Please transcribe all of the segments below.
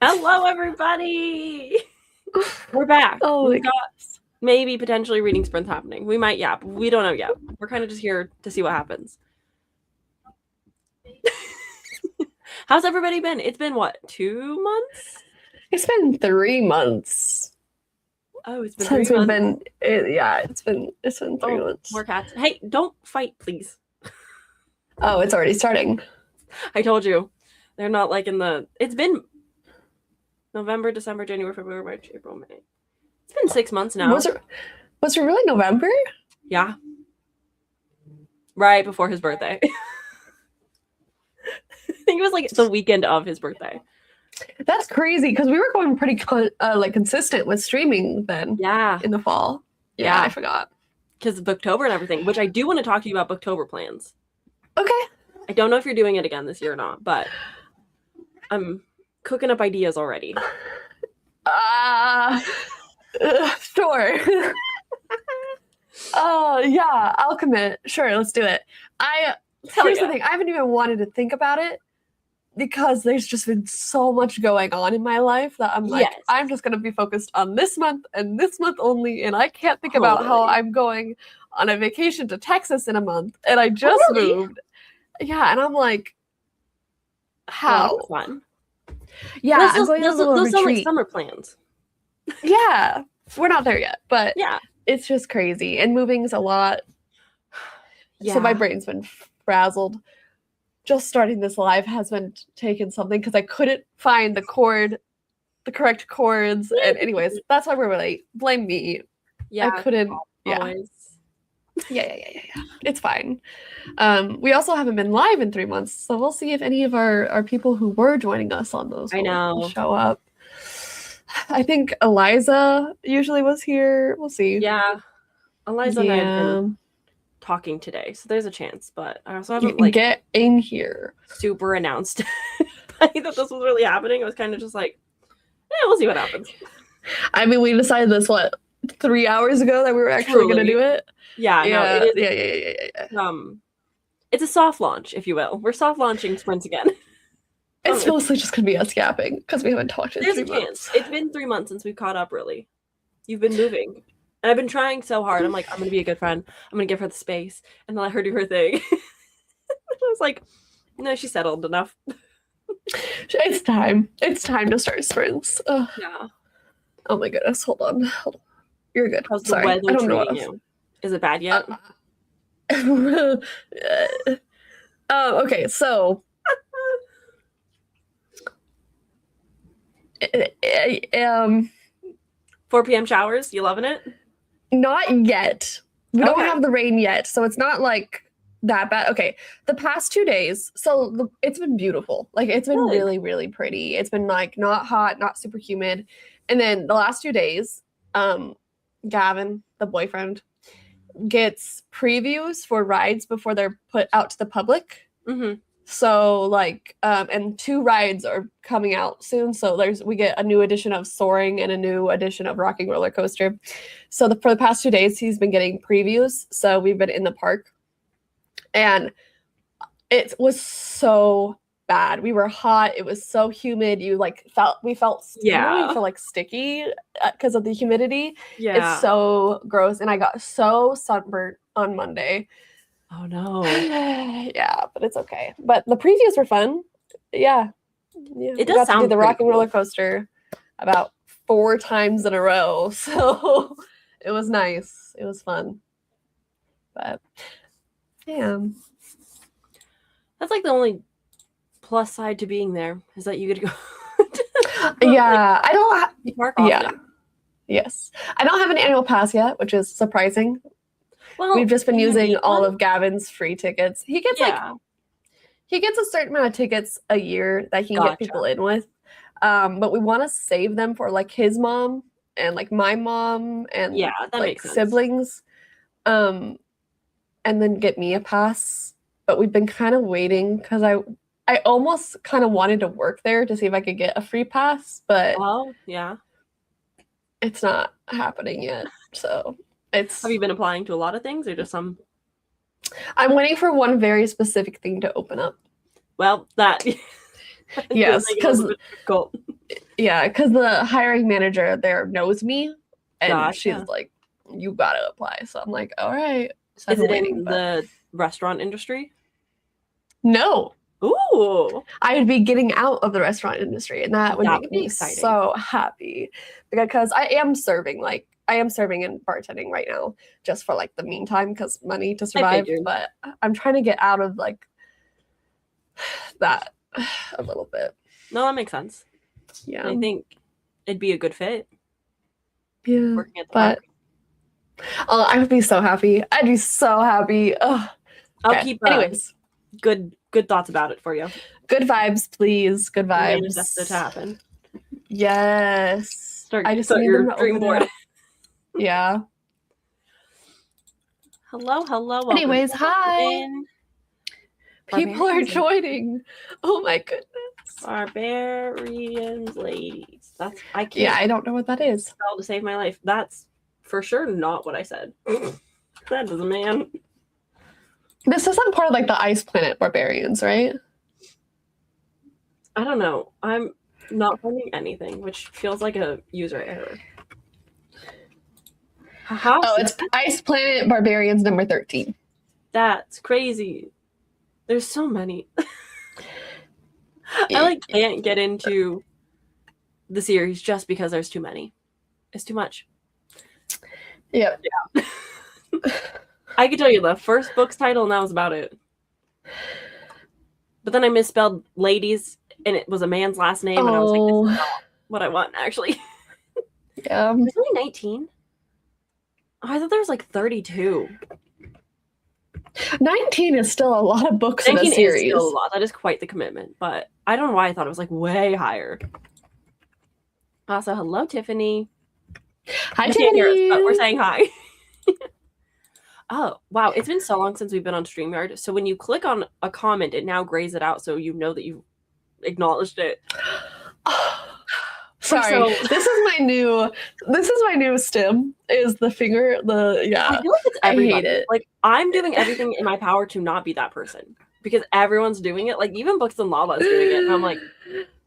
Hello, everybody. We're back. Oh, We've got maybe potentially reading sprints happening. We might, yeah, but we don't know yet. We're kind of just here to see what happens. How's everybody been? It's been what, 2 months? it's been 3 months. Oh, it's been since 3 we've months. it's been 3 months. More cats. Hey, don't fight, please. Oh, it's already starting. I told you. They're not like in the. It's been November, December, January, February, March, April, May. It's been 6 months now. Was it really November? Yeah. Right before his birthday. I think it was like the weekend of his birthday. That's crazy because we were going pretty consistent with streaming then. Yeah. In the fall. Yeah. I forgot. Because of Booktober and everything, which I do want to talk to you about Booktober plans. Okay. I don't know if you're doing it again this year or not, but I'm cooking up ideas already. Sure. Yeah, I'll commit. Sure, let's do it. Here's the thing, I haven't even wanted to think about it because there's just been so much going on in my life that I'm like, I'm just going to be focused on this month and this month only, and I can't think about how I'm going on a vacation to Texas in a month, and I just moved. Yeah, and I'm like, how? Well, fun. Yeah, I'm going on a little retreat. Those sound like summer plans. Yeah, we're not there yet, but yeah, it's just crazy, and moving's a lot. Yeah. So my brain's been frazzled. Just starting this live has been taking something because I couldn't find the correct chords. And anyways, that's why we're late. Blame me. Yeah, I couldn't. Always. Yeah. It's fine. We also haven't been live in 3 months, so we'll see if any of our people who were joining us on those will show up. I think Eliza usually was here. We'll see. Yeah, Eliza and I have been talking today, so there's a chance, but I also haven't get in here super announced that this was really happening. It was kind of just like, yeah, we'll see what happens. I mean, we decided this 3 hours ago that we were actually going to do it. Yeah. No, it is. Yeah. It's a soft launch, if you will. We're soft launching sprints again. It's mostly just going to be us yapping because we haven't talked in 3 months. There's a chance. It's been 3 months since we've caught up, really. You've been moving. And I've been trying so hard. I'm like, I'm going to be a good friend. I'm going to give her the space and let her do her thing. I was like, no, she's settled enough. It's time. It's time to start sprints. Ugh. Yeah. Oh my goodness. Hold on. You're good. How's the weather treating you? Is it bad yet? Okay, so 4 p.m. showers? You loving it? Not yet. We don't have the rain yet, so it's not like that bad. Okay, the past 2 days, so it's been beautiful. Like, it's been really, really pretty. It's been like not hot, not super humid. And then the last 2 days, Gavin, the boyfriend, gets previews for rides before they're put out to the public. Mm-hmm. So and 2 rides are coming out soon. So we get a new edition of Soaring and a new edition of Rocking Roller Coaster. So for the past 2 days, he's been getting previews. So we've been in the park, and it was so bad. We were hot. It was so humid. We felt sticky because of the humidity. Yeah, it's so gross, and I got so sunburnt on Monday. Oh no. Yeah, but it's okay. But the previews were fun. Yeah. It does sound to do the Rocking Roller Coaster about 4 times in a row. So it was nice. It was fun. But yeah. That's like the only plus side to being there is that you get to go. Yeah, I don't park often. Yeah. Yes. I don't have an annual pass yet, which is surprising. Well, we've just been using all of Gavin's free tickets. He gets he gets a certain amount of tickets a year that he can get people in with. But we want to save them for his mom and my mom and makes siblings. And then get me a pass. But we've been kind of waiting because I almost kind of wanted to work there to see if I could get a free pass, but it's not happening yet. So have you been applying to a lot of things or just some? I'm waiting for one very specific thing to open up. Well, that yes, because Yeah, because the hiring manager there knows me, and Gotcha. she's like, "You gotta apply." So I'm like, "All right." So Is it in the restaurant industry? No. Ooh. I would be getting out of the restaurant industry, and that would make me exciting. so happy because I am serving and bartending right now just for like the meantime because money to survive. But I'm trying to get out of like that a little bit. No, that makes sense. Yeah, I think it'd be a good fit. Yeah, working at the but park. I would be so happy. I'd be so happy. Ugh. I'll keep anyways good thoughts about it for you. Good vibes, please. Good vibes. Manifest it to happen. Yes. I just need them to dream board. Yeah. Hello. Anyways, hi. People are joining. Oh my goodness. Barbarians ladies. I can't. Yeah, I don't know what that is. Spell to save my life. That's for sure not what I said. That is a man. This isn't part of like the Ice Planet Barbarians, right? I don't know. I'm not finding anything, which feels like a user error. Oh, it's Ice Planet Barbarians number 13. That's crazy. There's so many. I can't get into the series just because there's too many. It's too much. Yep. Yeah. I could tell you the first book's title and that was about it. But then I misspelled ladies and it was a man's last name and I was like, this is not what I want actually. Yeah. There's only 19. Oh, I thought there was like 32. 19 is still a lot of books in a series. Is still a lot. That is quite the commitment, but I don't know why I thought it was like way higher. Also, hello, Tiffany. Hi, Tiffany. Hear us, but we're saying hi. Oh, wow. It's been so long since we've been on StreamYard. So when you click on a comment, it now grays it out so you know that you've acknowledged it. Sorry. This is my new stim is the finger, yeah. I feel like it's everybody. I hate it. Like I'm doing everything in my power to not be that person because everyone's doing it. Like even Books and Lava is doing it. And I'm like,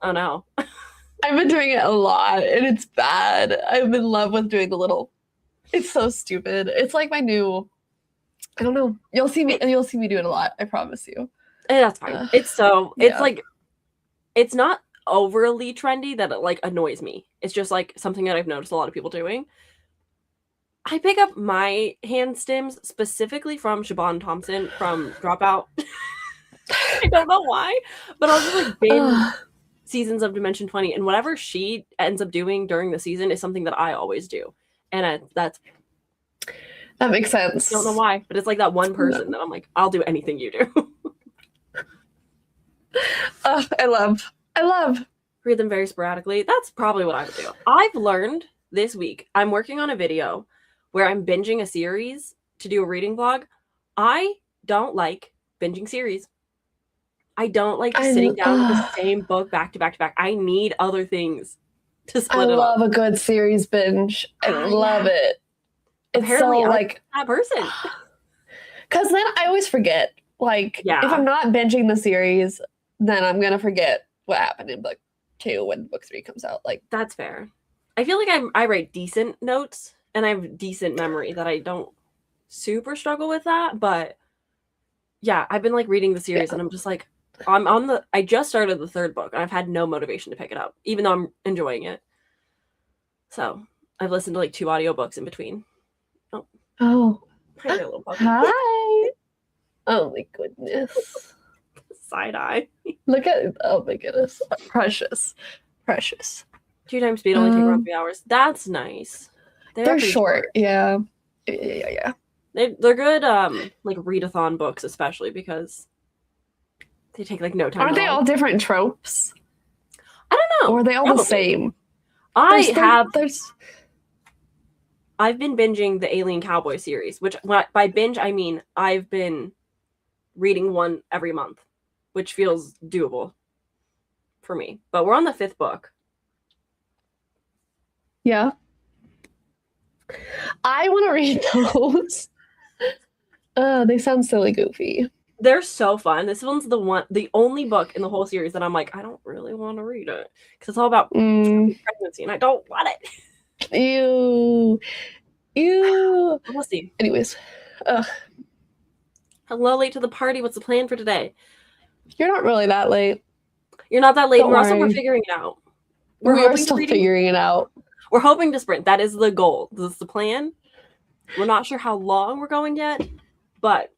oh no. I've been doing it a lot and it's bad. I'm in love with doing the little, it's so stupid. It's like my new, I don't know. You'll see me do it a lot. I promise you. And that's fine. It's like, it's not overly trendy that it like annoys me. It's just like something that I've noticed a lot of people doing. I pick up my hand stims specifically from Siobhan Thompson from Dropout. I don't know why, but I'll just like binge seasons of Dimension 20 and whatever she ends up doing during the season is something that I always do. And that makes sense. I don't know why, but it's like that one person that I'm like, I'll do anything you do. I love read them very sporadically. That's probably what I would do. I've learned this week, I'm working on a video where I'm binging a series to do a reading vlog. I don't like binging series. I don't like sitting down with the same book back to back to back. I need other things to split it up. I love a good series binge. I love it. It's apparently so like that person. Because then I always forget. Like if I'm not binging the series, then I'm gonna forget what happened in book 2 when book 3 comes out. Like that's fair. I feel like I write decent notes and I have decent memory that I don't super struggle with that. But yeah, I've been like reading the series and I'm just like, I just started the 3rd book and I've had no motivation to pick it up, even though I'm enjoying it. So I've listened to like 2 audiobooks in between. Oh. Hi, little puppy. Hi. Oh my goodness. Side eye. Look at, oh my goodness. Precious. 2 times speed only take around 3 hours. That's nice. They're short. Yeah. They're good like readathon books, especially because they take like no time. Aren't they all different tropes? I don't know. Or are they all the same? I've been binging the Alien Cowboy series, which by binge I mean I've been reading one every month, which feels doable for me. But we're on the 5th book. Yeah. I want to read those. They sound silly goofy. They're so fun. This one's the only book in the whole series that I'm like, I don't really want to read it because it's all about pregnancy, and I don't want it. Ew. We'll see. Anyways, hello, late to the party. What's the plan for today? You're not really that late. You're not that late. Don't we're worry. figuring it out. We're still figuring it out. We're hoping to sprint. That is the goal. This is the plan. We're not sure how long we're going yet, but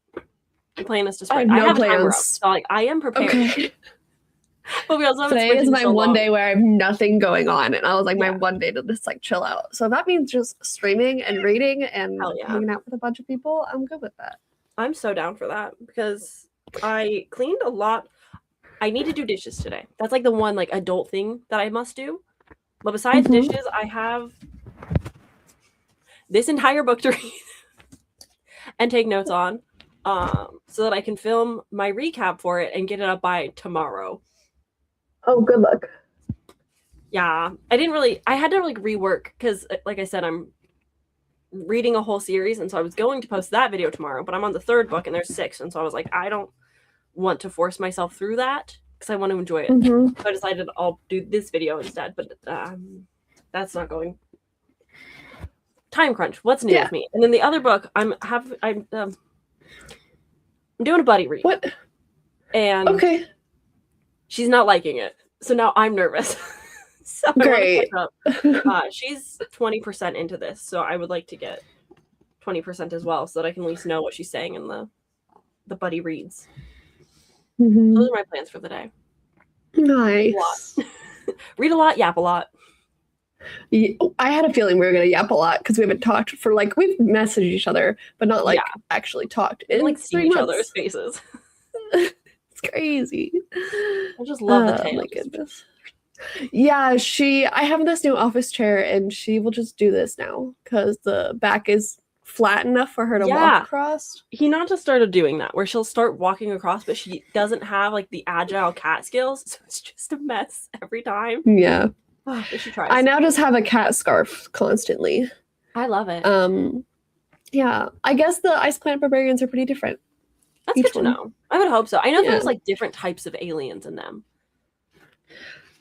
the plan is to sprint. I have a timer up, plans. so I am prepared. Okay. But we also have today is my one day where I have nothing going on, and I was like, my one day to just like chill out. So that means just streaming and reading and hanging out with a bunch of people. I'm good with that. I'm so down for that because I cleaned a lot. I need to do dishes today. That's like the one like adult thing that I must do. But besides dishes, I have this entire book to read and take notes on, so that I can film my recap for it and get it up by tomorrow. Oh, good luck. Yeah, I had to like rework because, like I said, I'm reading a whole series, and so I was going to post that video tomorrow, but I'm on the 3rd book and there's 6, and so I was like, I don't want to force myself through that because I want to enjoy it. So I decided I'll do this video instead, but that's not going. Time crunch. What's new with me? And then the other book, I'm doing a buddy read. What? And she's not liking it, so now I'm nervous. So great. She's 20% into this, so I would like to get 20% as well, so that I can at least know what she's saying in the buddy reads. Those are my plans for the day. Nice. Read a lot, yap a lot. I had a feeling we were gonna yap a lot because we haven't talked for like we've messaged each other, but not like actually talked. And like see each other's faces. It's crazy. I just love the tale. My goodness. Yeah, I have this new office chair, and she will just do this now because the back is flat enough for her to walk across. Hinata started doing that, where she'll start walking across, but she doesn't have like the agile cat skills, so it's just a mess every time. Yeah. She tries. I now just have a cat scarf constantly. I love it. Yeah. I guess the Ice Planet Barbarians are pretty different. That's good to know. I would hope so. I know there's like different types of aliens in them.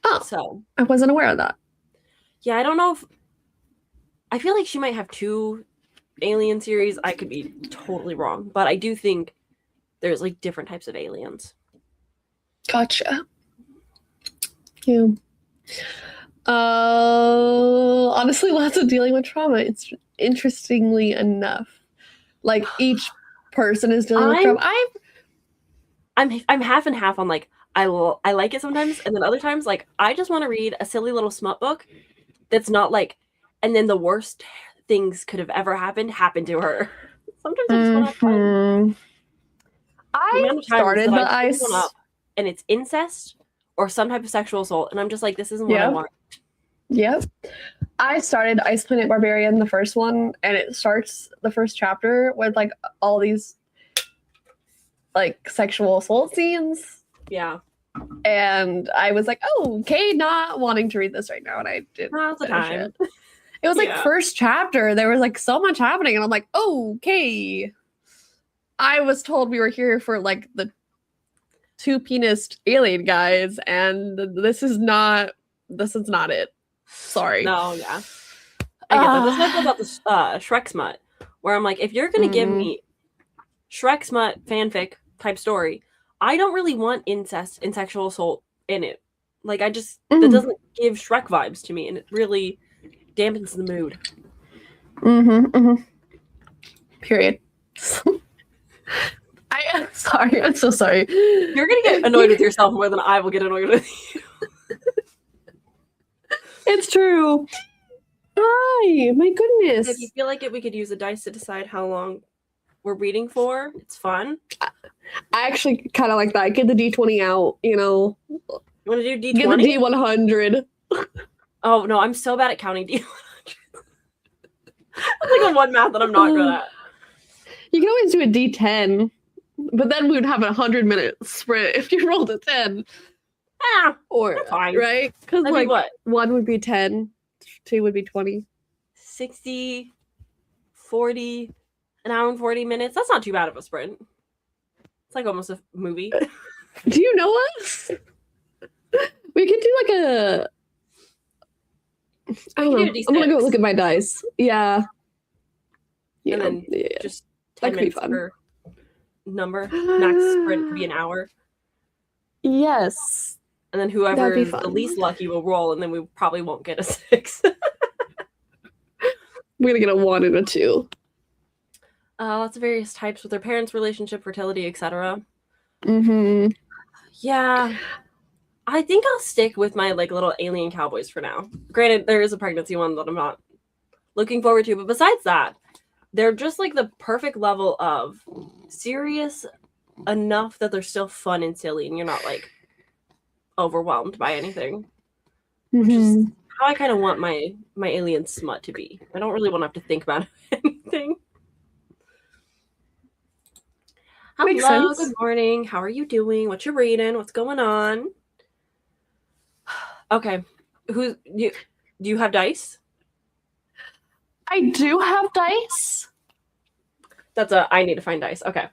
Oh, so I wasn't aware of that. Yeah, I don't know if I feel like she might have 2 alien series. I could be totally wrong, but I do think there's like different types of aliens. Gotcha. Yeah. Honestly, lots of dealing with trauma. It's interestingly enough, like each person is dealing with trauma. I'm half and half on like I like it sometimes, and then other times like I just want to read a silly little smut book that's not like, and then the worst things could have ever happened to her. Sometimes I just want to find. I started the ice up and it's incest or some type of sexual assault, and I'm just like, this isn't what I want. Yep. I started Ice Planet Barbarian, the first one, and it starts the first chapter with like all these like sexual assault scenes. Yeah. And I was like, oh, okay, not wanting to read this right now, and I didn't. Now's the time. It was like first chapter. There was like so much happening, and I'm like, oh, okay. I was told we were here for like the 2 penis alien guys, and this is not it. Sorry. No, yeah. I get that. This is about the Shrek smut, where I'm like, if you're gonna give me Shrek smut fanfic type story, I don't really want incest and sexual assault in it. Like, I just that doesn't give Shrek vibes to me, and it really dampens the mood. Period. I'm sorry. I'm so sorry. You're gonna get annoyed with yourself more than I will get annoyed with you. It's true. Hi, my goodness. If you feel like it, we could use a dice to decide how long we're reading for. It's fun. I actually kind of like that. Get the D20 out, you know. You want to do D20? Get the D100. Oh, no, I'm so bad at counting D100. That's like a one math that I'm not good at. You can always do a D10, but then we would have a 100-minute sprint if you rolled a 10. Or fine. Right? Because like what? 1 would be 10, 2 would be 20. 60, 40, an hour and 40 minutes. That's not too bad of a sprint. It's like almost a movie. Do you know us? We could do like a... I don't know. I'm going to go look at my dice. Yeah. And then just 10 minutes per number. Max sprint could be an hour. Yes. And then whoever is the least lucky will roll, and then we probably won't get a 6. We're going to get a 1 and a 2. Lots of various types with their parents' relationship, fertility, etc. Mm-hmm. Yeah. I think I'll stick with my like little alien cowboys for now. Granted, there is a pregnancy one that I'm not looking forward to, but besides that, they're just like the perfect level of serious enough that they're still fun and silly, and you're not like overwhelmed by anything. Which is how I kind of want my alien smut to be. I don't really want to have to think about anything. Hello, good morning. How are you doing? What you reading? What's going on? Okay. Do you have dice? I do have dice. I need to find dice. Okay.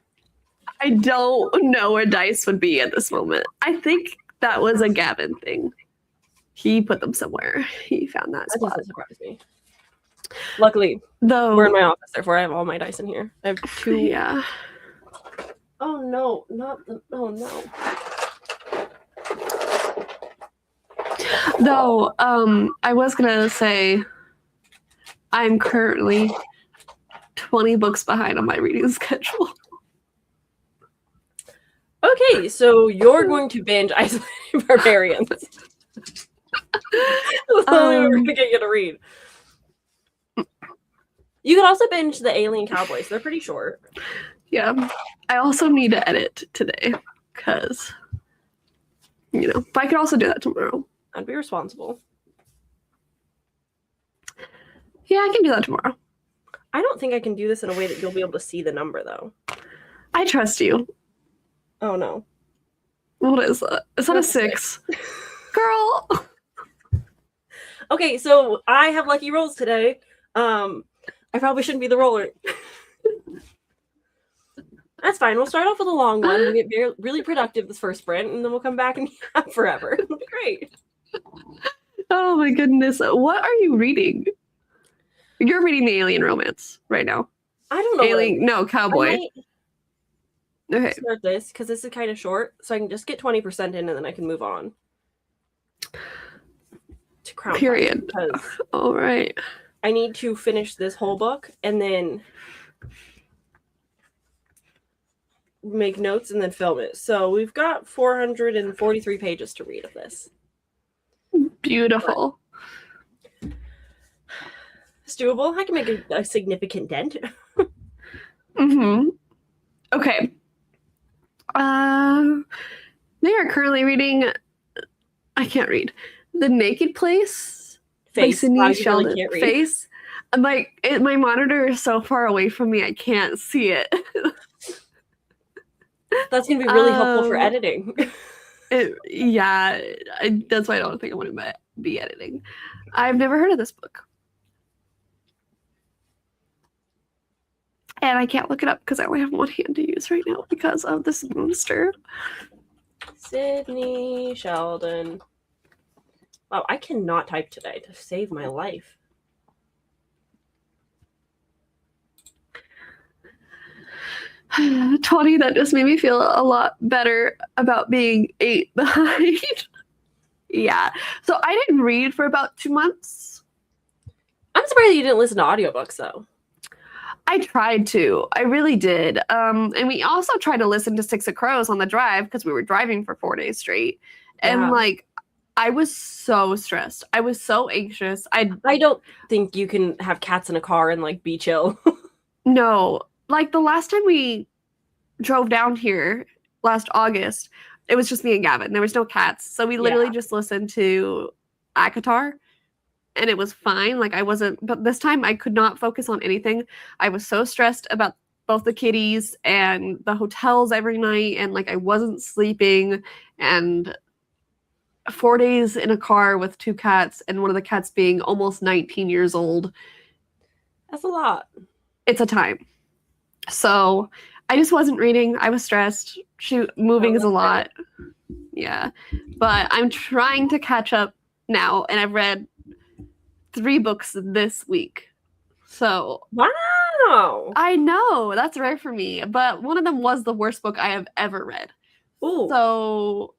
I don't know where dice would be at this moment. I think that was a Gavin thing. He put them somewhere. He found that spot. That doesn't surprise me. Luckily, we're in my office, therefore I have all my dice in here. I have 2. Yeah. Oh no, not the. Oh no. Though, I was gonna say, I'm currently 20 books behind on my reading schedule. Okay, so you're going to binge Isolated Barbarians. That's the only way we're going to get you to read. You could also binge the Alien Cowboys. They're pretty short. Yeah. I also need to edit today because, but I could also do that tomorrow. I'd be responsible. Yeah, I can do that tomorrow. I don't think I can do this in a way that you'll be able to see the number, though. I trust you. Oh, no. What is that? Is that a 6? Girl! Okay, so I have lucky rolls today. I probably shouldn't be the roller. That's fine. We'll start off with a long one. We'll get really productive this first sprint, and then we'll come back and have forever. It'll be great. Oh my goodness. What are you reading? You're reading the Alien Romance right now. I don't know. Alien, no, Cowboy. Okay. Start this because this is kind of short, so I can just get 20% in, and then I can move on to Crown. Period. All right. I need to finish this whole book and then make notes and then film it. So we've got 443 pages to read of this. Beautiful. It's doable. I can make a significant dent. Okay. They are currently reading. I can't read. The Naked Place. Face. Wow, Sheldon. Really Face. My monitor is so far away from me, I can't see it. That's gonna be really helpful for editing. That's why I don't think I want to be editing. I've never heard of this book. And I can't look it up because I only have one hand to use right now because of this monster. Sydney Sheldon. Wow, I cannot type today to save my life. Tawny, that just made me feel a lot better about being 8 behind. Yeah. So I didn't read for about 2 months. I'm surprised you didn't listen to audiobooks, though. I tried to. I really did. And we also tried to listen to Six of Crows on the drive because we were driving for 4 days straight. And I was so stressed. I was so anxious. I don't think you can have cats in a car and be chill. No. The last time we drove down here last August, it was just me and Gavin. There was no cats. So we literally just listened to Akatar. And it was fine. But this time I could not focus on anything. I was so stressed about both the kitties and the hotels every night. And I wasn't sleeping. And 4 days in a car with 2 cats and one of the cats being almost 19 years old. That's a lot. It's a time. So I just wasn't reading. I was stressed. Moving is a lot. Yeah. But I'm trying to catch up now, and I've read 3 books this week. So wow. I know, that's rare for me. But one of them was the worst book I have ever read. Ooh. So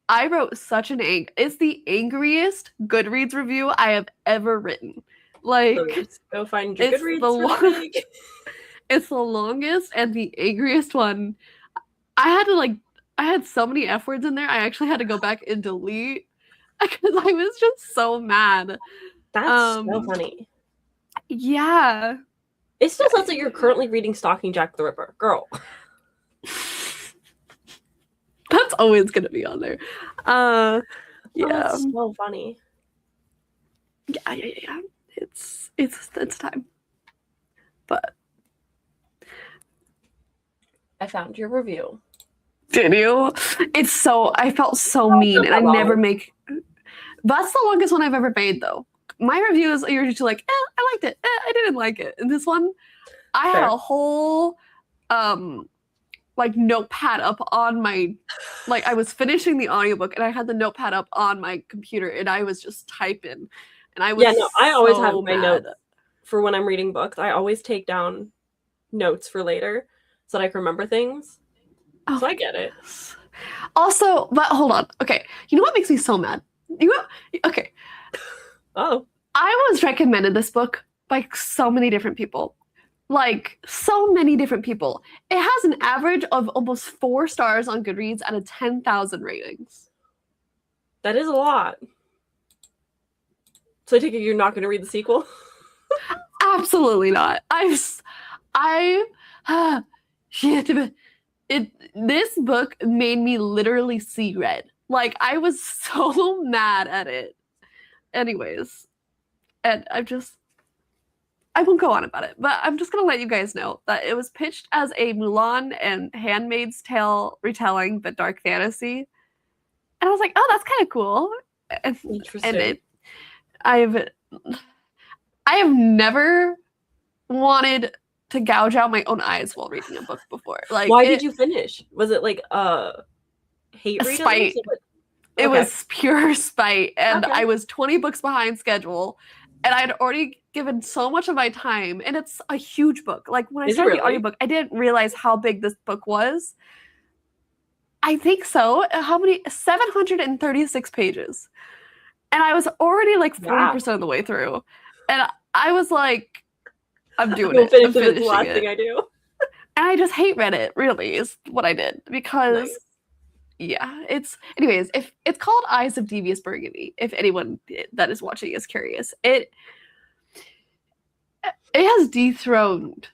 I wrote such an it's the angriest Goodreads review I have ever written. Like, go find your Goodreads. It's the longest and the angriest one. I had so many F words in there. I actually had to go back and delete because I was just so mad. That's so funny. Yeah. It still says that you're currently reading Stalking Jack the Ripper. Girl. That's always gonna be on there. Yeah. That's so funny. Yeah. It's time. But I found your review. Did you? I felt so mean, and I never make. That's the longest one I've ever made, though. My reviews are usually like, I liked it, I didn't like it. And this one, I had a whole notepad up on my, I was finishing the audiobook and I had the notepad up on my computer and I was just typing, and I was I always have my notes for when I'm reading books. I always take down notes for later so that I can remember things. So I get it. Also, but hold on. Okay, you know what makes me so mad? Okay. Oh. I was recommended this book by so many different people. So many different people. It has an average of almost 4 stars on Goodreads out of 10,000 ratings. That is a lot. So I take it you're not going to read the sequel? Absolutely not. This book made me literally see red. I was so mad at it. Anyways, and I won't go on about it, but I'm just going to let you guys know that it was pitched as a Mulan and Handmaid's Tale retelling, but dark fantasy. And I was like, oh, that's kind of cool. Interesting. And I have never wanted to gouge out my own eyes while reading a book before. Why did you finish? Was it hate reading? Spite. It was pure spite, and I was 20 books behind schedule, and I had already given so much of my time, and it's a huge book. When I started the audiobook, I didn't realize how big this book was. I think so. How many? 736 pages. And I was already 40% of the way through. And I was like, I'm doing it. It's the last thing I do. And I just hate read it, really, is what I did. Because anyways, if it's called Eyes of Devious Burgundy, if anyone that is watching is curious. It has dethroned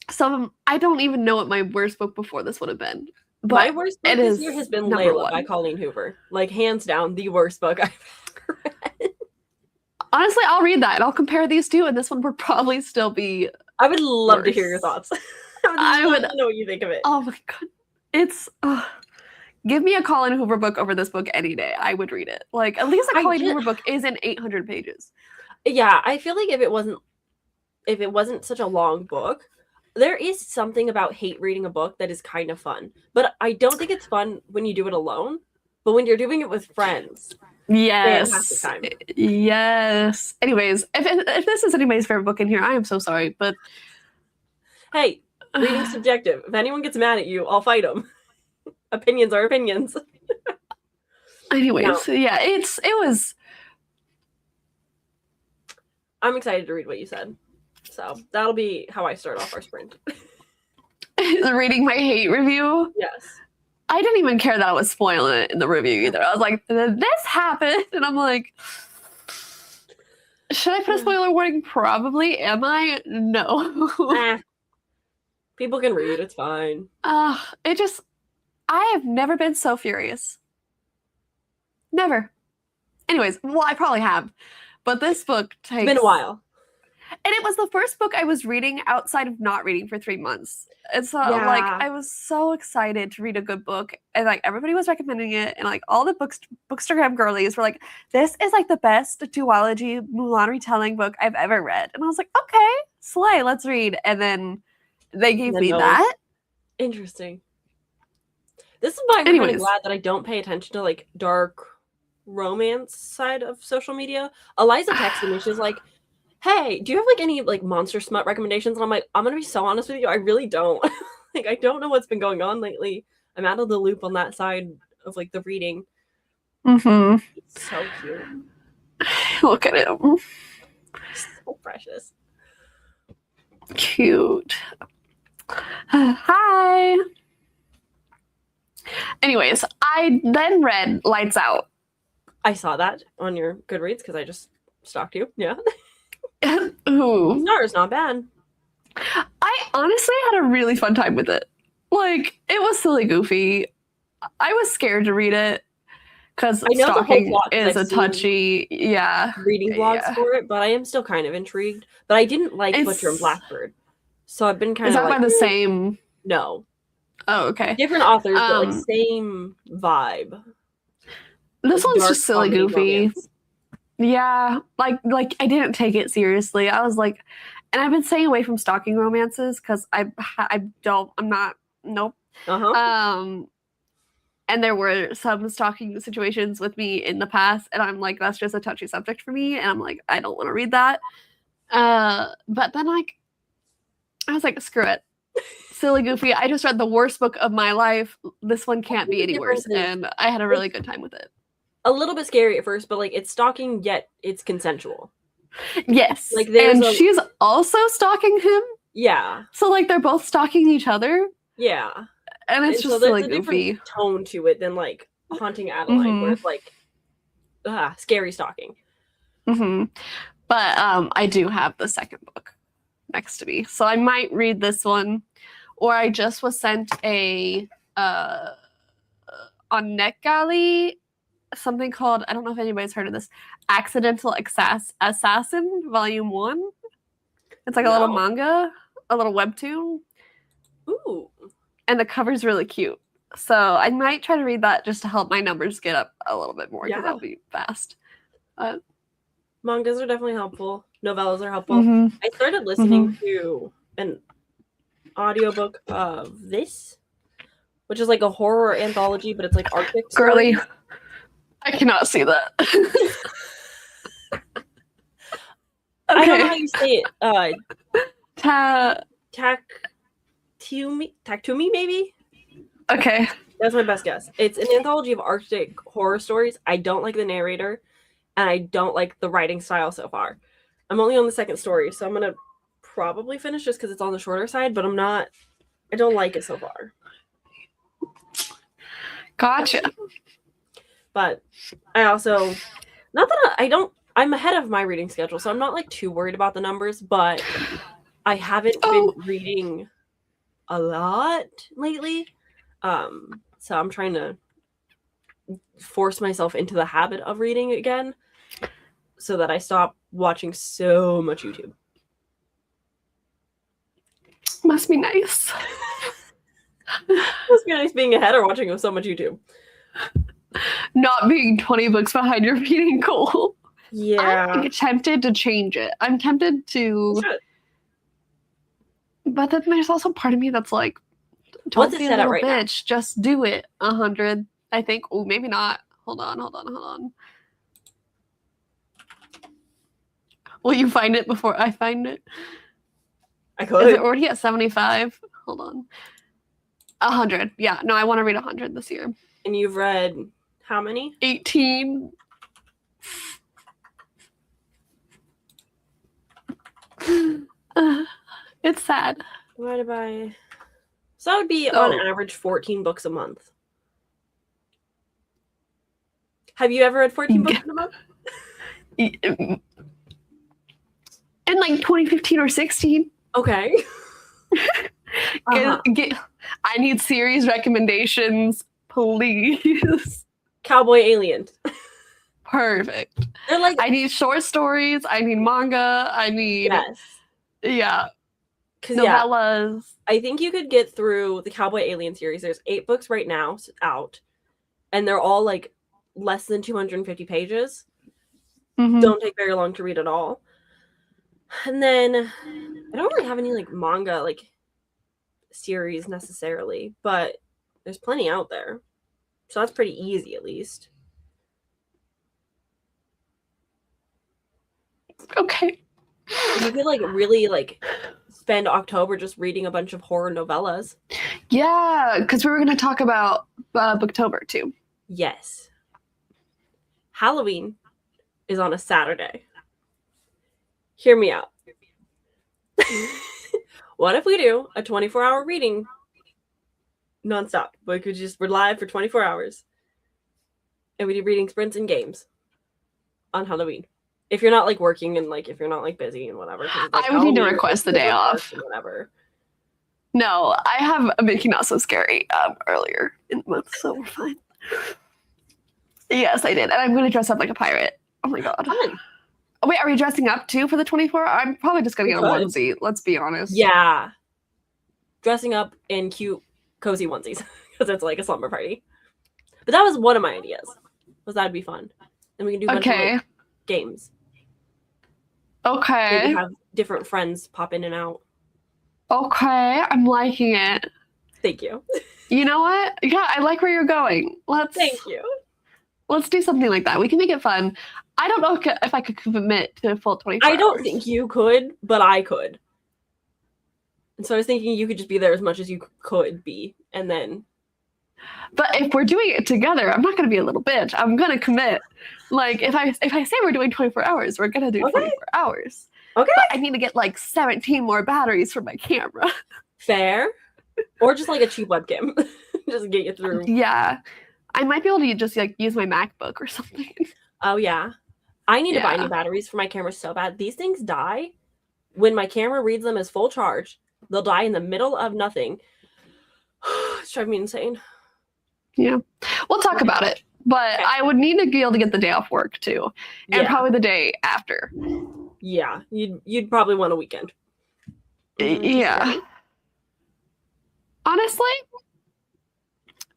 some. I don't even know what my worst book before this would have been. But my worst book this year has been Layla by Colleen Hoover. Hands down, the worst book I've ever read. Honestly, I'll read that and I'll compare these two, and this one would probably still be. I would love to hear your thoughts. I would love to know what you think of it. Oh my god, it's. Give me a Colleen Hoover book over this book any day. I would read it. At least a Colleen Hoover book is in 800 pages. Yeah, I feel like if it wasn't such a long book, there is something about hate reading a book that is kind of fun. But I don't think it's fun when you do it alone. But when you're doing it with friends, yes, half the time. Yes. Anyways, if this is anybody's favorite book in here, I am so sorry, but hey, reading's subjective. If anyone gets mad at you, I'll fight them. Opinions are opinions. Anyways, yeah, it was. I'm excited to read what you said. So that'll be how I start off our sprint. Reading my hate review? Yes. I didn't even care that I was spoiling it in the review either. I was like, this happened. And I'm like, should I put a spoiler warning? Probably. Am I? No. People can read. It's fine. I have never been so furious. Never. Anyways, well, I probably have. But this book takes... It's been a while. And it was the first book I was reading outside of not reading for 3 months. And so like I was so excited to read a good book, and like everybody was recommending it, and like all the bookstagram girlies were like, this is like the best duology Mulan retelling book I've ever read. And I was like, okay, slay, let's read. And then they gave me that. Interesting. This is why I'm kind of glad that I don't pay attention to like dark romance side of social media. Eliza texted me, she's like, hey, do you have like any like monster smut recommendations? And I'm like, I'm gonna be so honest with you, I really don't. Like, I don't know what's been going on lately. I'm out of the loop on that side of like the reading. Mm-hmm. It's so cute. Look at him. So precious. Cute. Hi. Anyways, I then read Lights Out. I saw that on your Goodreads because I just stalked you. Yeah. Ooh. Stars, not bad. I honestly had a really fun time with it. Like, it was silly goofy. I was scared to read it because stalking is a touchy, reading vlogs for it, but I am still kind of intrigued. But I didn't like Butcher and Blackbird, so I've been kind of like... Is that by the same... No. Oh, okay. Different authors, but like same vibe. This one's just silly goofy. Romance. Yeah, like I didn't take it seriously. I was like, and I've been staying away from stalking romances because nope. And there were some stalking situations with me in the past, and I'm like, that's just a touchy subject for me, and I'm like, I don't want to read that. But then like, I was like, screw it. Silly goofy. I just read the worst book of my life. This one can't be any worse, and I had a really good time with it. A little bit scary at first, but like it's stalking, yet it's consensual. Yes, like she's also stalking him. Yeah. So like they're both stalking each other. Yeah. And it's just silly goofy tone to it than like Haunting Adeline, where it's like scary stalking. Mm-hmm. But I do have the second book next to me, so I might read this one. Or I just was sent a on NetGalley something called, I don't know if anybody's heard of this, Accidental Assassin Volume 1. It's like a little manga, a little webtoon. Ooh. And the cover's really cute. So I might try to read that just to help my numbers get up a little bit more, because that'll be fast. Mangas are definitely helpful. Novellas are helpful. Mm-hmm. I started listening to an audiobook of this, which is like a horror anthology, but it's like Arctic girly. I cannot see that. I don't know how you say it. Taktumi, maybe? Okay. That's my best guess. It's an anthology of Arctic horror stories. I don't like the narrator, and I don't like the writing style so far. I'm only on the second story, so I'm going to probably finish just because it's on the shorter side, but I don't like it so far. Gotcha. But I also, I'm ahead of my reading schedule, so I'm not like too worried about the numbers, but I haven't been reading a lot lately. So I'm trying to force myself into the habit of reading again so that I stop watching so much YouTube. Must be nice. Must be nice being ahead or watching so much YouTube. Not being 20 books behind your reading goal. Yeah. I'm tempted to change it. I'm tempted to... But then there's also part of me that's like, don't be a little bitch. Now? Just do it. 100. I think. Oh, maybe not. Hold on. Will you find it before I find it? I could. Is it already at 75? Hold on. 100. Yeah. No, I want to read 100 this year. And you've read how many? 18. It's sad. Divided by... So that would be on average 14 books a month. Have you ever read 14 books in a month? In like 2015 or 16. Okay. I need series recommendations, please. Cowboy Alien. Perfect. They're like, I need short stories. I need manga. I need novellas. I think you could get through the Cowboy Alien series. There's 8 books right now out, and they're all like less than 250 pages. Don't take very long to read at all. And then I don't really have any like manga like series necessarily, but there's plenty out there. So that's pretty easy at least. Okay. You could like really like spend October just reading a bunch of horror novellas. Yeah, because we were going to talk about Booktober too. Yes. Halloween is on a Saturday. Hear me out. What if we do a 24-hour reading nonstop? We could just, we're live for 24 hours. And we do reading sprints and games on Halloween. If you're not like working and like if you're not like busy and whatever. Like, I would need to request the day off. Whatever. No, I have a Mickey Not So Scary earlier in the month, so we're fine. Yes, I did. And I'm going to dress up like a pirate. Oh my god. Fun. Wait, are we dressing up too for the 24? I'm probably just going to get a onesie. Let's be honest. Yeah. Dressing up in cute, cozy onesies because it's like a slumber party. But that was one of my ideas. Was that'd be fun. And we can do a bunch of like, games. Okay. Maybe have different friends pop in and out. Okay, I'm liking it. Thank you. You know what? Yeah, I like where you're going. Thank you. Let's do something like that. We can make it fun. I don't know if I could commit to a full 24 hours. I don't think you could, but I could. And so I was thinking you could just be there as much as you could be, and then. But if we're doing it together, I'm not going to be a little bitch. I'm going to commit. Like if I say we're doing 24 hours, we're going to do 24 hours. Okay. But I need to get like 17 more batteries for my camera. Fair. Or just like a cheap webcam. Just get you through. Yeah. I might be able to just like use my MacBook or something. Oh yeah. I need to buy new batteries for my camera so bad. These things die when my camera reads them as full charge. They'll die in the middle of nothing. It's driving me insane. Yeah. We'll talk about it. But I would need to be able to get the day off work too. And probably the day after. Yeah. You'd probably want a weekend. Yeah. Honestly,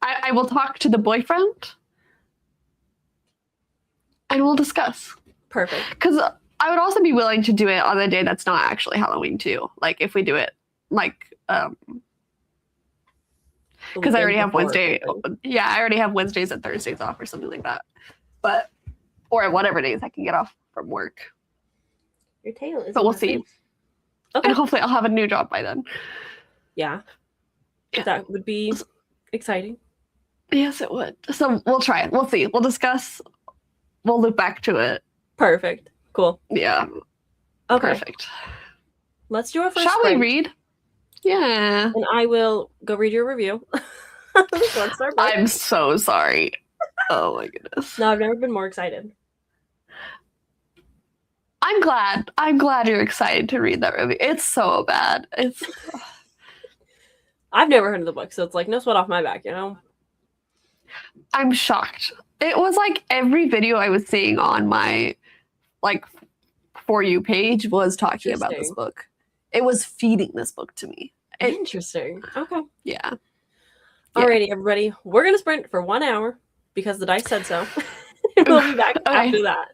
I will talk to the boyfriend and we'll discuss. Perfect. Because I would also be willing to do it on a day that's not actually Halloween too. Like if we do it like because I already have Wednesday. Yeah, I already have Wednesdays and Thursdays off or something like that. But or whatever days I can get off from work. Your tail is. But we'll see. Okay. And hopefully I'll have a new job by then. Yeah. That would be exciting. Yes, it would. So we'll try it. We'll see. We'll discuss. We'll loop back to it. Perfect. Cool. Yeah. Okay. Perfect. Let's do our first Shall we read? Yeah. And I will go read your review. Let's start. I'm so sorry. Oh my goodness. No, I've never been more excited. I'm glad. I'm glad you're excited to read that review. It's so bad. It's. I've never heard of the book, so it's like no sweat off my back, you know? I'm shocked. It was like every video I was seeing on my like For You page was talking about this book. It was feeding this book to me. Interesting. Okay. Yeah. Alrighty, everybody. We're going to sprint for 1 hour because the dice said so. We'll be back after that.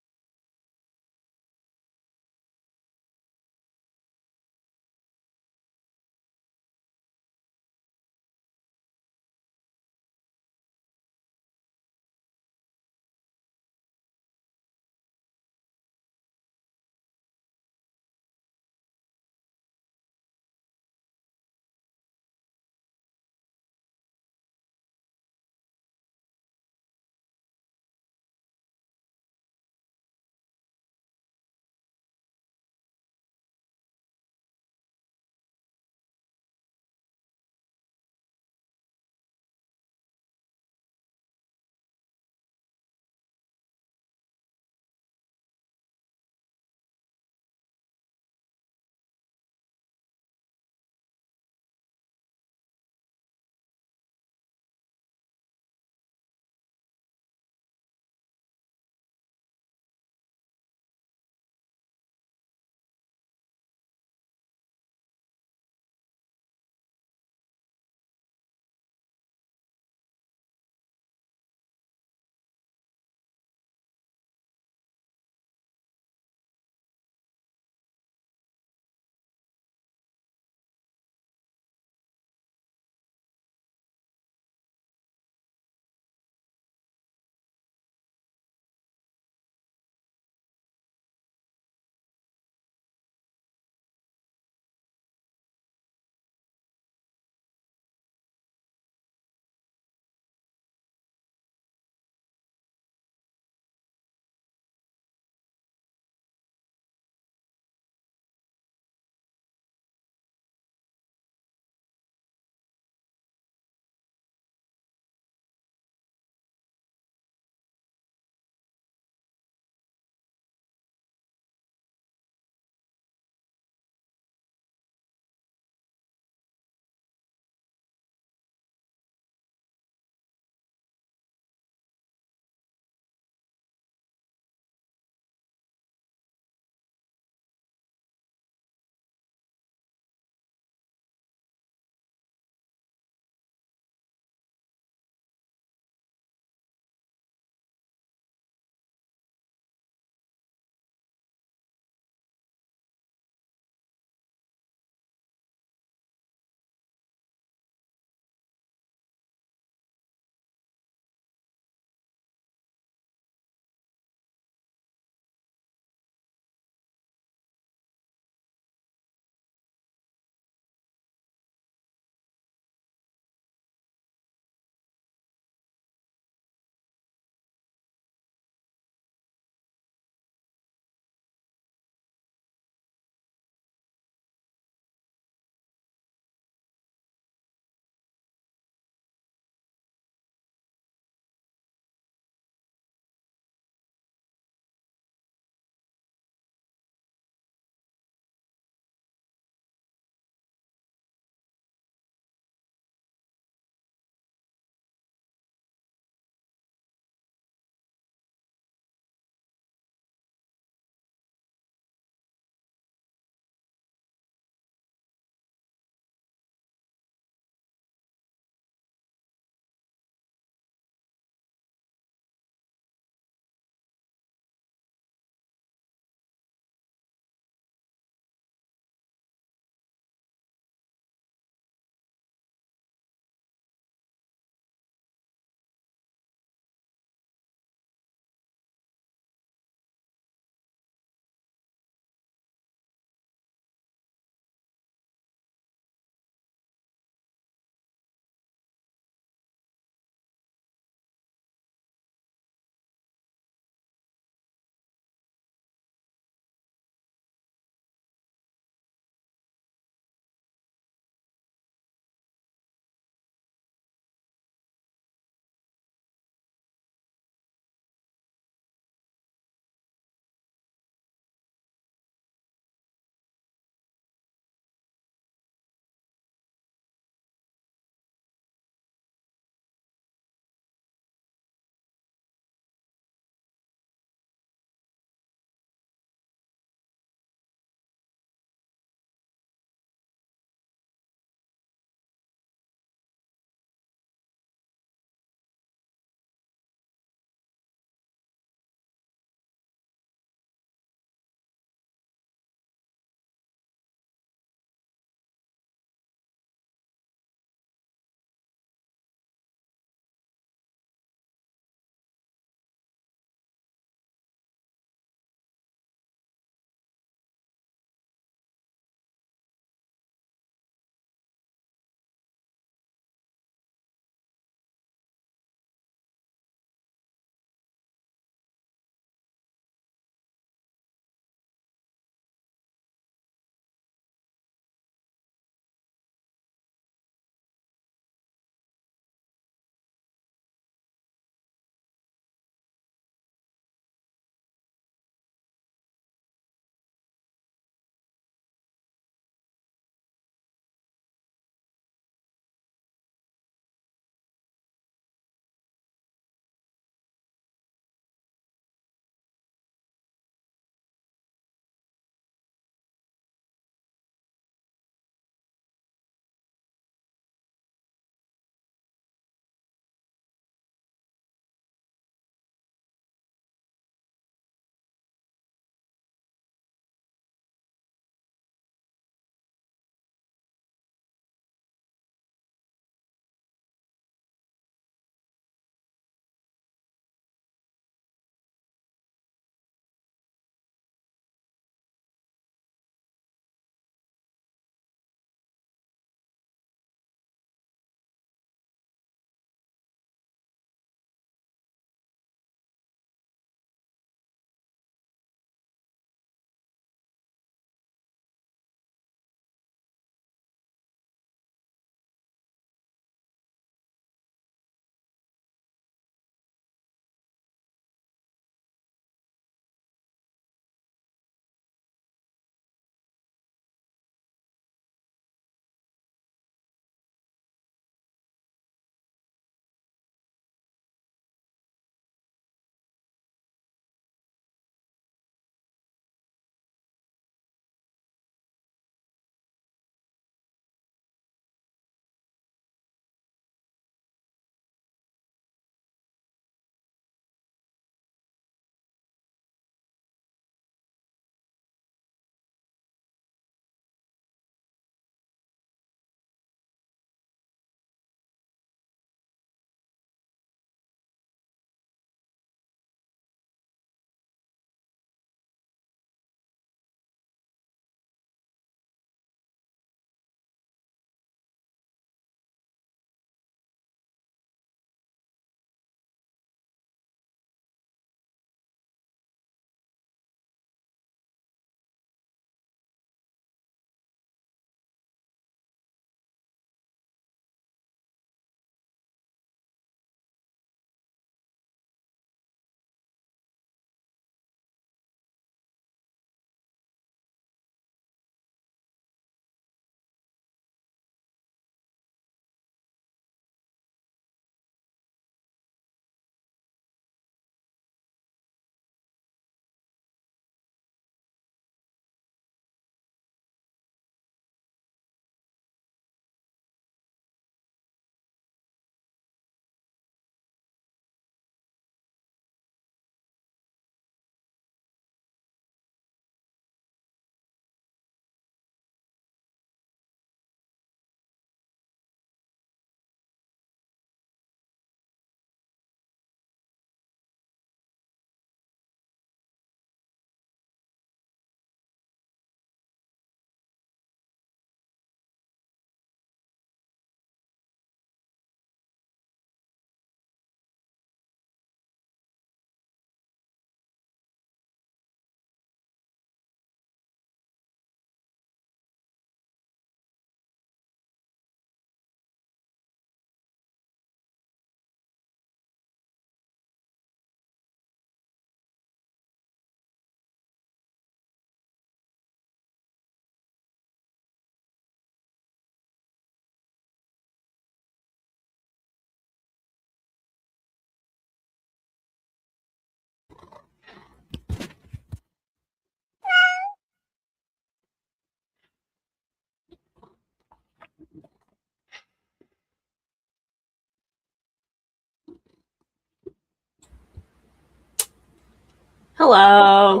Hello.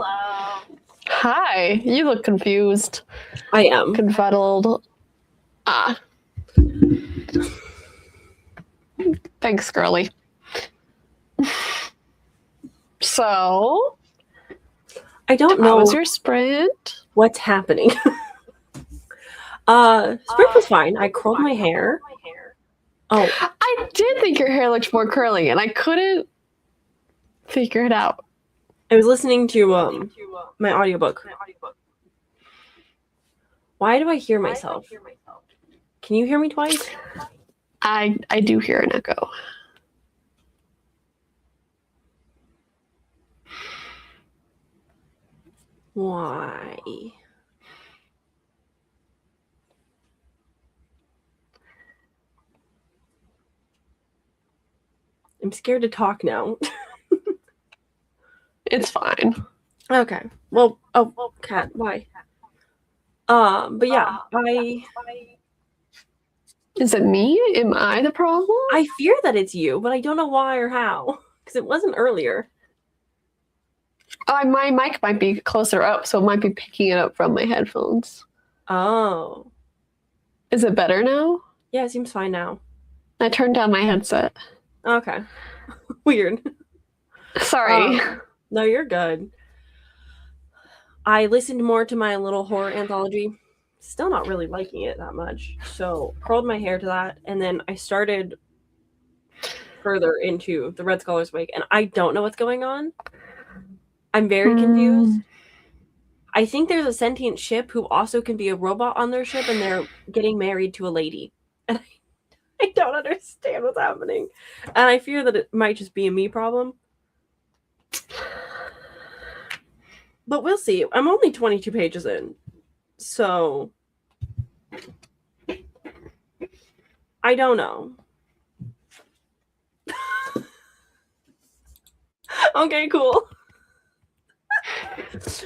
Hi. You look confused. I am. Confuddled. Ah. Thanks, girly. So, I don't know. How was your sprint? What's happening? Sprint was fine. I curled my hair. Oh. I did think your hair looked more curly, and I couldn't figure it out. I was listening to my audiobook. Why do I hear myself? Can you hear me twice? I do hear an echo. Why? I'm scared to talk now. It's fine. Okay. Well, Kat, why? But yeah, Is it me? Am I the problem? I fear that it's you, but I don't know why or how, because it wasn't earlier. My mic might be closer up, so it might be picking it up from my headphones. Oh. Is it better now? Yeah, it seems fine now. I turned down my headset. Okay. Weird. Sorry. No, you're good. I listened more to my little horror anthology. Still not really liking it that much. So curled my hair to that, and then I started further into the Red Scholars Wake, and I don't know what's going on. I'm very confused. I think there's a sentient ship who also can be a robot on their ship, and they're getting married to a lady. And I don't understand what's happening. And I fear that it might just be a me problem. But we'll see. I'm only 22 pages in. So I don't know. Okay, cool.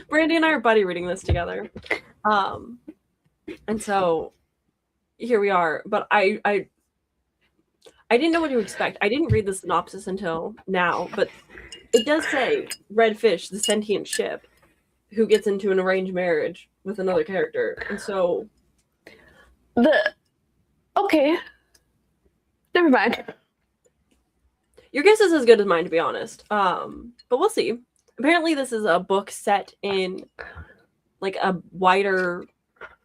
Brandy and I are buddy reading this together. And so here we are. But I didn't know what to expect. I didn't read the synopsis until now, but it does say Red Fish, the sentient ship, who gets into an arranged marriage with another character. And so Okay. Never mind. Your guess is as good as mine, to be honest. But we'll see. Apparently this is a book set in like a wider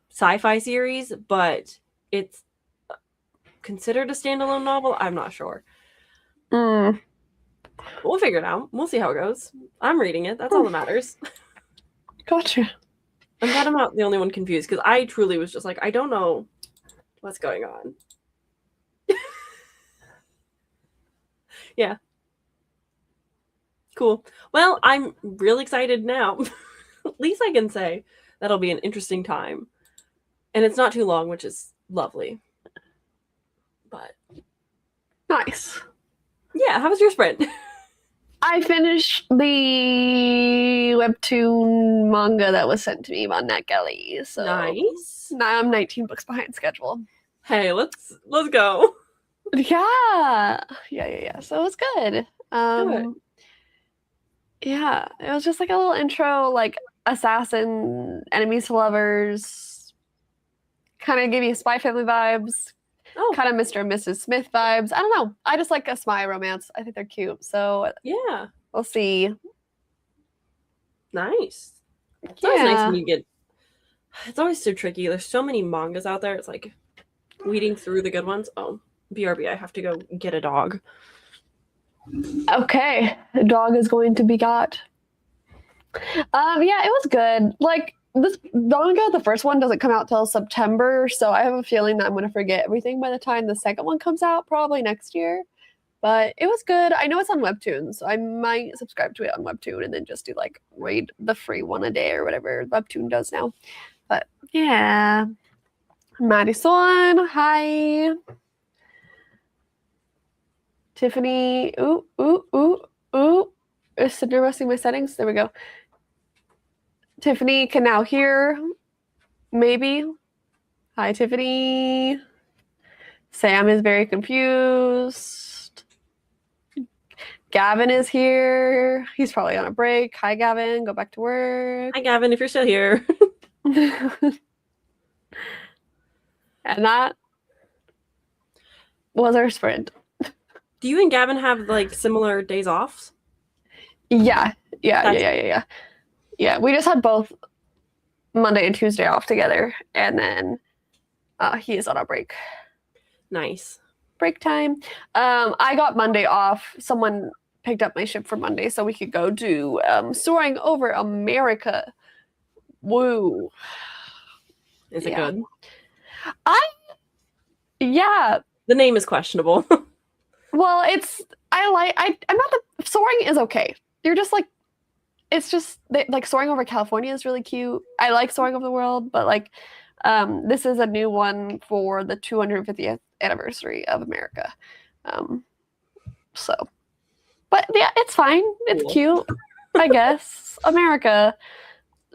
sci-fi series, but it's considered a standalone novel. I'm not sure. But we'll figure it out. We'll see how it goes. I'm reading it. That's all that matters. Gotcha. I'm glad I'm not the only one confused, because I truly was just like, I don't know what's going on. Yeah. Cool. Well, I'm real excited now. At least I can say that'll be an interesting time. And it's not too long, which is lovely. But nice. Yeah, how was your sprint? I finished the webtoon manga that was sent to me by NetGalley. So nice. Now I'm 19 books behind schedule. Hey, let's go. Yeah. So it was good. Good. Yeah, it was just like a little intro, like assassin, enemies to lovers, kind of give you Spy Family vibes, kind of Mr. and Mrs. Smith vibes. I don't know. I just like a spy romance. I think they're cute. So yeah, we'll see. Nice. It's always nice when you get. It's always so tricky. There's so many mangas out there. It's like weeding through the good ones. Oh, BRB, I have to go get a dog. Okay, the dog is going to be got. Yeah, it was good. Like this manga, the first one doesn't come out till September, so I have a feeling that I'm gonna forget everything by the time the second one comes out, probably next year. But it was good. I know it's on Webtoon, so I might subscribe to it on Webtoon and then just do like read the free one a day or whatever Webtoon does now. But yeah, Madison, hi. Tiffany, is addressing my settings. There we go. Tiffany can now hear. Maybe. Hi, Tiffany. Sam is very confused. Gavin is here. He's probably on a break. Hi, Gavin. Go back to work. Hi, Gavin, if you're still here. And that was our sprint. Do you and Gavin have like similar days offs? Yeah. Yeah, we just had both Monday and Tuesday off together, and then he is on a break. Nice. Break time. I got Monday off. Someone picked up my shift for Monday so we could go do Soaring Over America. Woo. Is it good? Yeah. The name is questionable. Well, I'm not Soaring is okay. You're just like, it's just like Soaring Over California is really cute. I like Soaring Over the World, but like this is a new one for the 250th anniversary of America. But yeah, it's fine. It's cute, I guess. America.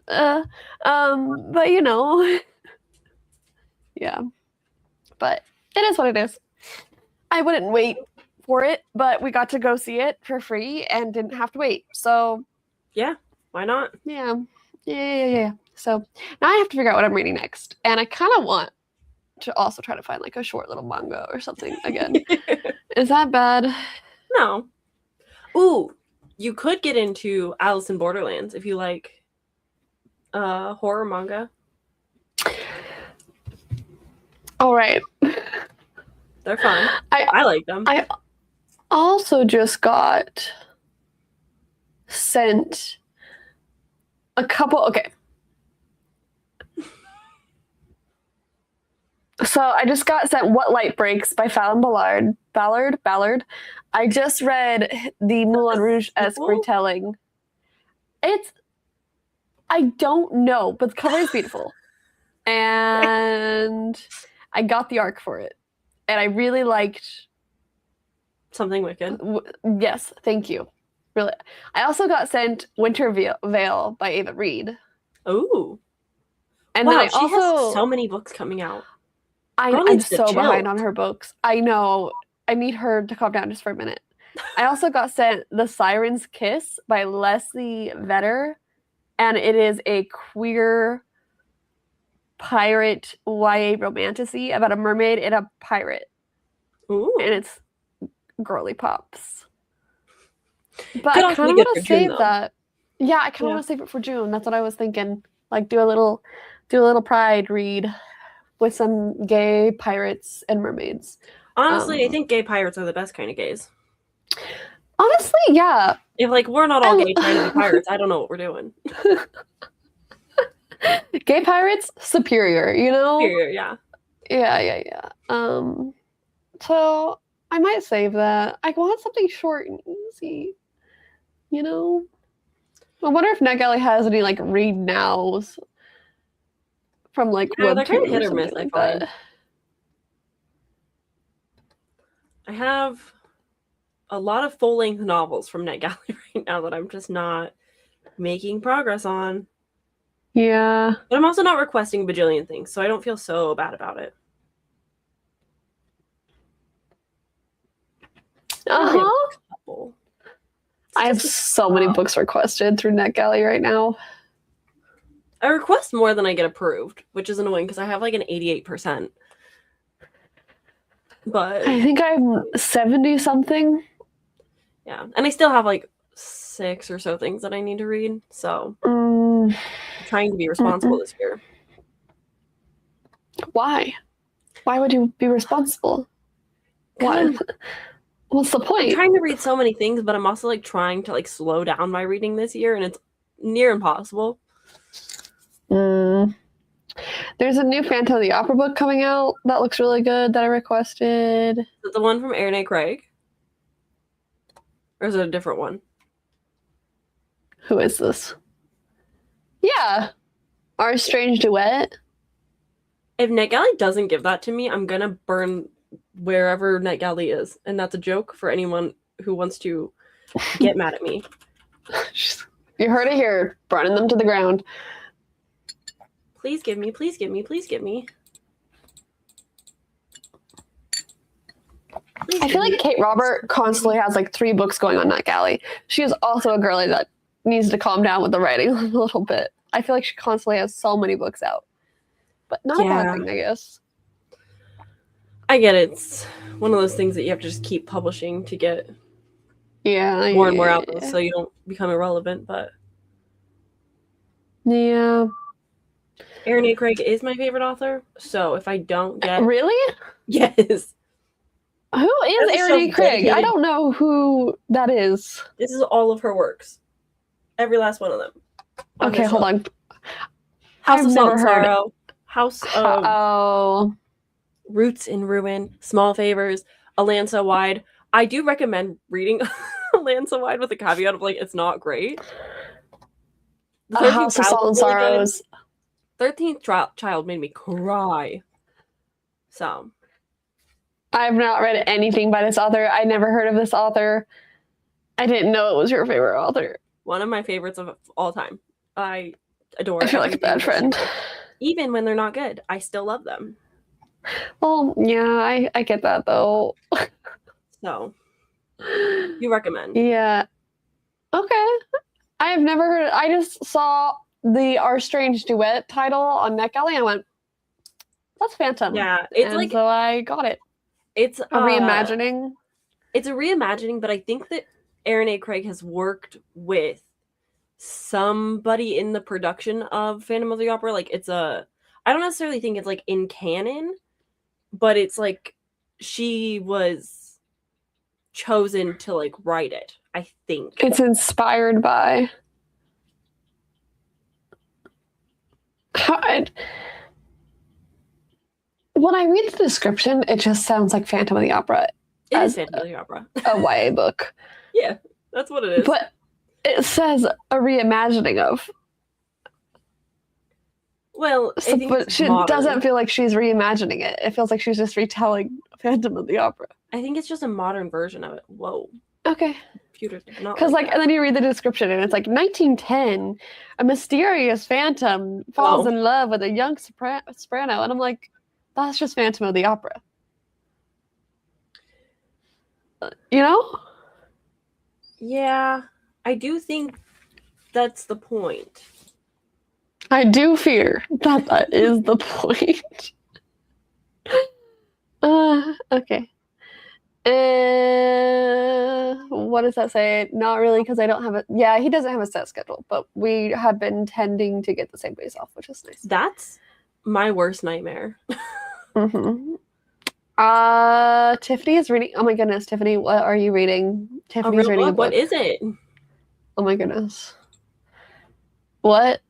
But yeah. But it is what it is. I wouldn't wait for it, but we got to go see it for free and didn't have to wait. So yeah, why not? Yeah. So now I have to figure out what I'm reading next. And I kind of want to also try to find like a short little manga or something again. Is that bad? No. Ooh, you could get into Alice in Borderlands if you like horror manga. All right. They're fun. I like them. I also just got sent a couple. Okay. So I just got sent What Light Breaks by Fallon Ballard. I just read the Moulin Rouge-esque retelling. I don't know, but the cover is beautiful. And I got the arc for it. And I really liked Something Wicked. Yes, thank you. Really. I also got sent Winter Veil by Ava Reed. Ooh. And wow, then she has so many books coming out. I'm so behind on her books. I know. I need her to calm down just for a minute. I also got sent The Siren's Kiss by Leslie Vedder. And it is a queer pirate YA romantasy about a mermaid and a pirate. Ooh. And it's girly pops. But I kind of want to save that. Yeah, I kind of want to save it for June. That's what I was thinking. Like do a little pride read with some gay pirates and mermaids. Honestly, I think gay pirates are the best kind of gays. Honestly, yeah. If like we're not all gay trying to be pirates, I don't know what we're doing. Gay pirates, superior, you know? Superior, yeah. Yeah. So I might save that. I want something short and easy. You know? I wonder if NetGalley has any like read nows from like they're kind of hit or miss, like I find. I have a lot of full-length novels from NetGalley right now that I'm just not making progress on. Yeah. But I'm also not requesting a bajillion things, so I don't feel so bad about it. I have so many books requested through NetGalley right now. I request more than I get approved, which is annoying because I have like an 88%. But I think I'm 70 something. Yeah, and I still have like 6 or so things that I need to read, so I'm trying to be responsible this year. Why? Why would you be responsible? What? What's the point? I'm trying to read so many things, but I'm also like trying to like slow down my reading this year, and it's near impossible. There's a new Phantom of the Opera book coming out that looks really good that I requested. Is it the one from Aaron Craig? Or is it a different one? Who is this? Yeah. Our Strange Duet. If NetGalley doesn't give that to me, I'm gonna burn wherever NetGalley is. And that's a joke for anyone who wants to get mad at me. You heard it here. Burning them to the ground. Please give me, please give me, please give me. I feel like Kate Robert constantly has like 3 books going on NetGalley. She is also a girlie that needs to calm down with the writing a little bit. I feel like she constantly has so many books out. But not a bad thing, I guess. I get it. It's one of those things that you have to just keep publishing to get more and more out there so you don't become irrelevant, but yeah. Erin A. Craig is my favorite author, so if I don't get... Really? Yes. Who is Erin A. Craig? I don't know who that is. This is all of her works. Every last one of them. Okay, hold on. House of Salt and Sorrow. House of Roots in Ruin. Small Favors. Alansa Wide. I do recommend reading Alansa Wide with the caveat of, like, it's not great. House of Salt and Sorrows. 13th Child made me cry. So... I've not read anything by this author. I never heard of this author. I didn't know it was your favorite author. One of my favorites of all time. I adore. I feel like a bad friend. Even when they're not good, I still love them. Well, yeah, I get that though. So, you recommend? Yeah. Okay. I've never heard it. I just saw the Our Strange Duet title on NetGalley and I went, that's Phantom. Yeah, it's and so I got it. It's a reimagining. It's a reimagining, but I think that Erin A. Craig has worked with somebody in the production of Phantom of the Opera. Like, I don't necessarily think it's like in canon, but it's like she was chosen to like write it, I think. It's inspired by. God. When I read the description, it just sounds like Phantom of the Opera. It is Phantom of the Opera. A YA book. Yeah, that's what it is. But it says a reimagining of. Well, but she doesn't feel like she's reimagining it. It feels like she's just retelling Phantom of the Opera. I think it's just a modern version of it. Whoa. Okay. Computers not because and then you read the description and it's like 1910, a mysterious phantom falls in love with a young soprano, and I'm like, that's just Phantom of the Opera. You know? Yeah, I do think that's the point. I do fear that is the point. Okay. What does that say? Not really, because I don't have it. Yeah, he doesn't have a set schedule, but we have been tending to get the same days off, which is nice. That's my worst nightmare. Mm-hmm. Tiffany is reading. Oh my goodness, Tiffany, what are you reading? Tiffany's reading a book. What is it? Oh my goodness. What?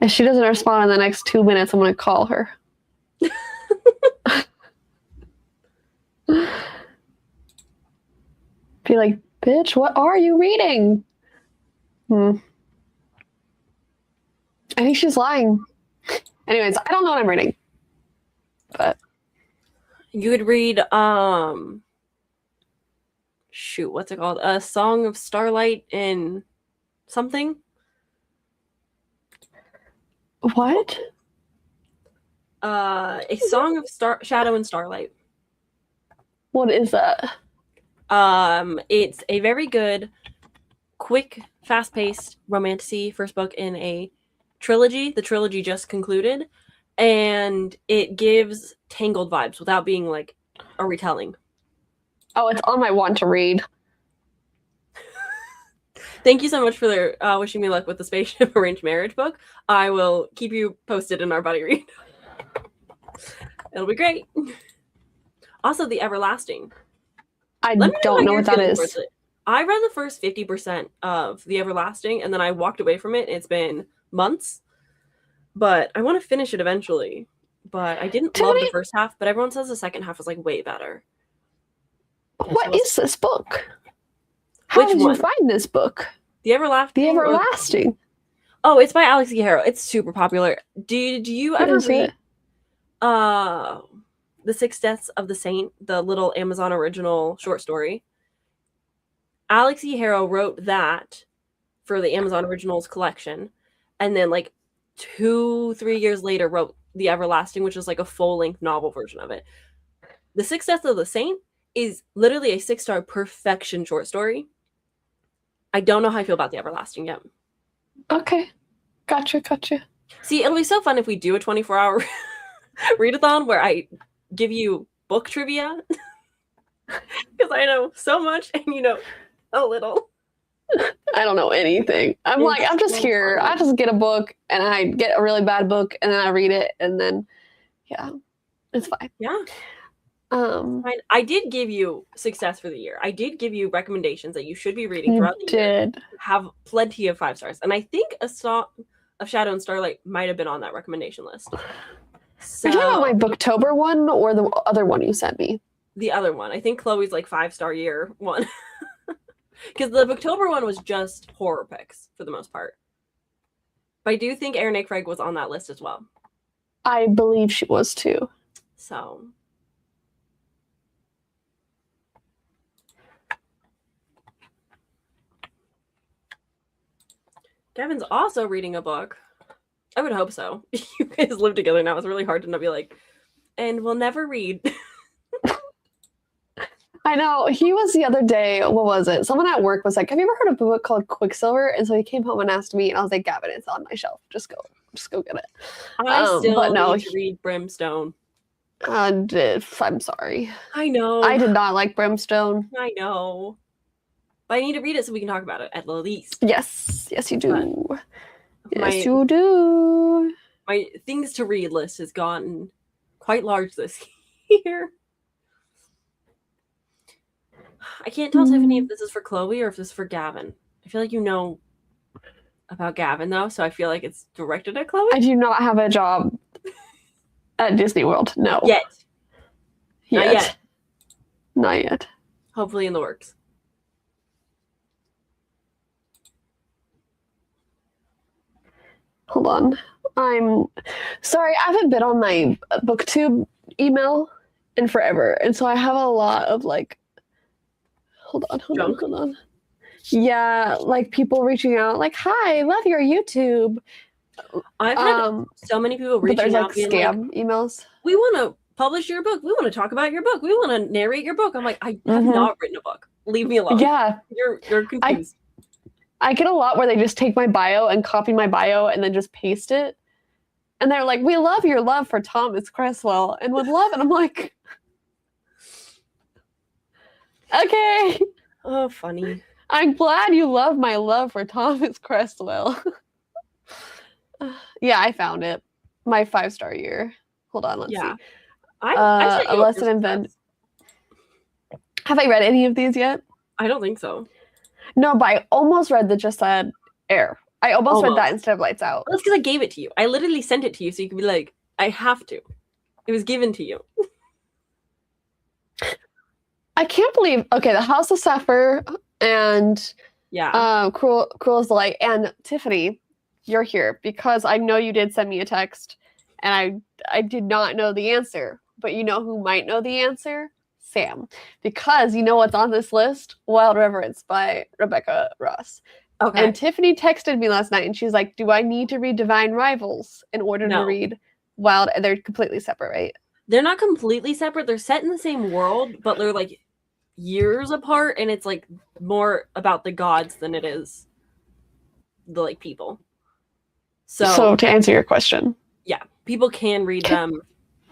If she doesn't respond in the next 2 minutes, I'm going to call her. Be like, bitch, what are you reading? I think she's lying. Anyways, I don't know what I'm reading. But you would read shoot, what's it called? A Song of Starlight in something? What? A Song of Shadow and Starlight. What is that? It's a very good, quick, fast-paced romantasy first book in a trilogy. The trilogy just concluded, and it gives Tangled vibes without being like a retelling. Oh, it's on my want to read. Thank you so much for wishing me luck with the Spaceship Arranged Marriage book. I will keep you posted in our buddy read. It'll be great. Also, The Everlasting. I don't know what that is. I read the first 50% of The Everlasting, and then I walked away from it. It's been months, but I want to finish it eventually. But I didn't love the first half, but everyone says the second half is like way better. What is this book? How did you find this book? The Everlasting. The Everlasting. Oh, it's by Alex Guerrero. It's super popular. Did you ever read The Six Deaths of the Saint, the little Amazon original short story? Alex Guerrero wrote that for the Amazon Originals collection, and then like 2-3 years later wrote The Everlasting, which is like a full-length novel version of it. The Sixth Death of the Saint is literally a 6-star perfection short story. I don't know how I feel about The Everlasting yet. Okay. Gotcha. See, it'll be so fun if we do a 24-hour readathon where I give you book trivia. Because I know so much and you know a little. I don't know anything. I'm just here. Fun. I just get a book and I get a really bad book and then I read it and then, yeah, it's fine. Yeah. I did give you success for the year. I did give you recommendations that you should be reading throughout the year. Have plenty of 5 stars. And I think A Song of Shadow and Starlight might have been on that recommendation list. So, are you talking about my Booktober one or the other one you sent me? The other one. I think Chloe's like 5-star year one. Because the Booktober one was just horror picks for the most part. But I do think Erin Craig was on that list as well. I believe she was too. So... Gavin's also reading a book. I would hope so. You guys live together now. It's really hard to not be like, and we'll never read. I know. He was the other day, what was it? Someone at work was like, have you ever heard of a book called Quicksilver? And so he came home and asked me, and I was like, Gavin, it's on my shelf. Just go get it. I still need to read Brimstone. I'm sorry. I know. I did not like Brimstone. I know. But I need to read it so we can talk about it, at least. Yes, you do. Yes, you do. My things to read list has gotten quite large this year. I can't tell Tiffany if this is for Chloe or if this is for Gavin. I feel like you know about Gavin, though, so I feel like it's directed at Chloe. I do not have a job at Disney World. No. Not yet. Hopefully in the works. Hold on. I'm sorry, I haven't been on my BookTube email in forever. And so I have a lot of like, hold on. Yeah, like people reaching out like, hi, love your YouTube. I've had so many people reaching out. But there's like scam emails. We want to publish your book. We want to talk about your book. We want to narrate your book. I'm like, I have not written a book. Leave me alone. Yeah. You're confused. I get a lot where they just take my bio and copy my bio and then just paste it. And they're like, we love your love for Thomas Cresswell and would love it. I'm like, okay. Oh, funny. I'm glad you love my love for Thomas Cresswell. Yeah, I found it. My 5-star year. Hold on, let's see. A lesson in Ven. Have I read any of these yet? I don't think so. No, but I almost read the Just Said Air. I almost read that instead of Lights Out. That's because I gave it to you. I literally sent it to you so you could be like, I have to. It was given to you. I can't believe. Okay, The House of Sapphire and Cruel as the Light. And Tiffany, you're here because I know you did send me a text and I did not know the answer. But you know who might know the answer? Sam, because you know what's on this list? Wild Reverence by Rebecca Ross. Okay. And Tiffany texted me last night and she's like, do I need to read Divine Rivals in order to read Wild? And they're completely separate, right? They're not completely separate. They're set in the same world, but they're like years apart. And it's like more about the gods than it is the like people. So to answer your question. Yeah, people can read them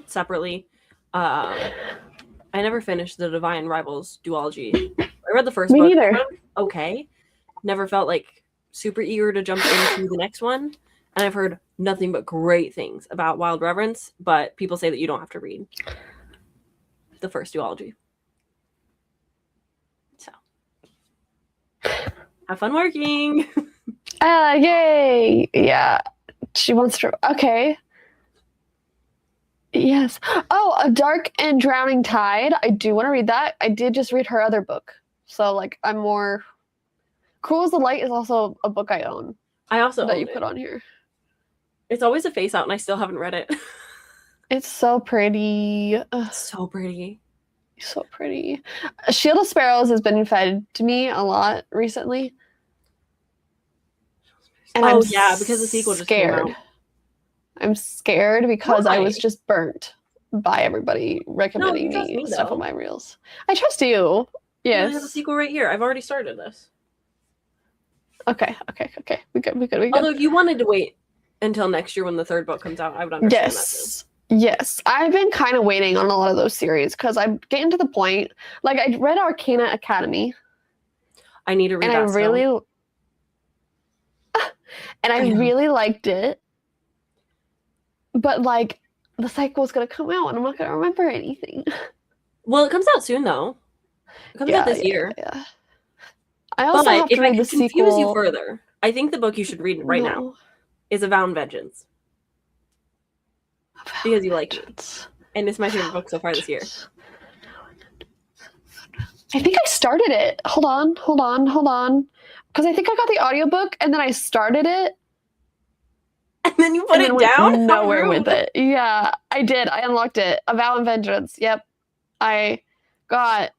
separately. I never finished the Divine Rivals duology. I read the first book. Me neither. Okay. Never felt like super eager to jump into the next one. And I've heard nothing but great things about Wild Reverence, but people say that you don't have to read the first duology. So have fun working. Yay. Yeah. She wants to. Okay. Yes. Oh, A Dark and Drowning Tide. I do want to read that. I did just read her other book. So, like, I'm more... Cruel as the Light is also a book I own. I also that you put on here. It's always a face out, and I still haven't read it. It's so pretty. So pretty. So pretty. Shield of Sparrows has been fed to me a lot recently. And I'm because the sequel just came out. I'm scared because Why? I was just burnt by everybody recommending me stuff on my reels. I trust you. Yes. I have a sequel right here. I've already started this. Okay. We good. Although if you wanted to wait until next year when the third book comes out, I would understand that too. Yes. I've been kind of waiting on a lot of those series because I'm getting to the point. Like, I read Arcana Academy. I need to read that. I really liked it. But, like, the cycle's going to come out and I'm not going to remember anything. Well, it comes out soon, though. It comes out this year. Yeah. I also have to read the sequel. If I confuse you further, I think the book you should read right now is A Vow and Vengeance. Because you like it. And it's my favorite book so far this year. I think I started it. Hold on. Because I think I got the audiobook and then I started it. And then you put it down? Nowhere with it. Yeah, I did. I unlocked it. A Vow and Vengeance. Yep. I got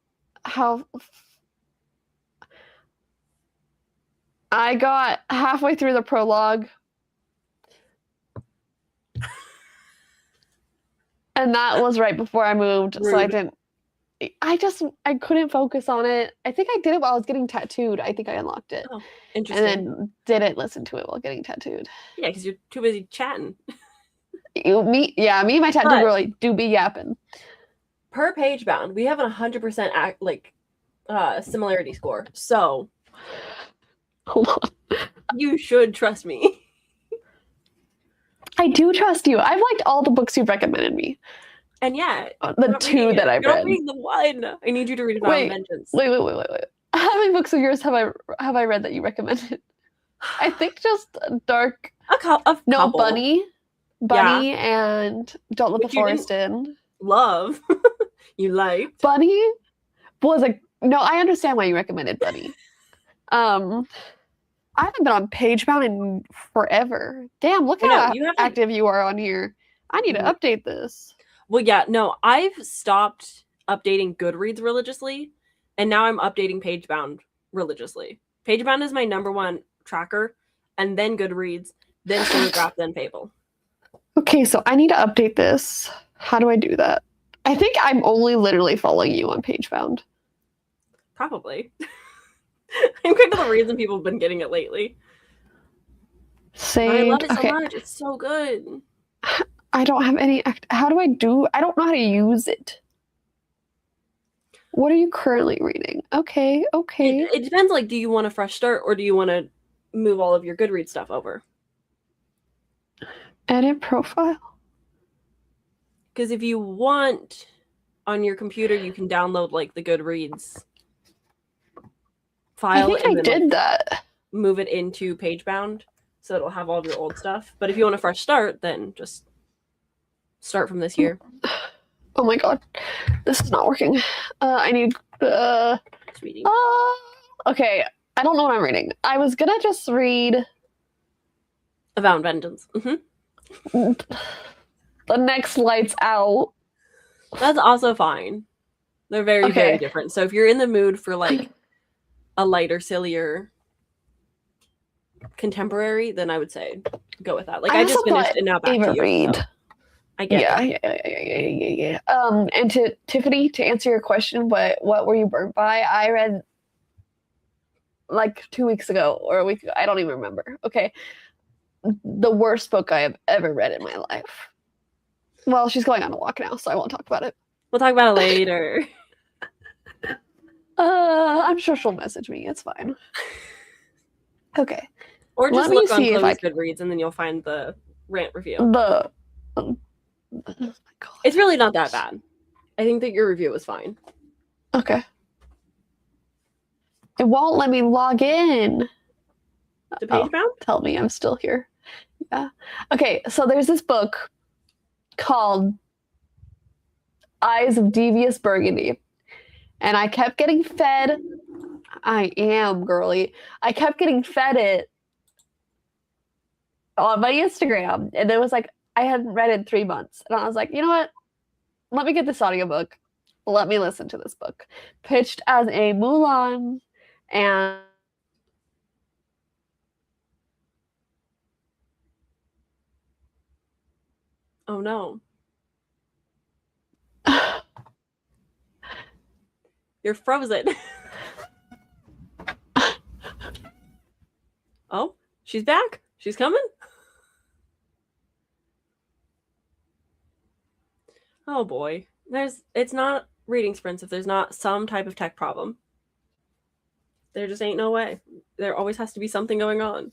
halfway through the prologue. And that was right before I moved. Rude. So I couldn't focus on it. I think I did it while I was getting tattooed. I think I unlocked it. Oh, interesting. And then didn't listen to it while getting tattooed. Yeah, because you're too busy chatting. Me and my tattoo girl do be yapping. Per page bound, we have a 100% similarity score. So hold on. You should trust me. I do trust you. I've liked all the books you've recommended me. And yeah, the two that I've read. Don't read the one. I need you to read Vow and Vengeance. Wait. How many books of yours have I read that you recommended? I think just Dark. No, Bunny, and Don't Let the Forest In. Love. You liked. Bunny was no. I understand why you recommended Bunny. I haven't been on Pagebound in forever. Damn, look how active you are on here. I need to update this. Well, yeah, no, I've stopped updating Goodreads religiously, and now I'm updating Pagebound religiously. Pagebound is my #1 tracker, and then Goodreads, then Storygraph, then Fable. Okay, so I need to update this. How do I do that? I think I'm only literally following you on Pagebound. Probably. I'm kind of the reason people have been getting it lately. I love it so much. It's so good. I don't have any. How do I do? I don't know how to use it. What are you currently reading? Okay. It depends. Like, do you want a fresh start or do you want to move all of your Goodreads stuff over? Edit profile. Because if you want on your computer, you can download like the Goodreads file. I think I did that. Move it into Pagebound so it'll have all of your old stuff. But if you want a fresh start, then just start from this year. Oh my god, this is not working. I need. Okay, I don't know what I'm reading. I was gonna just read A Vow and Vengeance. The next Lights Out. That's also fine. They're very, very different. So if you're in the mood for like a lighter, sillier contemporary, then I would say go with that. Like I just finished and now back to you. Read. So I get it. Yeah. And to Tiffany, to answer your question, what were you burnt by? I read like 2 weeks ago or a week ago. I don't even remember. Okay. The worst book I have ever read in my life. Well, she's going on a walk now, so I won't talk about it. We'll talk about it later. I'm sure she'll message me. It's fine. Okay. Or just look on Chloe's Goodreads and then you'll find the rant review. Oh my god. It's really not that bad. I think that your review was fine. Okay. It won't let me log in. To Pagebound? Tell me I'm still here. Yeah. Okay, so there's this book called Eyes of Devious Burgundy. And I kept getting fed. I am girly. I kept getting fed it on my Instagram. And it was like, I hadn't read it in 3 months. And I was like, you know what? Let me get this audiobook. Let me listen to this book. Pitched as a Mulan and Oh no. You're frozen. Oh, she's back. She's coming. Oh boy. It's not reading sprints if there's not some type of tech problem. There just ain't no way. There always has to be something going on.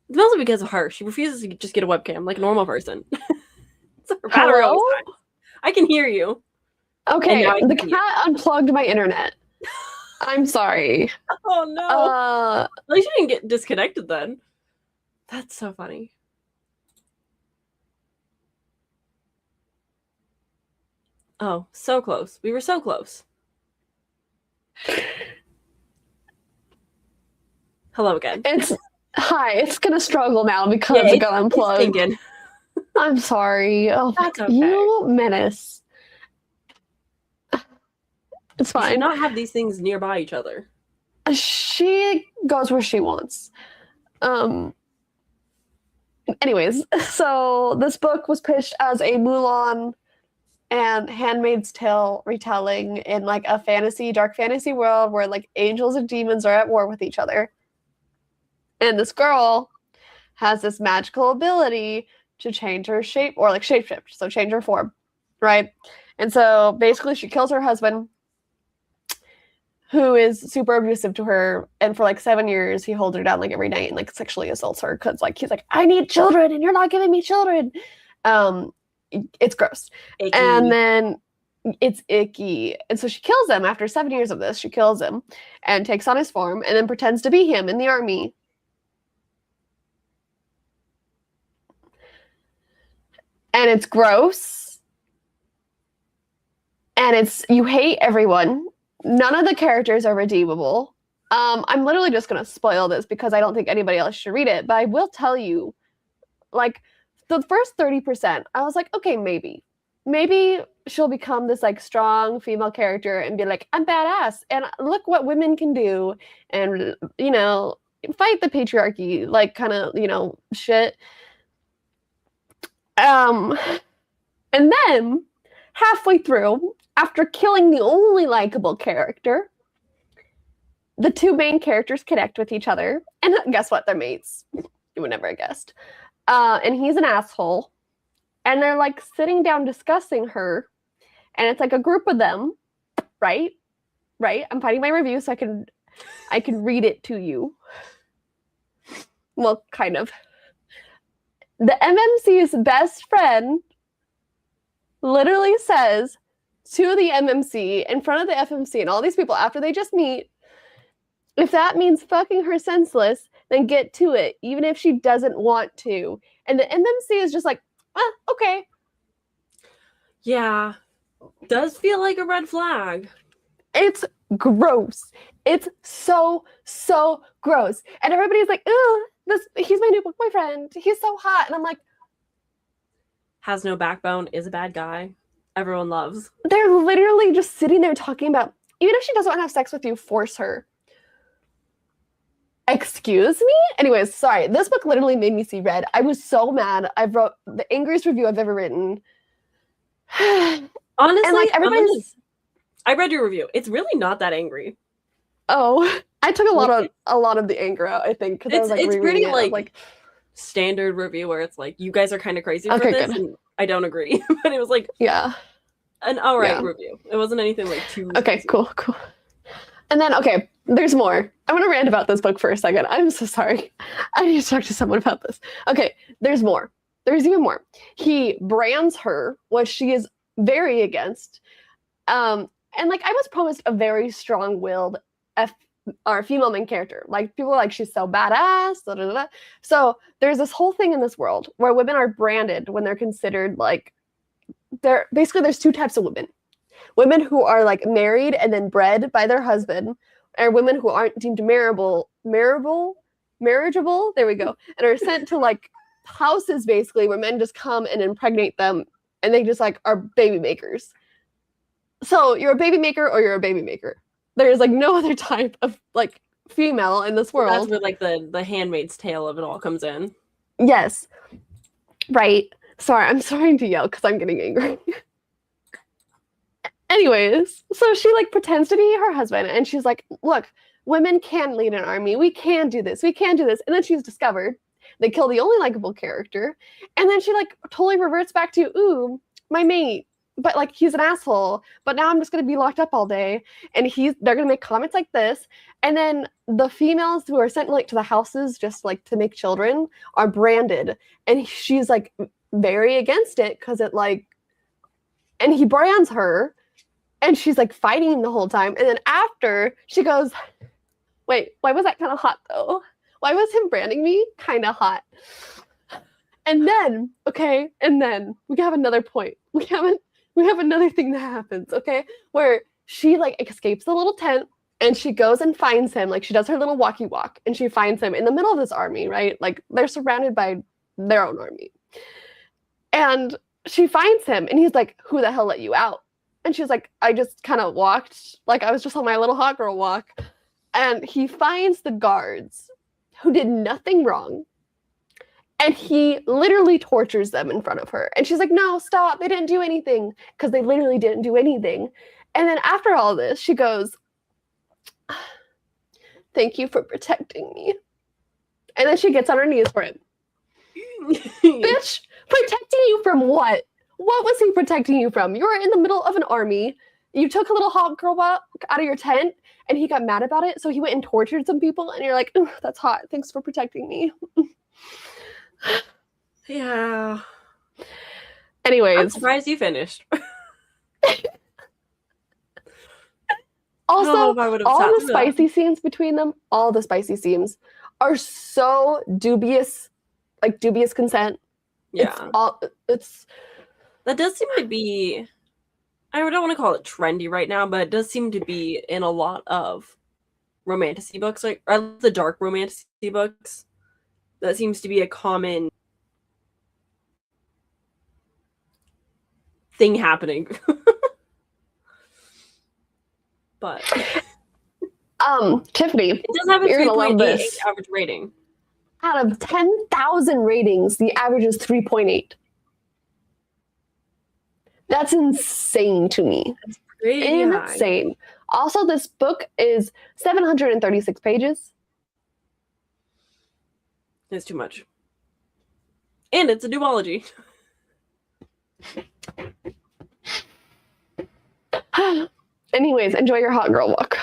It's mostly because of her. She refuses to just get a webcam like a normal person. So her battery always dies. I can hear you. Okay, the cat unplugged my internet. I'm sorry. Oh no. At least you didn't get disconnected then. That's so funny. Oh, so close. We were so close. Hello again. It's gonna struggle now because it got unplugged. I'm sorry. Oh, that's okay. You menace. It's fine. You should not have these things nearby each other. She goes where she wants. Anyways, so this book was pitched as a Mulan and Handmaid's Tale retelling in like a dark fantasy world where like angels and demons are at war with each other. And this girl has this magical ability to change her shape or like shapeshift, so change her form, right? And so basically she kills her husband, who is super abusive to her, and for like 7 years he holds her down like every night and like sexually assaults her because like he's like, I need children and you're not giving me children. It's gross. Icky. And then it's icky. And so she kills him after 7 years of this. She kills him and takes on his form and then pretends to be him in the army. And it's gross. And you hate everyone. None of the characters are redeemable. I'm literally just going to spoil this because I don't think anybody else should read it. But I will tell you, like, the first 30%, I was like, okay, maybe. Maybe she'll become this, like, strong female character and be like, I'm badass. And look what women can do. And, you know, fight the patriarchy, like, kind of, you know, shit. And then, halfway through, after killing the only likable character, the two main characters connect with each other. And guess what? They're mates. You would never have guessed. And he's an asshole. And they're like sitting down discussing her. And it's like a group of them. Right? I'm finding my review so I can read it to you. Well, kind of. The MMC's best friend literally says to the MMC in front of the FMC and all these people after they just meet, if that means fucking her senseless, then get to it, even if she doesn't want to. And the MMC is just like, okay. Yeah. Does feel like a red flag. It's gross. It's so gross. And everybody's like, ooh, he's my new boyfriend. He's so hot. And I'm like, has no backbone, is a bad guy. Everyone loves. They're literally just sitting there talking about, even if she doesn't want to have sex with you, force her. Excuse me? Anyways, sorry. This book literally made me see red. I was so mad. I wrote the angriest review I've ever written. Honestly, and like I read your review. It's really not that angry. Oh, I took a lot of the anger out, I think, because I was like, it's pretty like standard review where it's like, you guys are kind of crazy for this, and I don't agree. But it was like, an alright review. It wasn't anything like too crazy. Cool. And then, okay, there's more. I want to rant about this book for a second. I'm so sorry. I need to talk to someone about this. Okay, there's more. There's even more. He brands her, which she is very against. And like, I was promised a very strong-willed female main character. Like, people are like, she's so badass. Da, da, da. So there's this whole thing in this world where women are branded when they're considered like, there's two types of women. Women who are like married and then bred by their husband, or women who aren't deemed marriageable, there we go, and are sent to like houses basically where men just come and impregnate them, and they just like are baby makers. So you're a baby maker or you're a baby maker. There's like no other type of like female in this world. That's where like the Handmaid's Tale of it all comes in. Yes. Right. Sorry, I'm starting to yell because I'm getting angry. Anyways, so she like pretends to be her husband and she's like, look, women can lead an army. We can do this. We can do this. And then she's discovered. They kill the only likable character. And then she like totally reverts back to, ooh, my mate. But like he's an asshole. But now I'm just gonna be locked up all day. And they're gonna make comments like this. And then the females who are sent like to the houses just like to make children are branded. And she's like very against it because it like, and he brands her. And she's like fighting him the whole time. And then after she goes, wait, why was that kind of hot though? Why was him branding me kind of hot? And then, okay, and then we have another point. We have another thing that happens, okay? Where she like escapes the little tent and she goes and finds him. Like she does her little walkie walk and she finds him in the middle of this army, right? Like they're surrounded by their own army. And she finds him and he's like, who the hell let you out? And she's like, I just kind of walked, like I was just on my little hot girl walk. And he finds the guards who did nothing wrong. And he literally tortures them in front of her. And she's like, no, stop. They didn't do anything. Because they literally didn't do anything. And then after all this, she goes, thank you for protecting me. And then she gets on her knees for him. Bitch, protecting you from what? What was he protecting you from? You were in the middle of an army. You took a little hot girl walk out of your tent and he got mad about it. So he went and tortured some people and you're like, that's hot. Thanks for protecting me. Yeah. Anyways. I'm surprised you finished. Also, all the spicy scenes between them, all the spicy scenes are so dubious, like dubious consent. Yeah. It's that does seem to be, I don't want to call it trendy right now, but it does seem to be in a lot of romantasy books, like or the dark romantasy books. That seems to be a common thing happening. But Tiffany, it does have a 3.88 average rating. Out of 10,000 ratings, the average is 3.8. That's insane to me. That's pretty insane. High. Also, this book is 736 pages. It's too much. And it's a duology. Anyways, enjoy your hot girl walk.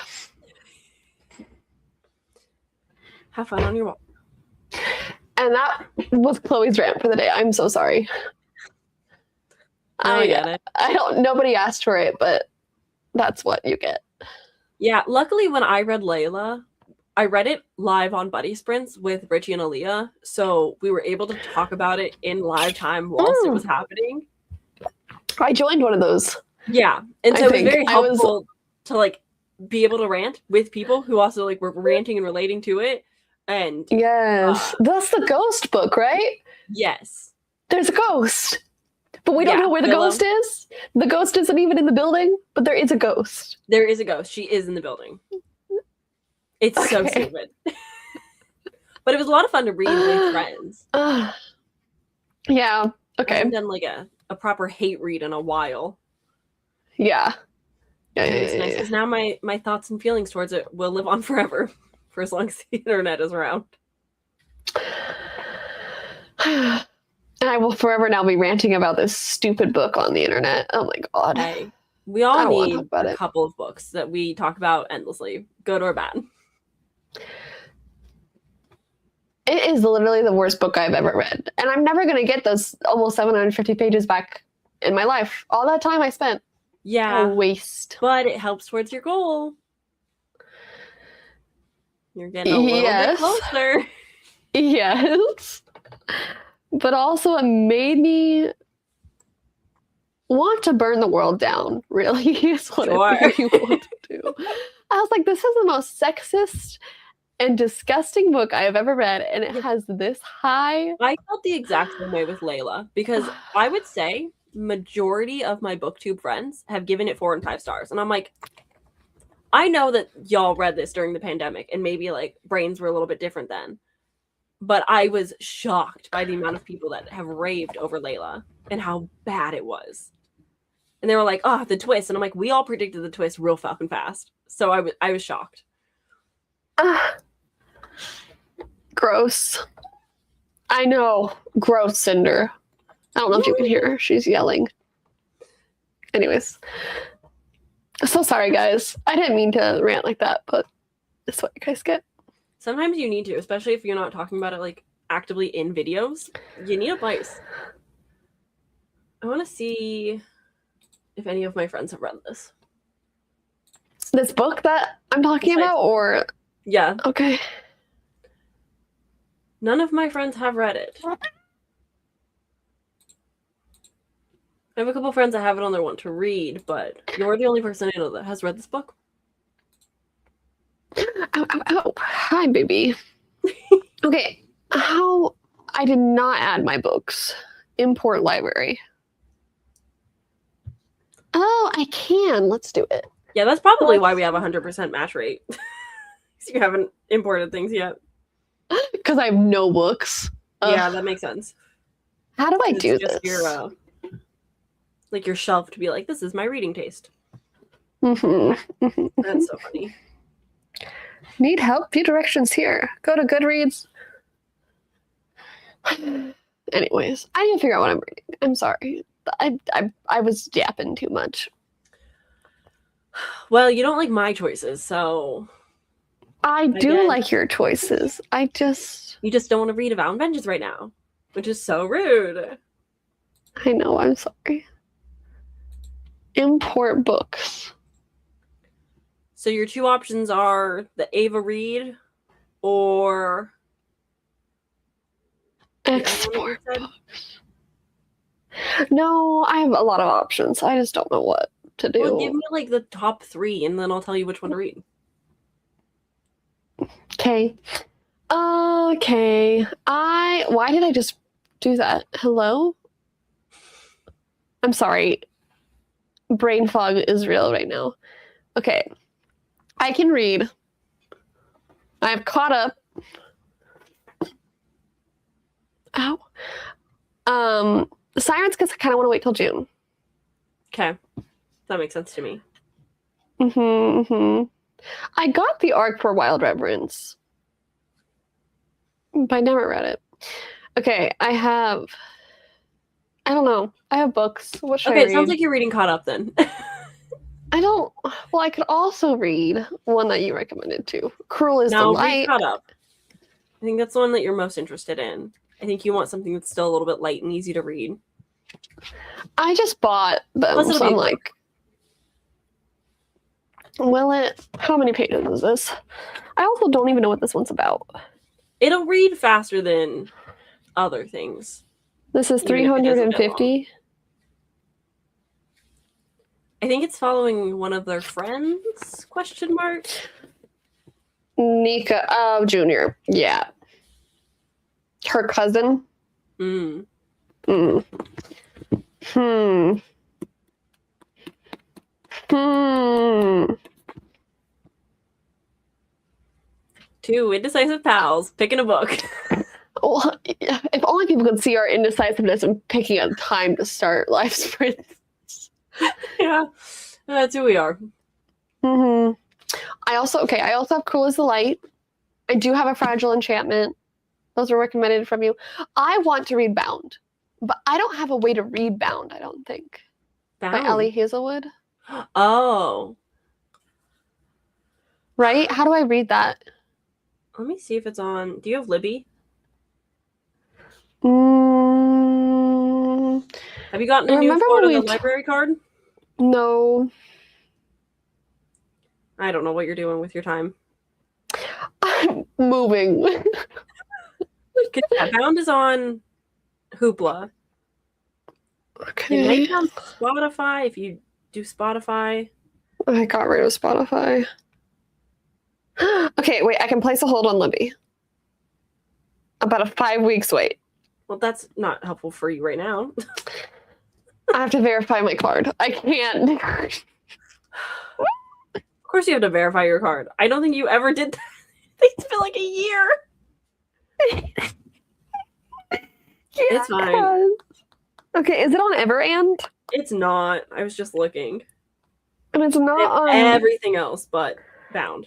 Have fun on your walk. And that was Chloe's rant for the day. I'm so sorry. I get it. Nobody asked for it, but that's what you get. Yeah, luckily when I read Layla, I read it live on Buddy Sprints with Richie and Aaliyah, so we were able to talk about it in live time whilst it was happening. I joined one of those. Yeah, and so it was very helpful to like be able to rant with people who also like were ranting and relating to it. And yes, that's the ghost book, right? Yes, there's a ghost. But we don't know where the ghost is. The ghost isn't even in the building, but there is a ghost. There is a ghost. She is in the building. It's so stupid. But it was a lot of fun to read with friends. Yeah. Okay. I haven't done like a proper hate read in a while. Yeah. It's nice because now my thoughts and feelings towards it will live on forever for as long as the internet is around. And I will forever now be ranting about this stupid book on the internet. Oh my god. Hey, we all need a couple of books that we talk about endlessly, good or bad. It is literally the worst book I've ever read. And I'm never going to get those almost 750 pages back in my life. All that time I spent. Yeah. A waste. But it helps towards your goal. You're getting a little bit closer. Yes. But also it made me want to burn the world down, really, is what I really want to do. I was like, this is the most sexist and disgusting book I have ever read, and it has this high... I felt the exact same way with Layla, because I would say majority of my booktube friends have given it 4 and 5 stars, and I'm like, I know that y'all read this during the pandemic, and maybe like brains were a little bit different then. But I was shocked by the amount of people that have raved over Layla and how bad it was. And they were like, oh, the twist. And I'm like, we all predicted the twist real fucking fast. So I was shocked. Gross. I know. Gross, Cinder. I don't know if you can hear her. She's yelling. Anyways. So sorry, guys. I didn't mean to rant like that, but that's what you guys get. Sometimes you need to, especially if you're not talking about it like actively in videos. You need advice. I want to see if any of my friends have read this. This book that I'm talking about, or? Yeah. Okay. None of my friends have read it. I have a couple friends that have it on their want to read, but you're the only person I know that has read this book. Ow, ow, ow. Hi, baby. Okay. How? I did not add my books. Import library. Oh, I can. Let's do it. Yeah, that's probably why we have 100% match rate. Because you haven't imported things yet. Because I have no books. Yeah, that makes sense. How do I do this? Your, like your shelf to be like, this is my reading taste. Mm-hmm. That's so funny. Need help? Few directions here. Go to Goodreads. Anyways, I need to figure out what I'm reading. I'm sorry. I was yapping too much. Well, you don't like my choices, so... I do like your choices. You just don't want to read Avowed Vengeance right now, which is so rude. I know, I'm sorry. Import books. So your two options are the Ava Reed or... Export books. No, I have a lot of options. I just don't know what to do. Well, give me like the top 3 and then I'll tell you which one to read. Okay. Okay. Why did I just do that? Hello? I'm sorry. Brain fog is real right now. Okay. I can read. I've caught up. Ow. Sirens, because I kind of want to wait till June. Okay. That makes sense to me. I got the arc for Wild Reverence, but I never read it. Okay, I don't know. I have books. What should I read? Okay, it sounds like you're reading Caught Up then. Well, I could also read one that you recommended too. Cruel is the Light. Read Caught Up. I think that's the one that you're most interested in. I think you want something that's still a little bit light and easy to read. I just bought them, so I'm like, how many pages is this? I also don't even know what this one's about. It'll read faster than other things. This is 350. I think it's following one of their friends, ? Nika, Junior. Yeah. Her cousin. Hmm. 2 indecisive pals picking a book. Well, if only people could see our indecisiveness and picking a time to start life sprints. Yeah, that's who we are. I also have Cruel as the Light. I do have a Fragile Enchantment. Those were recommended from you. I want to read Bound, but I don't have a way to read Bound, I don't think. Bound? By Ellie Hazelwood. Oh. Right? How do I read that? Let me see if it's on... Do you have Libby? Have you gotten a new Florida library card? No. I don't know what you're doing with your time. I'm moving. Bound is on Hoopla. Okay. It might be on Spotify if you do Spotify. I got rid of Spotify. Okay, wait, I can place a hold on Libby. About a 5 weeks wait. Well, that's not helpful for you right now. I have to verify my card. I can't. Of course you have to verify your card. I don't think you ever did that. It's been like a year. It's fine. Okay, is it on Everand? It's not. I was just looking. And it's not on everything else but Bound.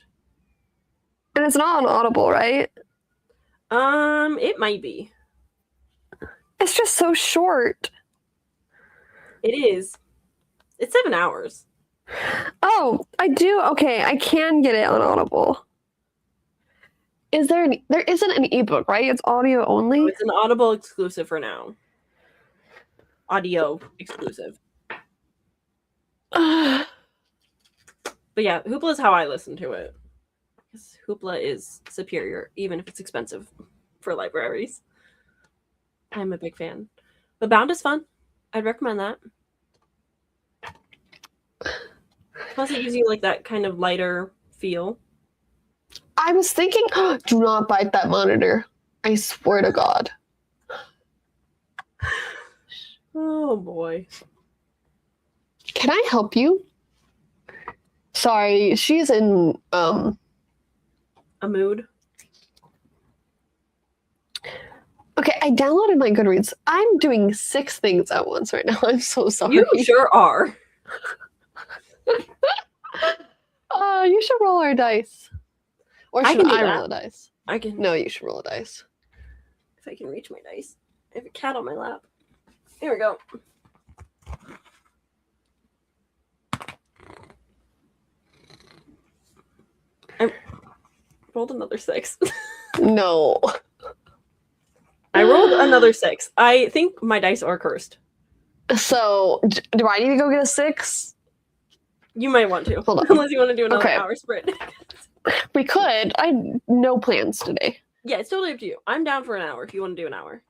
And it's not on Audible, right? It might be. It's just so short. It is. It's 7 hours. Oh, I do. Okay, I can get it on Audible. There isn't an ebook, right? It's audio only? Oh, it's an Audible exclusive for now. Audio exclusive. But yeah, Hoopla is how I listen to it. Because Hoopla is superior, even if it's expensive for libraries. I'm a big fan. But Bound is fun. I'd recommend that. Plus, it gives you like that kind of lighter feel. I was thinking, do not bite that monitor. I swear to God. Oh boy. Can I help you? Sorry, she's in a mood. Okay, I downloaded my Goodreads. I'm doing 6 things at once right now. I'm so sorry. You sure are. You should roll our dice. Or should I roll a dice? I can. No, you should roll a dice. If I can reach my dice. I have a cat on my lap. Here we go. I rolled another 6. No. I rolled another 6. I think my dice are cursed. So, do I need to go get a 6? You might want to. Hold on. Unless you want to do another hour sprint. We could. I have no plans today. Yeah, it's totally up to you. I'm down for an hour if you want to do an hour.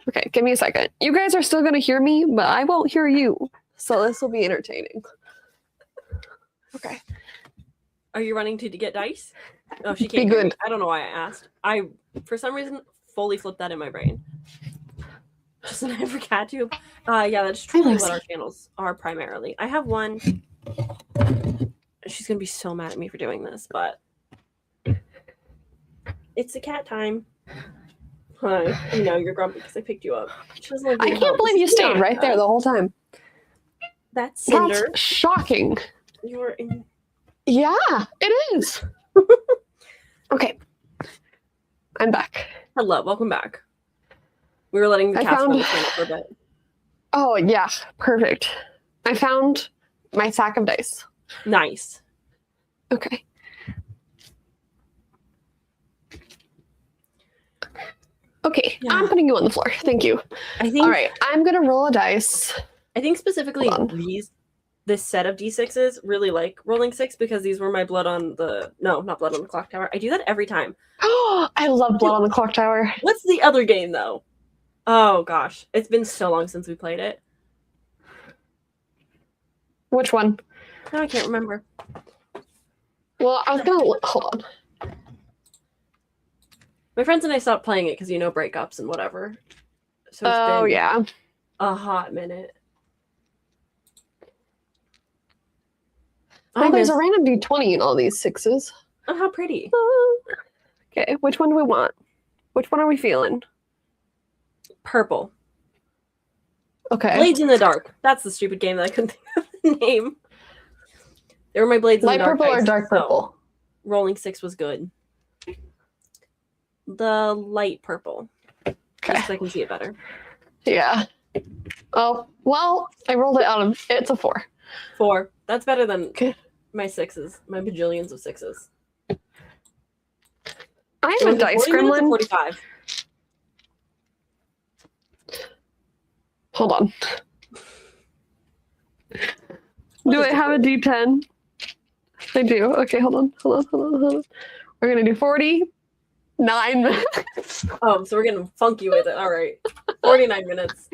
Okay, give me a second. You guys are still going to hear me, but I won't hear you. So this will be entertaining. Okay. Are you running to get dice? Oh, she can't. Be good. I don't know why I asked. I, for some reason, fully flipped that in my brain. Just an ever cat tube. Yeah, that's truly what our channels are primarily. I have one. She's gonna be so mad at me for doing this, but it's the cat time. Hi. You know you're grumpy because I picked you up. She doesn't like I can't believe you stayed right there the whole time. That's Cinder. That's shocking. You're in. Yeah, it is. Okay. I'm back. Hello, welcome back. We were letting the cats run the channel for a bit. Oh, yeah. Perfect. I found my sack of dice. Nice. Okay. Okay, yeah. I'm putting you on the floor. Thank you. I think. All right, I'm gonna roll a dice. I think specifically this set of D6s really like rolling 6 because these were my blood on the not blood on the clock tower. I do that every time. Oh, I love blood on the clock tower. What's the other game though? Oh gosh, it's been so long since we played it. Which one? No, I can't remember. Well, I was gonna hold on. My friends and I stopped playing it because breakups and whatever. So it's been yeah, a hot minute. Oh, there's a random D20 in all these 6s. Oh, how pretty. Okay, which one do we want? Which one are we feeling? Purple. Okay. Blades in the Dark. That's the stupid game that I couldn't think of the name. They were my Blades in the Dark. Light purple or dark purple? So rolling 6 was good. The light purple. Okay. Just so I can see it better. Yeah. Oh, well, I rolled it out of it's a 4. 4. That's better than my 6s. My bajillions of 6s. I have a dice gremlin. 45. Hold on. Do I have a D10? I do. Okay, hold on. We're gonna do 49 minutes. Oh, so we're getting funky with it. All right. 49 minutes.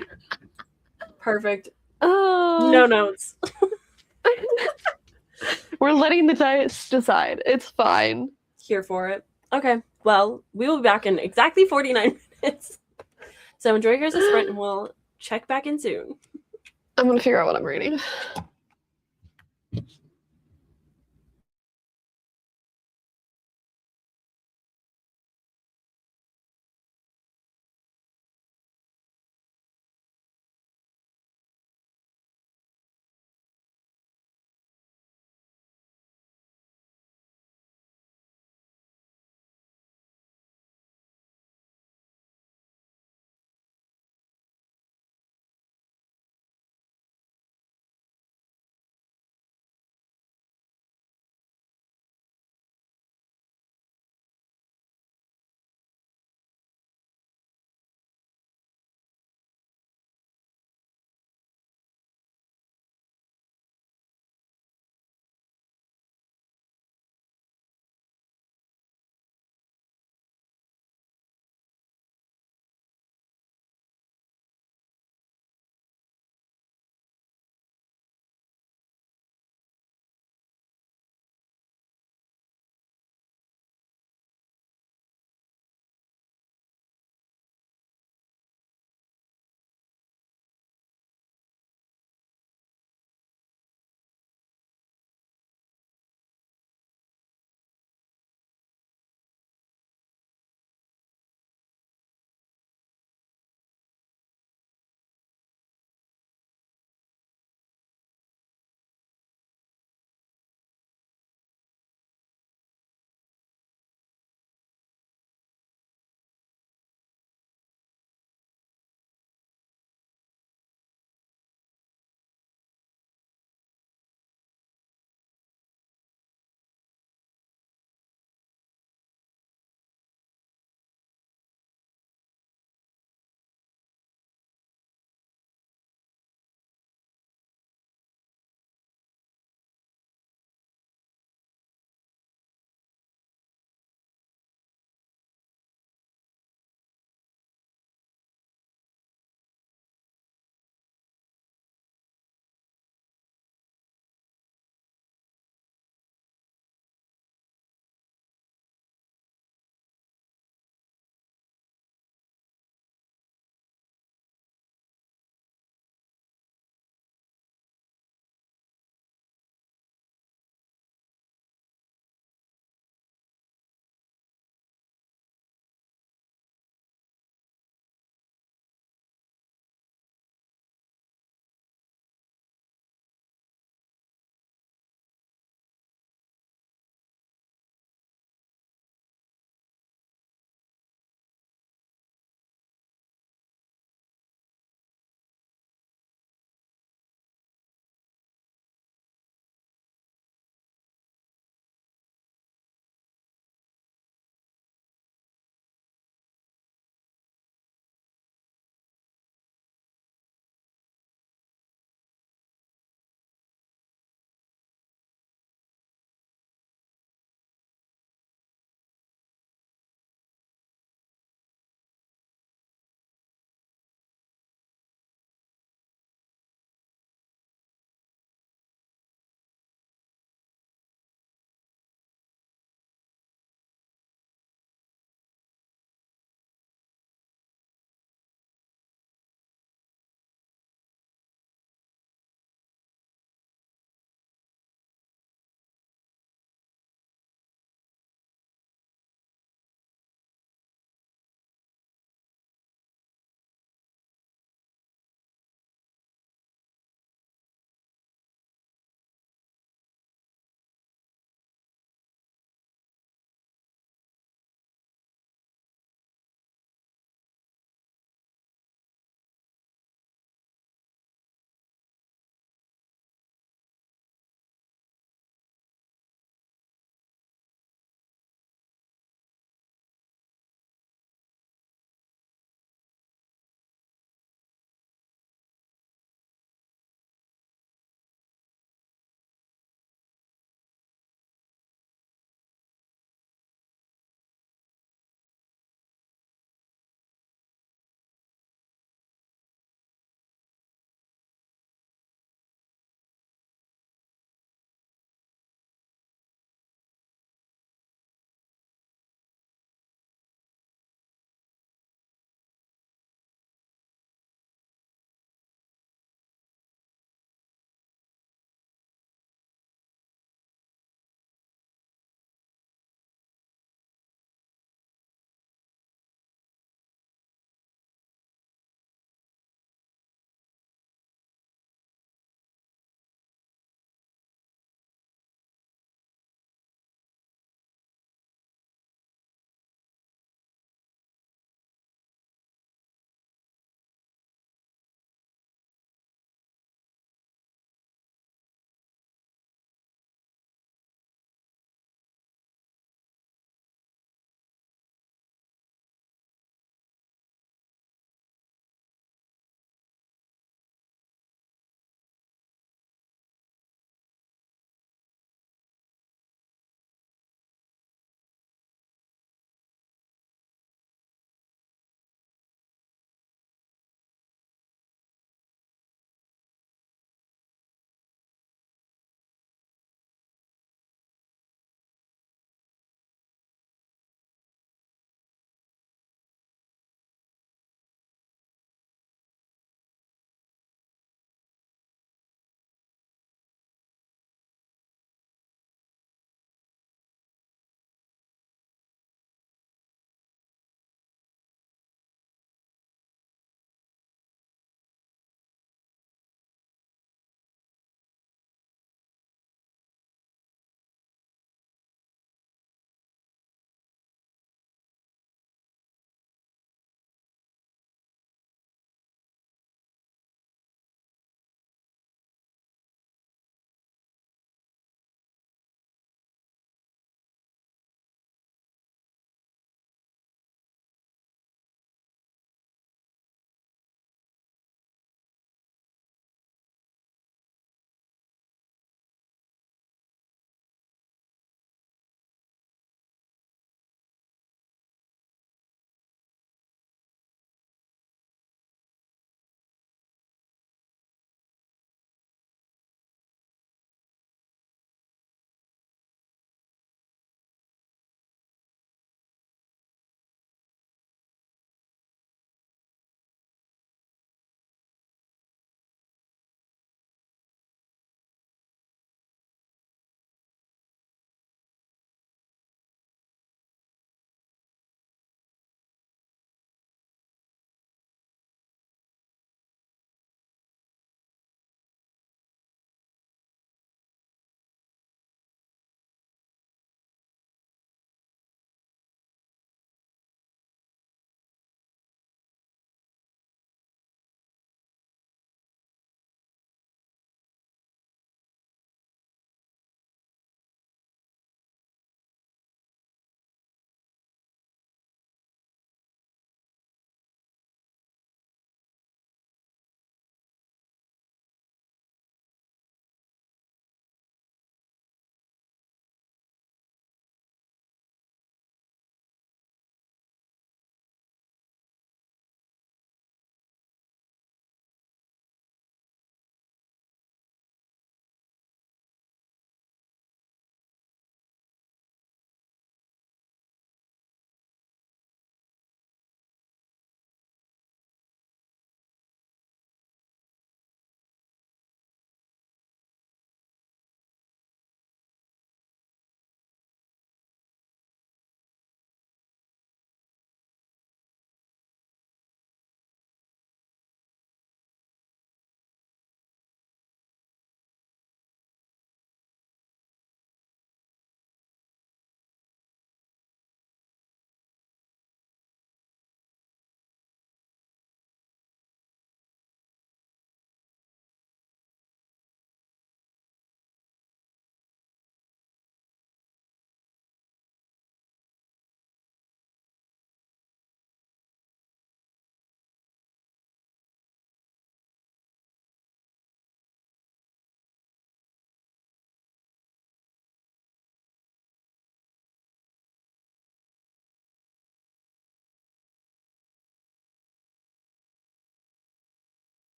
Perfect. No notes. We're letting the dice decide. It's fine. Here for it. Okay. Well, we will be back in exactly 49 minutes. So enjoy your guys' sprint and we'll check back in soon. I'm going to figure out what I'm reading.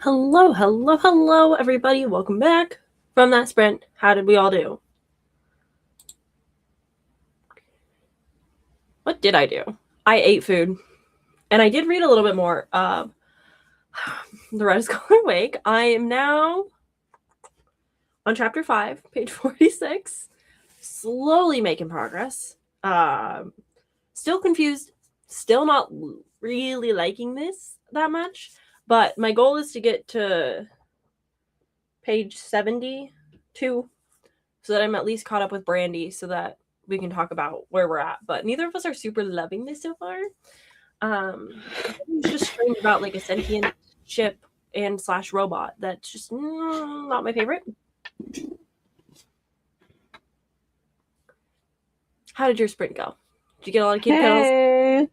Hello, hello, hello, everybody. Welcome back from that sprint. How did we all do? What did I do? I ate food. And I did read a little bit more of The Red Scholar Wake. I am now on chapter 5, page 46. Slowly making progress. Still confused. Still not really liking this that much. But my goal is to get to page 72 so that I'm at least caught up with Brandy so that we can talk about where we're at. But neither of us are super loving this so far. It's just strange about like a sentient ship and / robot that's just not my favorite. How did your sprint go? Did you get a lot of kid pills?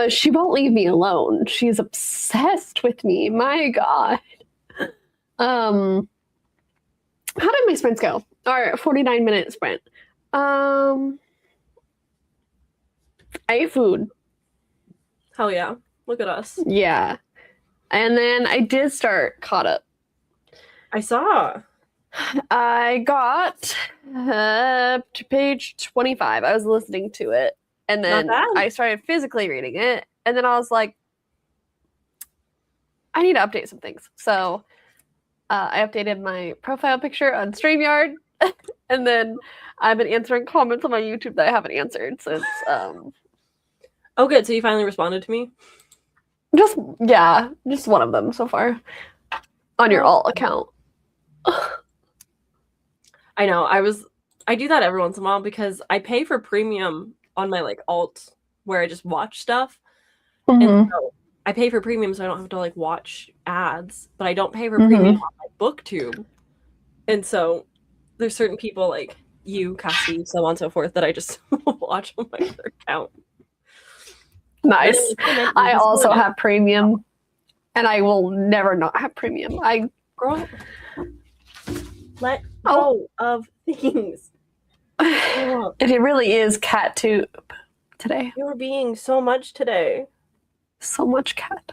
She won't leave me alone. She's obsessed with me. My God. How did my sprints go? All right, 49-minute sprint. I ate food. Hell yeah. Look at us. Yeah. And then I did start caught up. I saw. I got up to page 25. I was listening to it. And then I started physically reading it. And then I was like, I need to update some things. So I updated my profile picture on StreamYard. And then I've been answering comments on my YouTube that I haven't answered since. Oh, good. So you finally responded to me? Just one of them so far. On your alt account. I know. I do that every once in a while because I pay for premium on my like alt where I just watch stuff. Mm-hmm. And so I pay for premium so I don't have to like watch ads, but I don't pay for premium on my booktube. And so there's certain people like you, Cassie, so on and so forth that I just watch on my other account. Nice. I also have premium and I will never not have premium. Girl, let go of things. It really is cat tube today. You were being so much today. So much cat.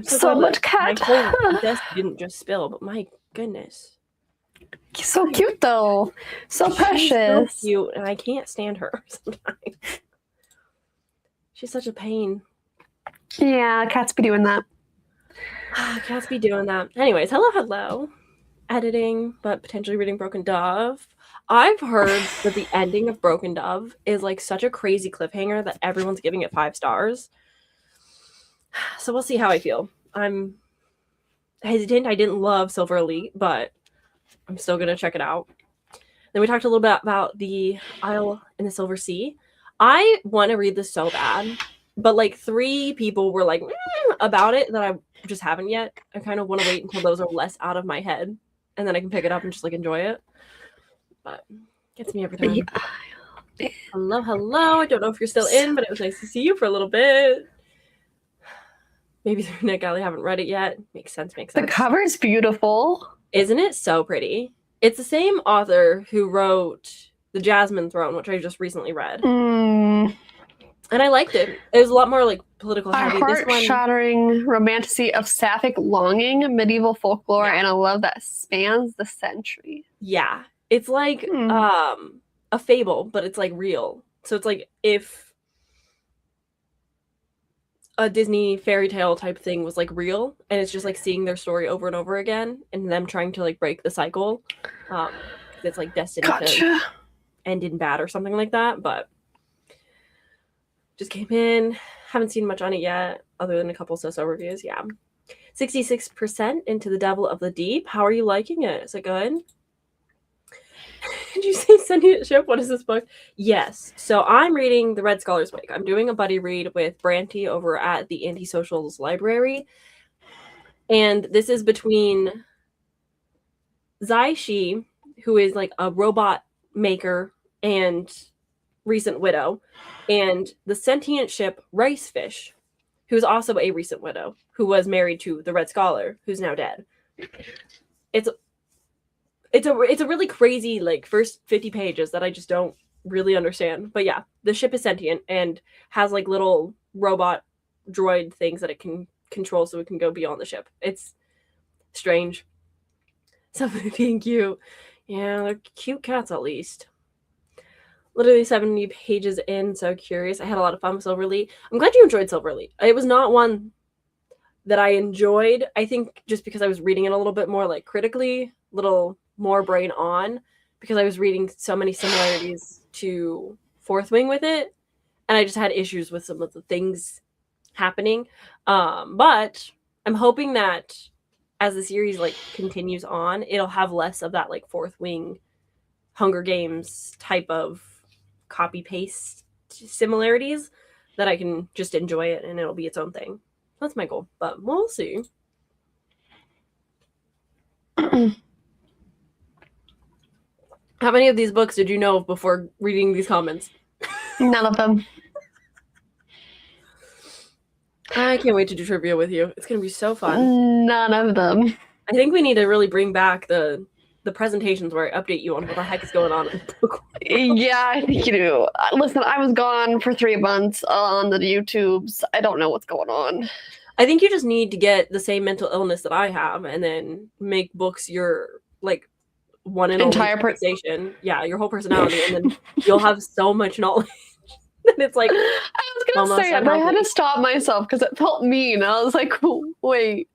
So much cat. My whole desk didn't just spill, but my goodness. He's so cute though. So precious. She's so cute, and I can't stand her sometimes. She's such a pain. Yeah, cats be doing that. Cats be doing that. Anyways, hello. Editing, but potentially reading Broken Dove. I've heard that the ending of Broken Dove is like such a crazy cliffhanger that everyone's giving it 5 stars. So we'll see how I feel. I'm hesitant. I didn't love Silver Elite, but I'm still going to check it out. Then we talked a little bit about the Isle in the Silver Sea. I want to read this so bad, but like 3 people were like about it that I just haven't yet. I kind of want to wait until those are less out of my head, and then I can pick it up and just like enjoy it. But gets me every time. Yeah. Hello. I don't know if you're still in, but it was nice to see you for a little bit. Maybe through Nick Alley, haven't read it yet. Makes sense. The cover is beautiful. Isn't it so pretty? It's the same author who wrote The Jasmine Throne, which I just recently read. And I liked it. It was a lot more like political heavy. A heart-shattering romantasy of sapphic longing, medieval folklore, and a love that spans the century. Yeah. It's like a fable, but it's like real. So it's like if a Disney fairy tale type thing was like real, and it's just like seeing their story over and over again and them trying to like break the cycle. It's like destined to end in bad or something like that, but just came in, haven't seen much on it yet other than a couple so reviews. 66% into The Devil of the Deep. How are you liking it? Is it good? Did you say Sentient Ship? What is this book? Yes. So I'm reading The Red Scholar's Wake. I'm doing a buddy read with Branty over at the Antisocials Library. And this is between Zai Shi, who is like a robot maker and recent widow, and the sentient ship Ricefish, who's also a recent widow, who was married to the Red Scholar, who's now dead. It's a really crazy like first 50 pages that I just don't really understand. But yeah, the ship is sentient and has like little robot droid things that it can control so it can go beyond the ship. It's strange. Something being cute. Yeah, they're cute cats at least. Literally 70 pages in, so curious. I had a lot of fun with Silverleaf. I'm glad you enjoyed Silverleaf. It was not one that I enjoyed. I think just because I was reading it a little bit more like critically, a little more brain on, because I was reading so many similarities to Fourth Wing with it, and I just had issues with some of the things happening. But I'm hoping that as the series like continues on, it'll have less of that like Fourth Wing, Hunger Games type of copy paste similarities, that I can just enjoy it and it'll be its own thing. That's my goal, but we'll see. How many of these books did you know before reading these comments? None of them. I can't wait to do trivia with you. It's going to be so fun. None of them. I think we need to really bring back the presentations where I update you on what the heck is going on in the book. Yeah, I think you do. Listen, I was gone for 3 months on the YouTubes. I don't know what's going on. I think you just need to get the same mental illness that I have and then make books your, like, one and entire only conversation. Yeah, your whole personality. And then you'll have so much knowledge. And it's like, I was going to say it, but I had to stop myself because it felt mean. I was like, wait.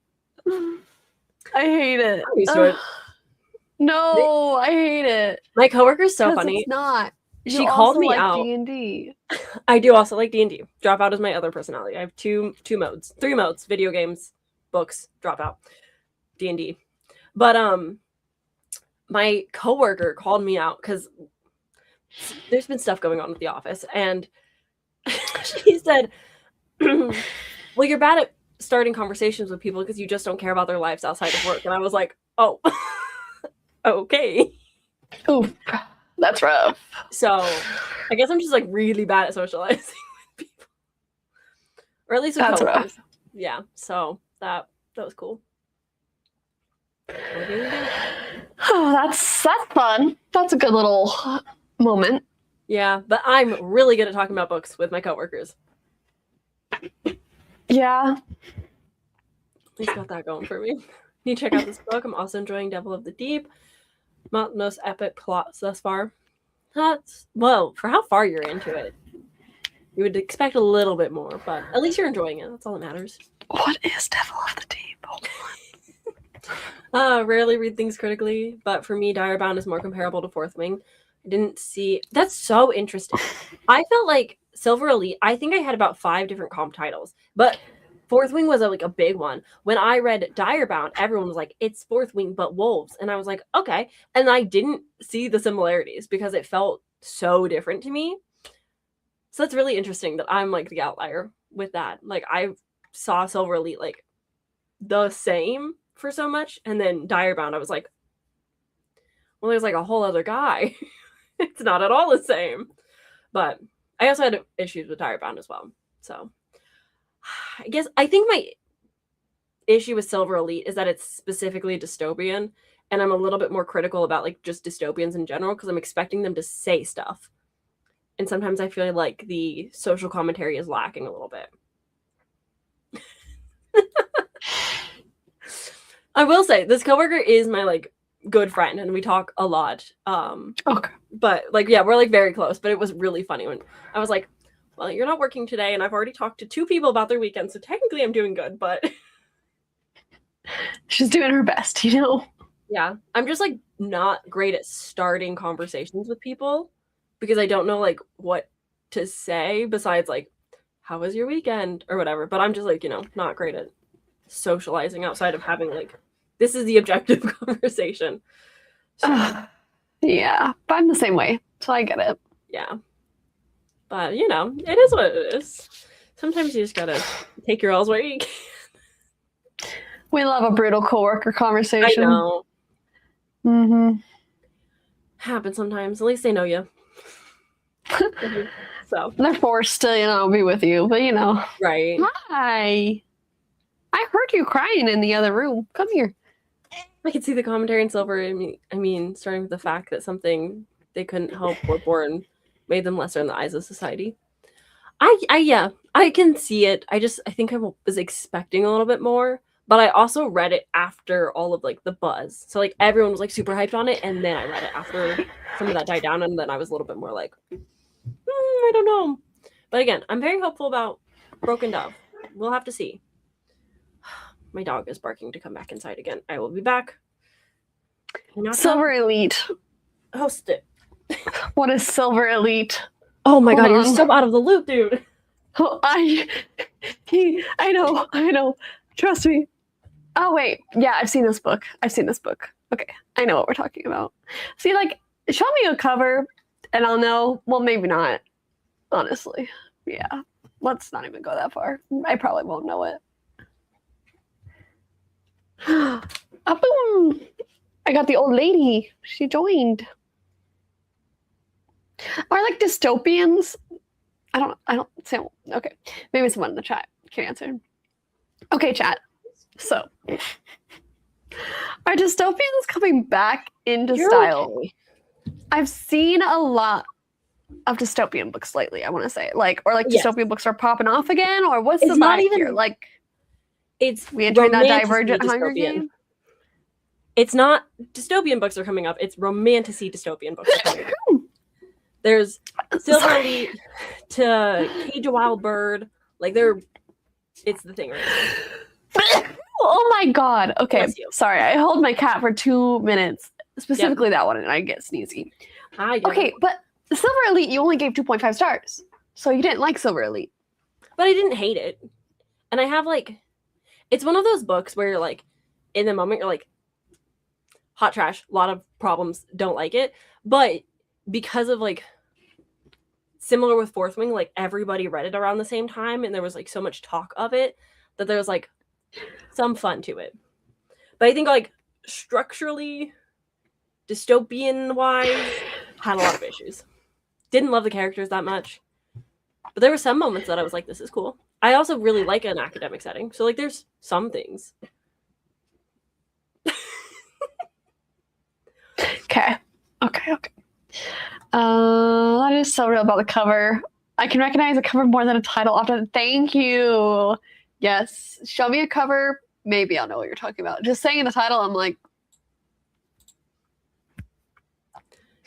I hate it. I'm used to it. No, I hate it. My coworker's so funny. It's not. She called me like out. D&D. I do also like D&D. Dropout is my other personality. I have two modes, 3 modes: video games, books, Dropout, D&D. But my coworker called me out because there's been stuff going on with the office, and she said, "Well, you're bad at starting conversations with people because you just don't care about their lives outside of work." And I was like, "Oh." Okay. Oof, that's rough. So I guess I'm just like really bad at socializing with people, or at least with that's coworkers. rough. Yeah. So that was cool. Oh, that's fun. That's a good little moment. Yeah, but I'm really good at talking about books with my coworkers. Yeah. He's got that going for me. You check out this book. I'm also enjoying Devil of the Deep. Not most epic plots thus far. Well, for how far you're into it, you would expect a little bit more, but at least you're enjoying it. That's all that matters. What is Devil of the Deep? Rarely read things critically, but for me, Direbound is more comparable to Fourth Wing. I didn't see... That's so interesting. I felt like Silver Elite, I think I had about 5 different comp titles, but Fourth Wing was a big one. When I read Direbound, everyone was like, it's Fourth Wing, but wolves. And I was like, okay. And I didn't see the similarities because it felt so different to me. So that's really interesting that I'm like the outlier with that. Like I saw Silver Elite like the same for so much. And then Direbound, I was like, well, there's like a whole other guy. It's not at all the same. But I also had issues with Direbound as well. So I think my issue with Silver Elite is that it's specifically dystopian, and I'm a little bit more critical about like just dystopians in general because I'm expecting them to say stuff. And sometimes I feel like the social commentary is lacking a little bit. I will say this coworker is my like good friend and we talk a lot. Okay. But like, yeah, we're like very close, but it was really funny when I was like, well, you're not working today, and I've already talked to 2 people about their weekend, so technically I'm doing good, but... She's doing her best, you know? Yeah. I'm just, like, not great at starting conversations with people, because I don't know, like, what to say besides, like, how was your weekend, or whatever, but I'm just, like, you know, not great at socializing outside of having, like, this is the objective conversation. So, yeah, but I'm the same way, so I get it. Yeah. But, you know, it is what it is. Sometimes you just gotta take your L's where you can. We love a brutal coworker conversation. I know. Mm-hmm. Happens sometimes. At least they know you. So they're forced to, you know, be with you, but you know. Right. Hi. I heard you crying in the other room. Come here. I could see the commentary in Silver. I mean, starting with the fact that something they couldn't help or born made them lesser in the eyes of society. I can see it. I think I was expecting a little bit more, but I also read it after all of like the buzz. So like everyone was like super hyped on it, and then I read it after some of that died down, and then I was a little bit more like, I don't know. But again, I'm very hopeful about Broken Dove. We'll have to see. My dog is barking to come back inside again. I will be back. Silver Elite. Host it. What is Silver Elite? Oh my god, you're so out of the loop, dude. Oh, I know. Trust me. Oh wait, yeah, I've seen this book. Okay, I know what we're talking about. See, like, show me a cover, and I'll know. Well, maybe not. Honestly, yeah. Let's not even go that far. I probably won't know it. Boom! I got the old lady. She joined. Are like dystopians? I don't say. Okay, maybe someone in the chat can answer. Okay, chat. So, are dystopians coming back into style? Okay. I've seen a lot of dystopian books lately. I want to say, dystopian books are popping off again, or what's the vibe here? Like, it's we entering that Divergent Hunger Game. It's not dystopian books are coming up. It's romantic-y dystopian books are coming up. There's Silver Elite to Cage a Wild Bird. Like it's the thing right now. Oh my god. Okay. Sorry, I hold my cat for 2 minutes. Specifically that one, and I get sneezy. Okay, but Silver Elite, you only gave 2.5 stars. So you didn't like Silver Elite. But I didn't hate it. And I have it's one of those books where you're like, in the moment, you're like, hot trash, a lot of problems, don't like it. But because of similar with Fourth Wing, everybody read it around the same time, and there was so much talk of it that there was some fun to it. But I think structurally, dystopian wise, had a lot of issues. Didn't love the characters that much, but there were some moments that I was like, this is cool. I also really like an academic setting, so there's some things. Okay. That is so real about the cover. I can recognize a cover more than a title often. Thank you. Yes. Show me a cover. Maybe I'll know what you're talking about. Just saying the title, I'm like,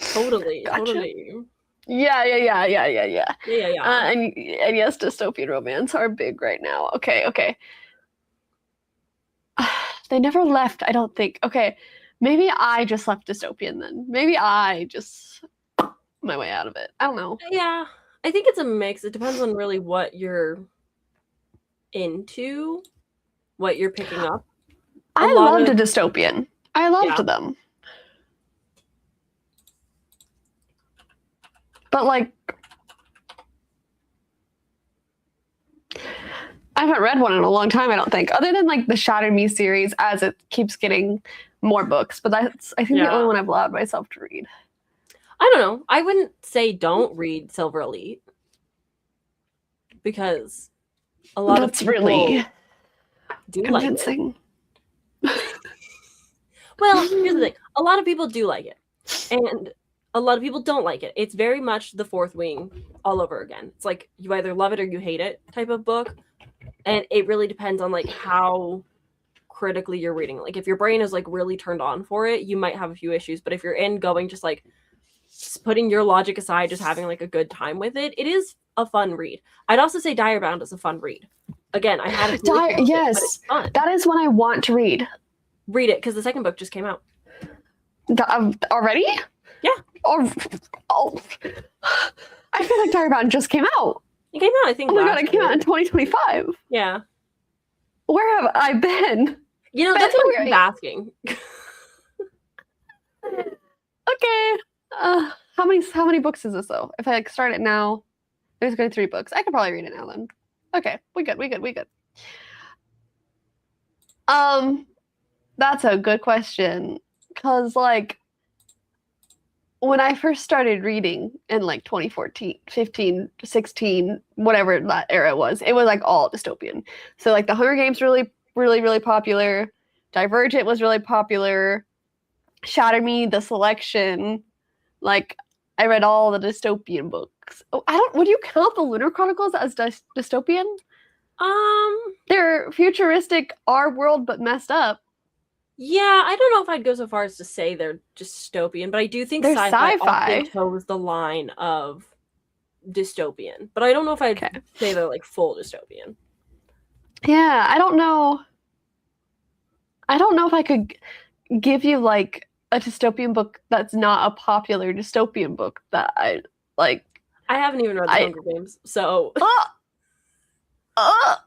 Totally. Gotcha. Totally. Yeah. Yeah. And yes, dystopian romance are big right now. Okay. They never left, I don't think. Okay. Maybe I just left dystopian then. Maybe I just my way out of it. I don't know. Yeah. I think it's a mix. It depends on really what you're into, what you're picking up. I loved a dystopian. I loved them. But I haven't read one in a long time, I don't think. Other than the Shatter Me series as it keeps getting more books. But that's, I think, the only one I've allowed myself to read. I don't know. I wouldn't say don't read Silver Elite. Because a lot of people really do convincing. Like it. Well, here's the thing. A lot of people do like it. And a lot of people don't like it. It's very much the Fourth Wing all over again. It's you either love it or you hate it type of book. And it really depends on how critically you're reading. If your brain is really turned on for it, you might have a few issues. But if you're going just putting your logic aside, just having a good time with it, it is a fun read. I'd also say Direbound is a fun read. Again, I had a yes, that is one I want to read. Read it because the second book just came out. Already? Yeah. Oh, I feel like Direbound just came out. It came out, I think. Oh my god, it came out in 2025. Yeah. Where have I been? That's what I'm asking. Okay. How many books is this though? If I start it now, there's going to be 3 books. I could probably read it now then. Okay, we good. That's a good question. Cause when I first started reading in 2014, 15, 16, whatever that era was, it was all dystopian. So the Hunger Games really popular. Divergent was really popular. Shatter Me, The Selection. I read all the dystopian books. books. Would you count the Lunar Chronicles as dystopian? They're futuristic, our world, but messed up. Yeah, I don't know if I'd go so far as to say they're dystopian, but I do think sci-fi often toes the line of dystopian. But I don't know if I'd say they're like full dystopian. Yeah, I don't know. I don't know if I could give you like a dystopian book that's not a popular dystopian book that I like. I haven't even read The Hunger Games, so.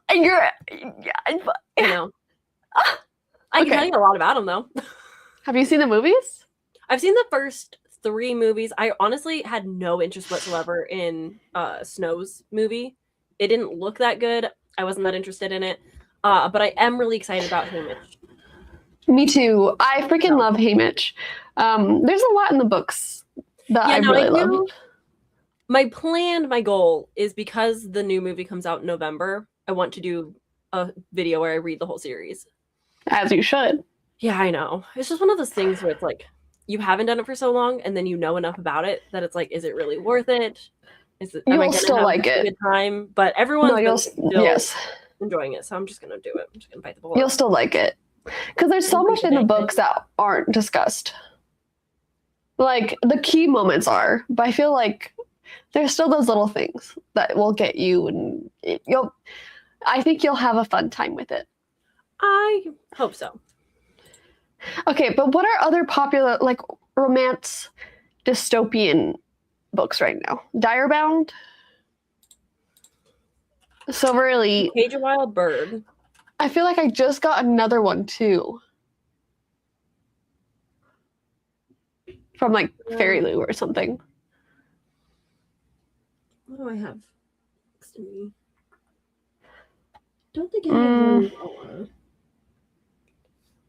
And you're. I know. I can tell you a lot about them, though. Have you seen the movies? I've seen the first 3 movies. I honestly had no interest whatsoever in Snow's movie. It didn't look that good. I wasn't that interested in it. But I am really excited about Haymitch. Me too. I freaking love Haymitch. There's a lot in the books that I really love. My goal is, because the new movie comes out in November, I want to do a video where I read the whole series. As you should. Yeah, I know. It's just one of those things where it's like, you haven't done it for so long, and then you know enough about it that it's like, is it really worth it? You'll still like it. A good time? But everyone's still enjoying it, so I'm just gonna do it. I'm just gonna bite the bullet. You'll still like it. Because there's so much in the books that aren't discussed. Like, the key moments are, but I feel like there's still those little things that will get you, and I think you'll have a fun time with it. I hope so. Okay, but what are other popular, like, romance dystopian books right now? Direbound? Silver Elite. Cage a Wild Bird. I feel like I just got another one, too. From, like, Fairy Lou or something. What do I have next to me? Don't think I have one.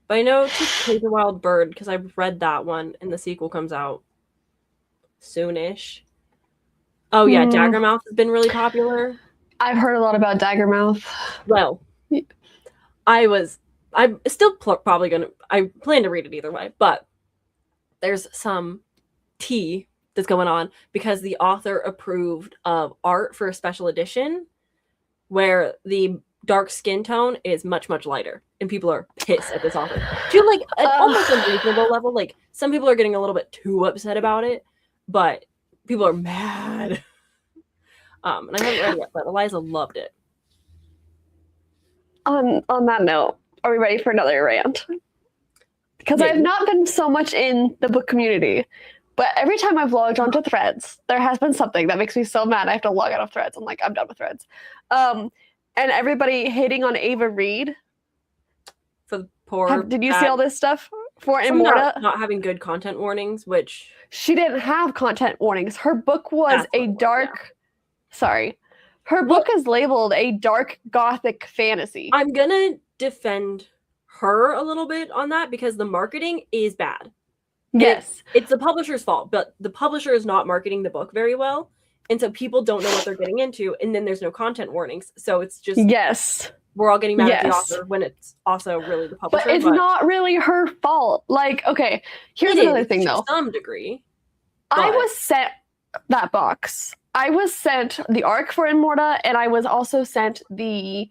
But I know it's Cage a Wild Bird because I've read that one, and the sequel comes out soonish. Oh yeah, Daggermouth has been really popular. I've heard a lot about Daggermouth. Well, I'm still probably gonna. I plan to read it either way, but there's some tea that's going on because the author approved of art for a special edition where the dark skin tone is much, much lighter, and people are pissed at this author to like an almost unreasonable level. Like, some people are getting a little bit too upset about it, but people are mad. And I haven't read it yet, but Eliza loved it. On that note, are we ready for another rant? Because I've not been so much in the book community, but every time I've logged onto Threads, there has been something that makes me so mad I have to log out of Threads. I'm like, I'm done with Threads. And everybody hating on Ava Reed. For the poor. Did you see all this stuff for Immorta? Not having good content warnings, which she didn't have content warnings. Her book was a dark. Sorry, her book is labeled a dark gothic fantasy. I'm gonna defend her a little bit on that because the marketing is bad. Yes, it's the publisher's fault, but the publisher is not marketing the book very well. And so people don't know what they're getting into, and then there's no content warnings. So it's just we're all getting mad at the author when it's also really the publisher. But it's not really her fault. Like, okay, here's another thing though. To some degree. I was sent that box. I was sent the ARC for Immorta, and I was also sent the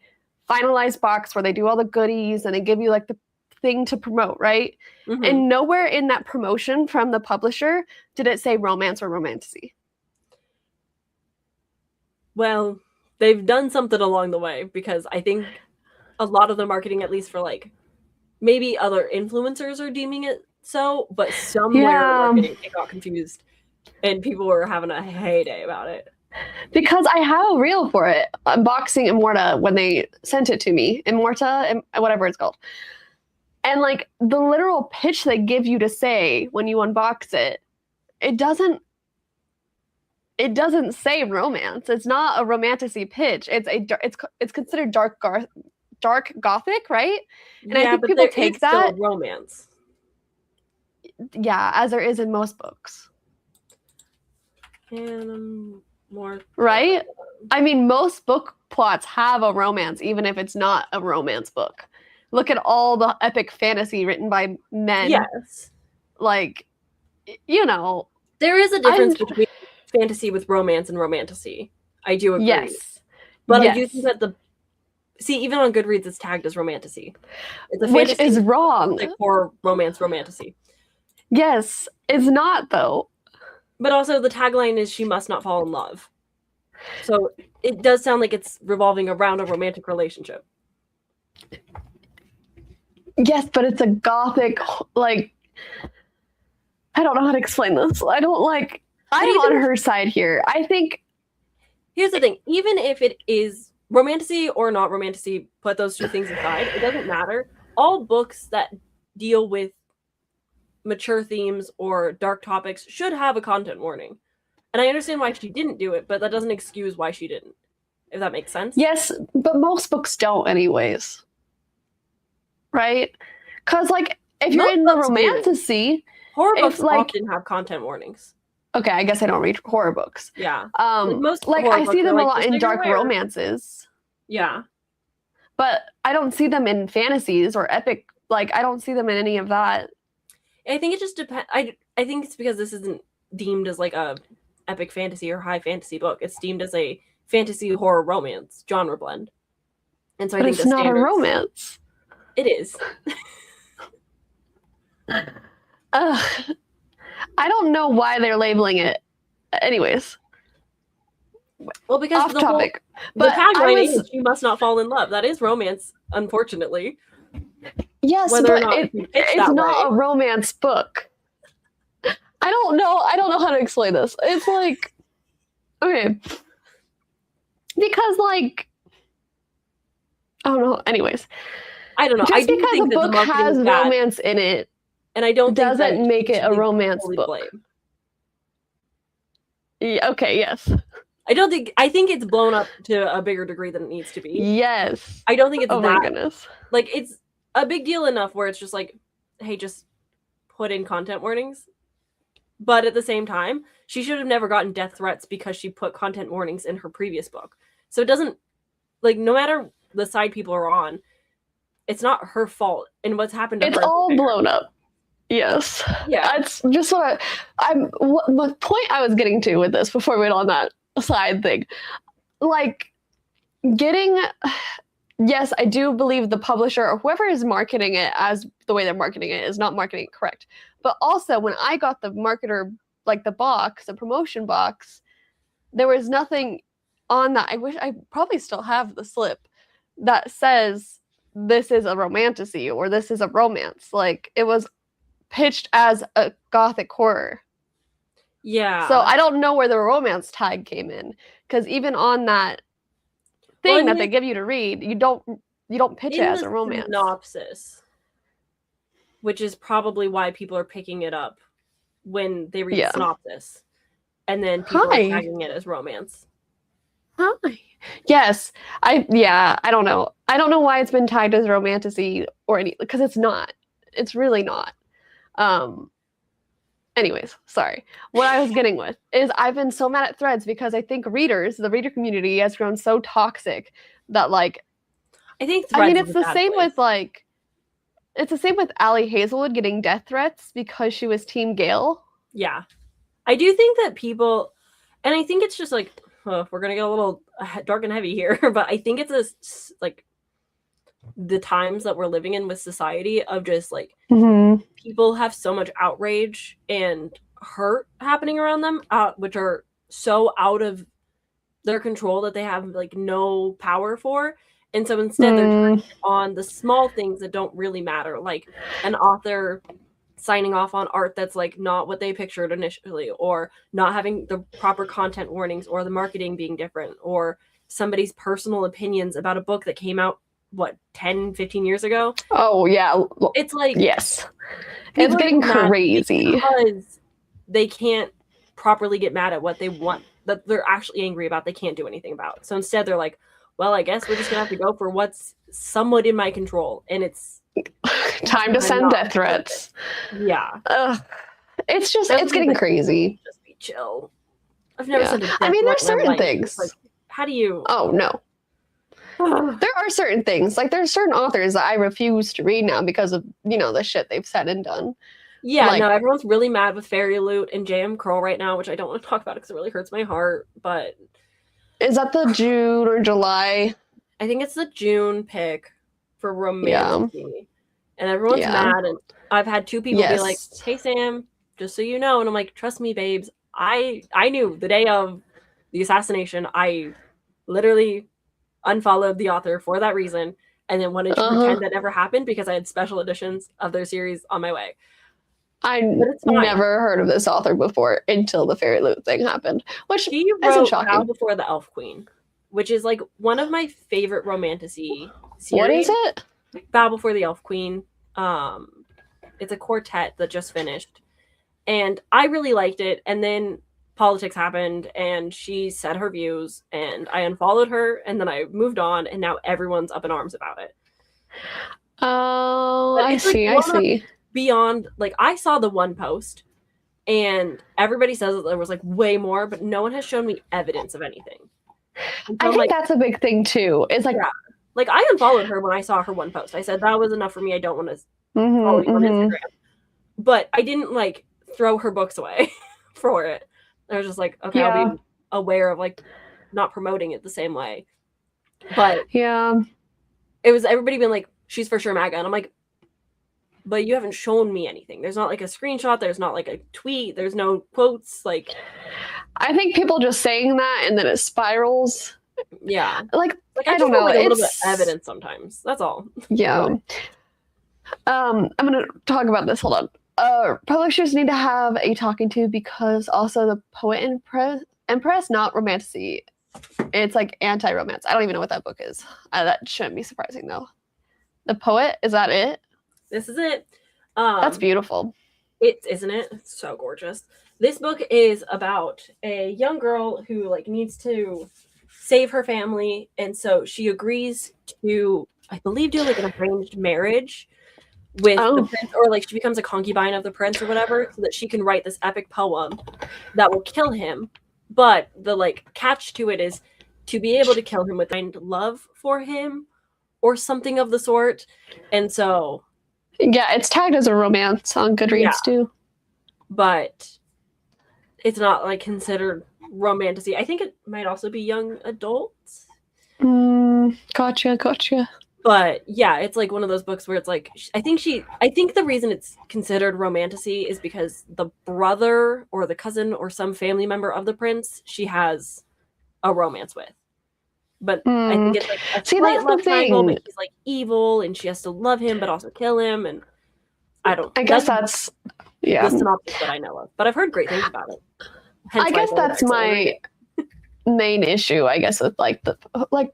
finalized box where they do all the goodies and they give you like the thing to promote, right? Mm-hmm. And nowhere in that promotion from the publisher did it say romance or romantasy. Well, they've done something along the way because I think a lot of the marketing, at least for like maybe other influencers, are deeming it so, but somewhere marketing it got confused and people were having a heyday about it. Because I have a reel for it, unboxing Immorta when they sent it to me, Immorta, whatever it's called. And like the literal pitch they give you to say when you unbox it, it doesn't say romance. It's not a romantasy pitch. It's considered dark gothic, right? And I think people take that still romance. Yeah, as there is in most books. And more right? I mean, most book plots have a romance, even if it's not a romance book. Look at all the epic fantasy written by men. Yes. Like, you know. There is a difference between fantasy with romance and romantasy. I do agree. Yes. But I do think that even on Goodreads it's tagged as romantasy. It's a which is wrong. Like horror, romance, romantasy. Yes, it's not though. But also the tagline is she must not fall in love. So it does sound like it's revolving around a romantic relationship. Yes, but it's a gothic, like, I don't know how to explain this. I'm on her side here. I think... Here's the thing. Even if it is romantasy or not romantasy, put those two things aside, it doesn't matter. All books that deal with mature themes or dark topics should have a content warning. And I understand why she didn't do it, but that doesn't excuse why she didn't. If that makes sense? Yes, but most books don't anyways. Right? Because, like, if you're in the romantasy... Horror books often have content warnings. Okay, I guess I don't read horror books. Yeah. I see them a lot in dark romances. Yeah. But I don't see them in fantasies or epic. Like, I don't see them in any of that. I think it just depends. I think it's because this isn't deemed as, like, a epic fantasy or high fantasy book. It's deemed as a fantasy horror romance genre blend. And so I think it's not a romance. It is. I don't know why they're labeling it. Anyways. Well, because off topic. The tagline is she must not fall in love. That is romance, unfortunately. Yes, but it's not a romance book. I don't know how to explain this. It's like, okay. Because, like, I don't know. Anyways. I don't know. Just because a book has romance in it, and I don't think doesn't make it a romance book. Yeah, okay, yes. I think it's blown up to a bigger degree than it needs to be. Yes. I don't think it's my goodness. Like, it's a big deal enough where it's just like, hey, just put in content warnings. But at the same time, she should have never gotten death threats because she put content warnings in her previous book. So it doesn't, like, no matter the side people are on, it's not her fault. And what's happened to her. It's all blown up. Yes. Yeah. That's just what the point I was getting to with this before we went on that side thing. Like, yes, I do believe the publisher or whoever is marketing it as the way they're marketing it is not marketing it correct. But also, when I got the marketer, like the box, the promotion box, there was nothing on that. I wish I probably still have the slip that says this is a romantasy or this is a romance. Like, it was pitched as a gothic horror. Yeah. So I don't know where the romance tag came in, because even on that thing that they give you to read, you don't pitch it as a romance. Synopsis, which is probably why people are picking it up when they read the synopsis, and then people are tagging it as romance. Hi. Yes. I don't know. I don't know why it's been tagged as romantasy or any, because it's not. It's really not. Anyways, sorry. What I was getting with is I've been so mad at Threads because I think the reader community has grown so toxic that, like, I think it's the same with, like, it's the same with Allie Hazelwood getting death threats because she was Team Gale. Yeah. I do think that people, and I think it's just like, we're going to get a little dark and heavy here, but I think it's like the times that we're living in with society of just like people have so much outrage and hurt happening around them, which are so out of their control that they have like no power for. And so instead they're turning on the small things that don't really matter, like an author signing off on art that's like not what they pictured initially, or not having the proper content warnings, or the marketing being different, or somebody's personal opinions about a book that came out 10-15 years ago. Oh yeah, it's like, yes, it's getting crazy because they can't properly get mad at what they want, that they're actually angry about, they can't do anything about. So instead they're like, well, I guess we're just gonna have to go for what's somewhat in my control, and it's time to send death threats. Yeah. It's getting crazy. Just be chill. I've never sent a death threat. there's certain things. Like, how do you? Oh no. There are certain things, like there's certain authors that I refuse to read now because of, the shit they've said and done. Yeah, Like, no, everyone's really mad with Fairy Loot and JM Curl right now, which I don't want to talk about because it really hurts my heart. But is that the June or July? I think it's the June pick for Yeah. Romantasy. And everyone's mad. And I've had 2 people be like, Yes. hey, Sam, just so you know. And I'm like, trust me, babes. I knew the day of the assassination, I literally unfollowed the author for that reason and then wanted to pretend that never happened because I had special editions of their series on my way. I never heard of this author before until the Fairy Loot thing happened, which she isn't shocking. Bow Before the Elf Queen, which is like one of my favorite Romantasy series. What is it? Bow Before the Elf Queen. It's a quartet that just finished, and I really liked it. And then politics happened, and she said her views, and I unfollowed her, and then I moved on, and now everyone's up in arms about it. Oh, I see. Beyond, like, I saw the one post, and everybody says that there was like way more, but no one has shown me evidence of anything. So I think that's a big thing too. It's like, like I unfollowed her when I saw her one post. I said that was enough for me. I don't want to follow you on Instagram, but I didn't like throw her books away for it. I was just like, okay, I'll be aware of like not promoting it the same way. But it was everybody being like, she's for sure MAGA, and I'm like, but you haven't shown me anything. There's not like a screenshot. There's not like a tweet. There's no quotes. Like, I think people just saying that and then it spirals. Yeah. Like I don't know. Like a little bit of evidence sometimes. That's all. Yeah. I'm gonna talk about this. Hold on. Publishers need to have a talking to because also the Poet Empress, not Romantasy. It's like anti-romance. I don't even know what that book is. That shouldn't be surprising though. The Poet, is that it? This is it. That's beautiful. Isn't it? It's so gorgeous. This book is about a young girl who like needs to save her family, and so she agrees to, I believe, do like an arranged marriage with the prince, or like she becomes a concubine of the prince or whatever, so that she can write this epic poem that will kill him. But the like catch to it is to be able to kill him with kind love for him or something of the sort. And so it's tagged as a romance on Goodreads too. But it's not like considered romantasy. I think it might also be young adults. Gotcha. But yeah, it's like one of those books where it's like, I think the reason it's considered romantasy is because the brother or the cousin or some family member of the prince, she has a romance with. But I think it's like a slight love triangle, but he's like evil and she has to love him but also kill him, and I guess that's the synopsis that I know of. But I've heard great things about it. I guess that's my main issue, I guess, with like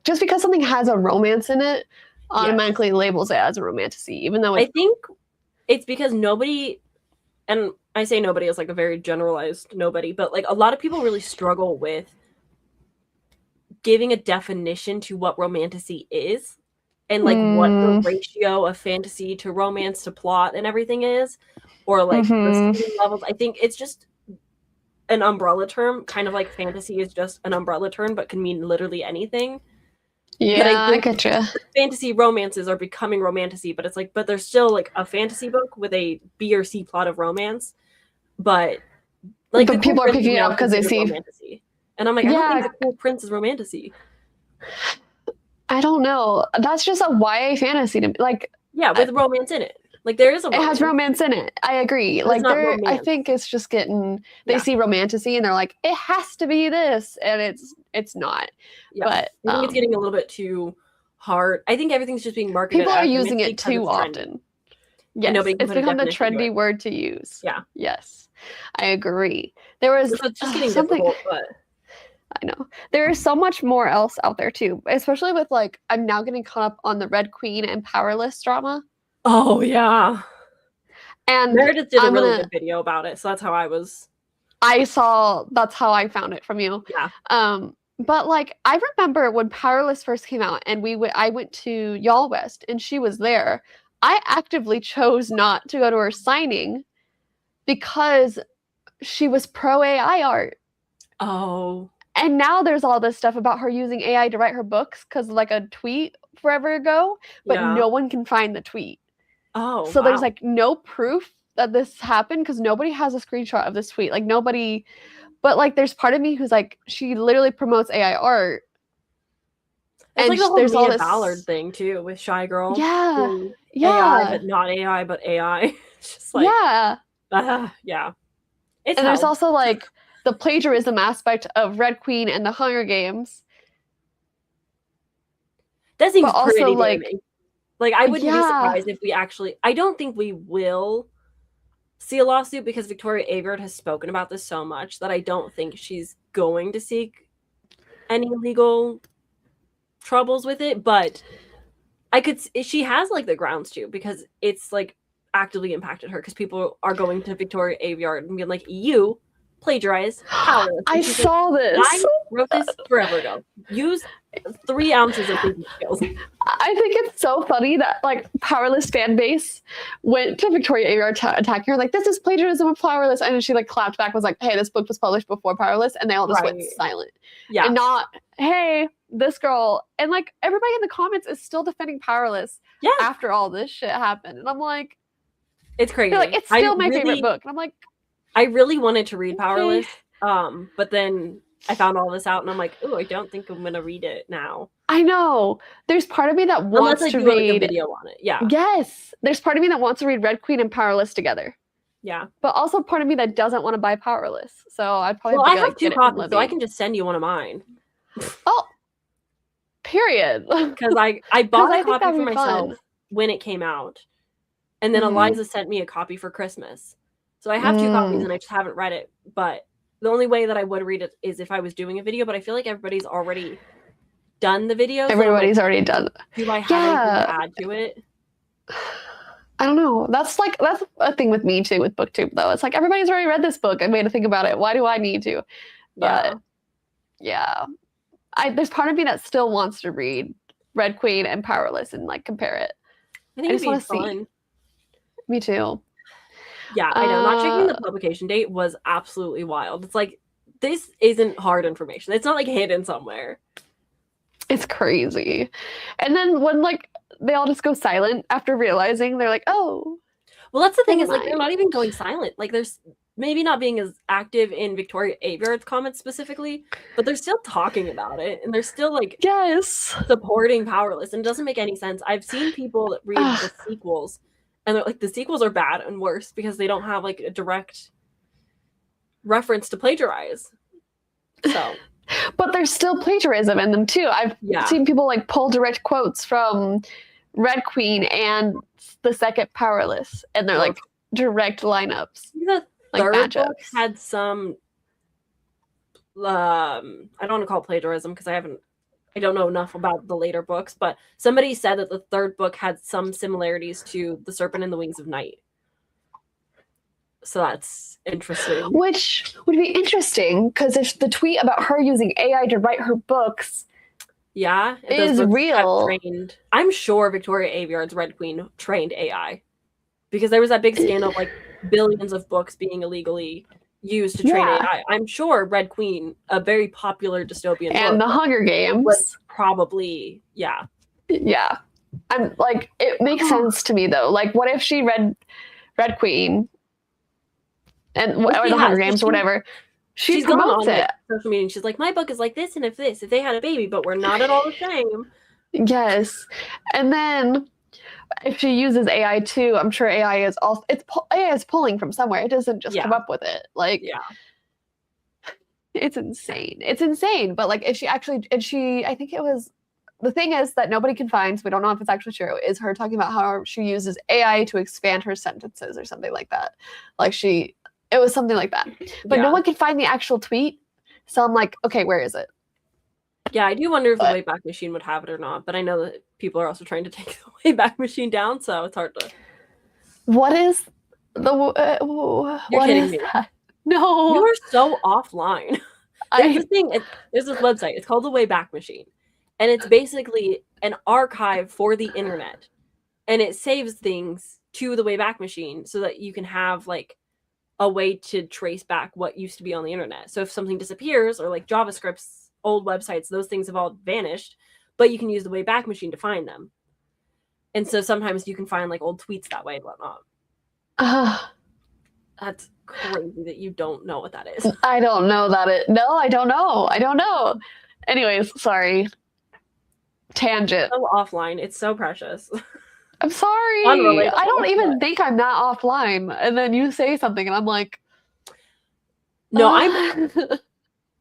just because something has a romance in it automatically labels it as a romantasy, even though I think it's because nobody, and I say nobody as like a very generalized nobody, but like a lot of people really struggle with giving a definition to what romantasy is and like what the ratio of fantasy to romance to plot and everything is, or like the levels. I think it's just an umbrella term, kind of like fantasy is just an umbrella term but can mean literally anything. Yeah, I getcha. Fantasy romances are becoming romantasy, but it's like, but there's still like a fantasy book with a B or C plot of romance, but like but people are picking it up because they see romantasy. And I'm like, I don't think The Cool Prince is romantasy. I don't know. That's just a YA fantasy to me. Like, with romance in it. Like there is a romance. It has romance in it. I agree. Like I think it's just getting they see romantasy and they're like, it has to be this, and it's not. Yeah. But I think it's getting a little bit too hard. I think everything's just being marketed. People are using it too often. Yes, it's become the trendy word to use. Yeah. Yes, I agree. There was it's just getting difficult, but I know there is so much more else out there too, especially with like I'm now getting caught up on the Red Queen and Powerless drama. Oh yeah, and Meredith did a really good video about it, so that's how that's how I found it from you. Yeah. But like I remember when Powerless first came out, and I went to Y'all West, and she was there. I actively chose not to go to her signing because she was pro AI art. Oh. And now there's all this stuff about her using AI to write her books because like a tweet forever ago, but no one can find the tweet. Oh, so there's like no proof that this happened because nobody has a screenshot of this tweet. Like nobody, but like there's part of me who's like, she literally promotes AI art. It's like the whole Mia Ballard thing too with Shy Girl. Yeah. AI, but not AI, but AI. It's just like, yeah. And there's also like the plagiarism aspect of Red Queen and the Hunger Games. That seems pretty damning. Like I wouldn't be surprised if we actually, I don't think we will see a lawsuit because Victoria Aveyard has spoken about this so much that I don't think she's going to seek any legal troubles with it, but she has like the grounds to, because it's like actively impacted her, because people are going to Victoria Aveyard and being like, you plagiarized powerless. I saw this. I wrote this forever ago. Use 3 ounces of thinking skills. I think it's so funny that like Powerless fan base went to Victoria Aveyard to attack her, like, this is plagiarism of Powerless, and then she like clapped back, was like, hey, this book was published before Powerless, and they all just went silent. Yeah. And not, hey, this girl, and like everybody in the comments is still defending Powerless after all this shit happened. And I'm like, it's crazy. Like, it's still my favorite book. And I'm like, I really wanted to read Powerless, but then I found all this out, and I'm like, oh, I don't think I'm gonna read it now. I know. There's part of me that wants to read a video on it. Yeah. Yes. There's part of me that wants to read Red Queen and Powerless together. Yeah. But also part of me that doesn't want to buy Powerless. So I'd probably. Well, I have 2 copies, so I can just send you one of mine. Oh. Period. Because I bought a copy for myself when it came out, and then Eliza sent me a copy for Christmas. So I have 2 copies, and I just haven't read it. But the only way that I would read it is if I was doing a video. But I feel like everybody's already done the video. Everybody's already done. Do I have anything to add to it? I don't know. That's a thing with me too with BookTube though. It's like everybody's already read this book. I made to think about it. Why do I need to? But there's part of me that still wants to read Red Queen and Powerless and like compare it. I think it'd be fun. Me too. Yeah, I know. Not checking the publication date was absolutely wild. It's like, this isn't hard information. It's not like hidden somewhere. It's crazy. And then when like they all just go silent after realizing, they're like, oh. Well, that's the thing, is like they're not even going silent. Like there's maybe not being as active in Victoria Aveyard's comments specifically, but they're still talking about it, and they're still like supporting Powerless, and it doesn't make any sense. I've seen people read the sequels, and they're like, the sequels are bad and worse because they don't have like a direct reference to plagiarize. So, but there's still plagiarism in them too. I've seen people like pull direct quotes from Red Queen and the second Powerless, and they're like direct lineups. The third book had some I don't want to call it plagiarism because I don't know enough about the later books, but somebody said that the third book had some similarities to The Serpent and the Wings of Night. So that's interesting. Which would be interesting because if the tweet about her using AI to write her books is real. I'm sure Victoria Aveyard's Red Queen trained AI, because there was that big scandal of like billions of books being illegally used to train AI. I'm sure Red Queen, a very popular dystopian and book, the Hunger Games, was probably I'm like, it makes sense to me though. Like, what if she read Red Queen and or the Hunger Games or whatever? She's promotes on it. Social media. She's like, my book is like this, and if they had a baby, but we're not at all the same. Yes, and then if she uses AI too, I'm sure AI is also AI is pulling from somewhere. It doesn't just come up with it. Like, it's insane. It's insane. But like, if she actually, I think it was, the thing is that nobody can find, so we don't know if it's actually true, is her talking about how she uses AI to expand her sentences or something like that. Like it was something like that. But no one can find the actual tweet. So I'm like, okay, where is it? Yeah, I do wonder if the Wayback Machine would have it or not. But I know that people are also trying to take the Wayback Machine down, so it's hard to. What is the? You're kidding me. That? No, you are so offline. There's this website. It's called the Wayback Machine, and it's basically an archive for the internet, and it saves things to the Wayback Machine so that you can have like a way to trace back what used to be on the internet. So if something disappears, or like JavaScript's old websites, those things have all vanished, but you can use the Wayback Machine to find them. And so sometimes you can find like old tweets that way and whatnot. That's crazy that you don't know what that is. I don't know that no, I don't know. Anyways, sorry. Tangent. So offline. It's so precious. I'm sorry. Unrelatable. I don't even think I'm not offline. And then you say something and I'm like, no,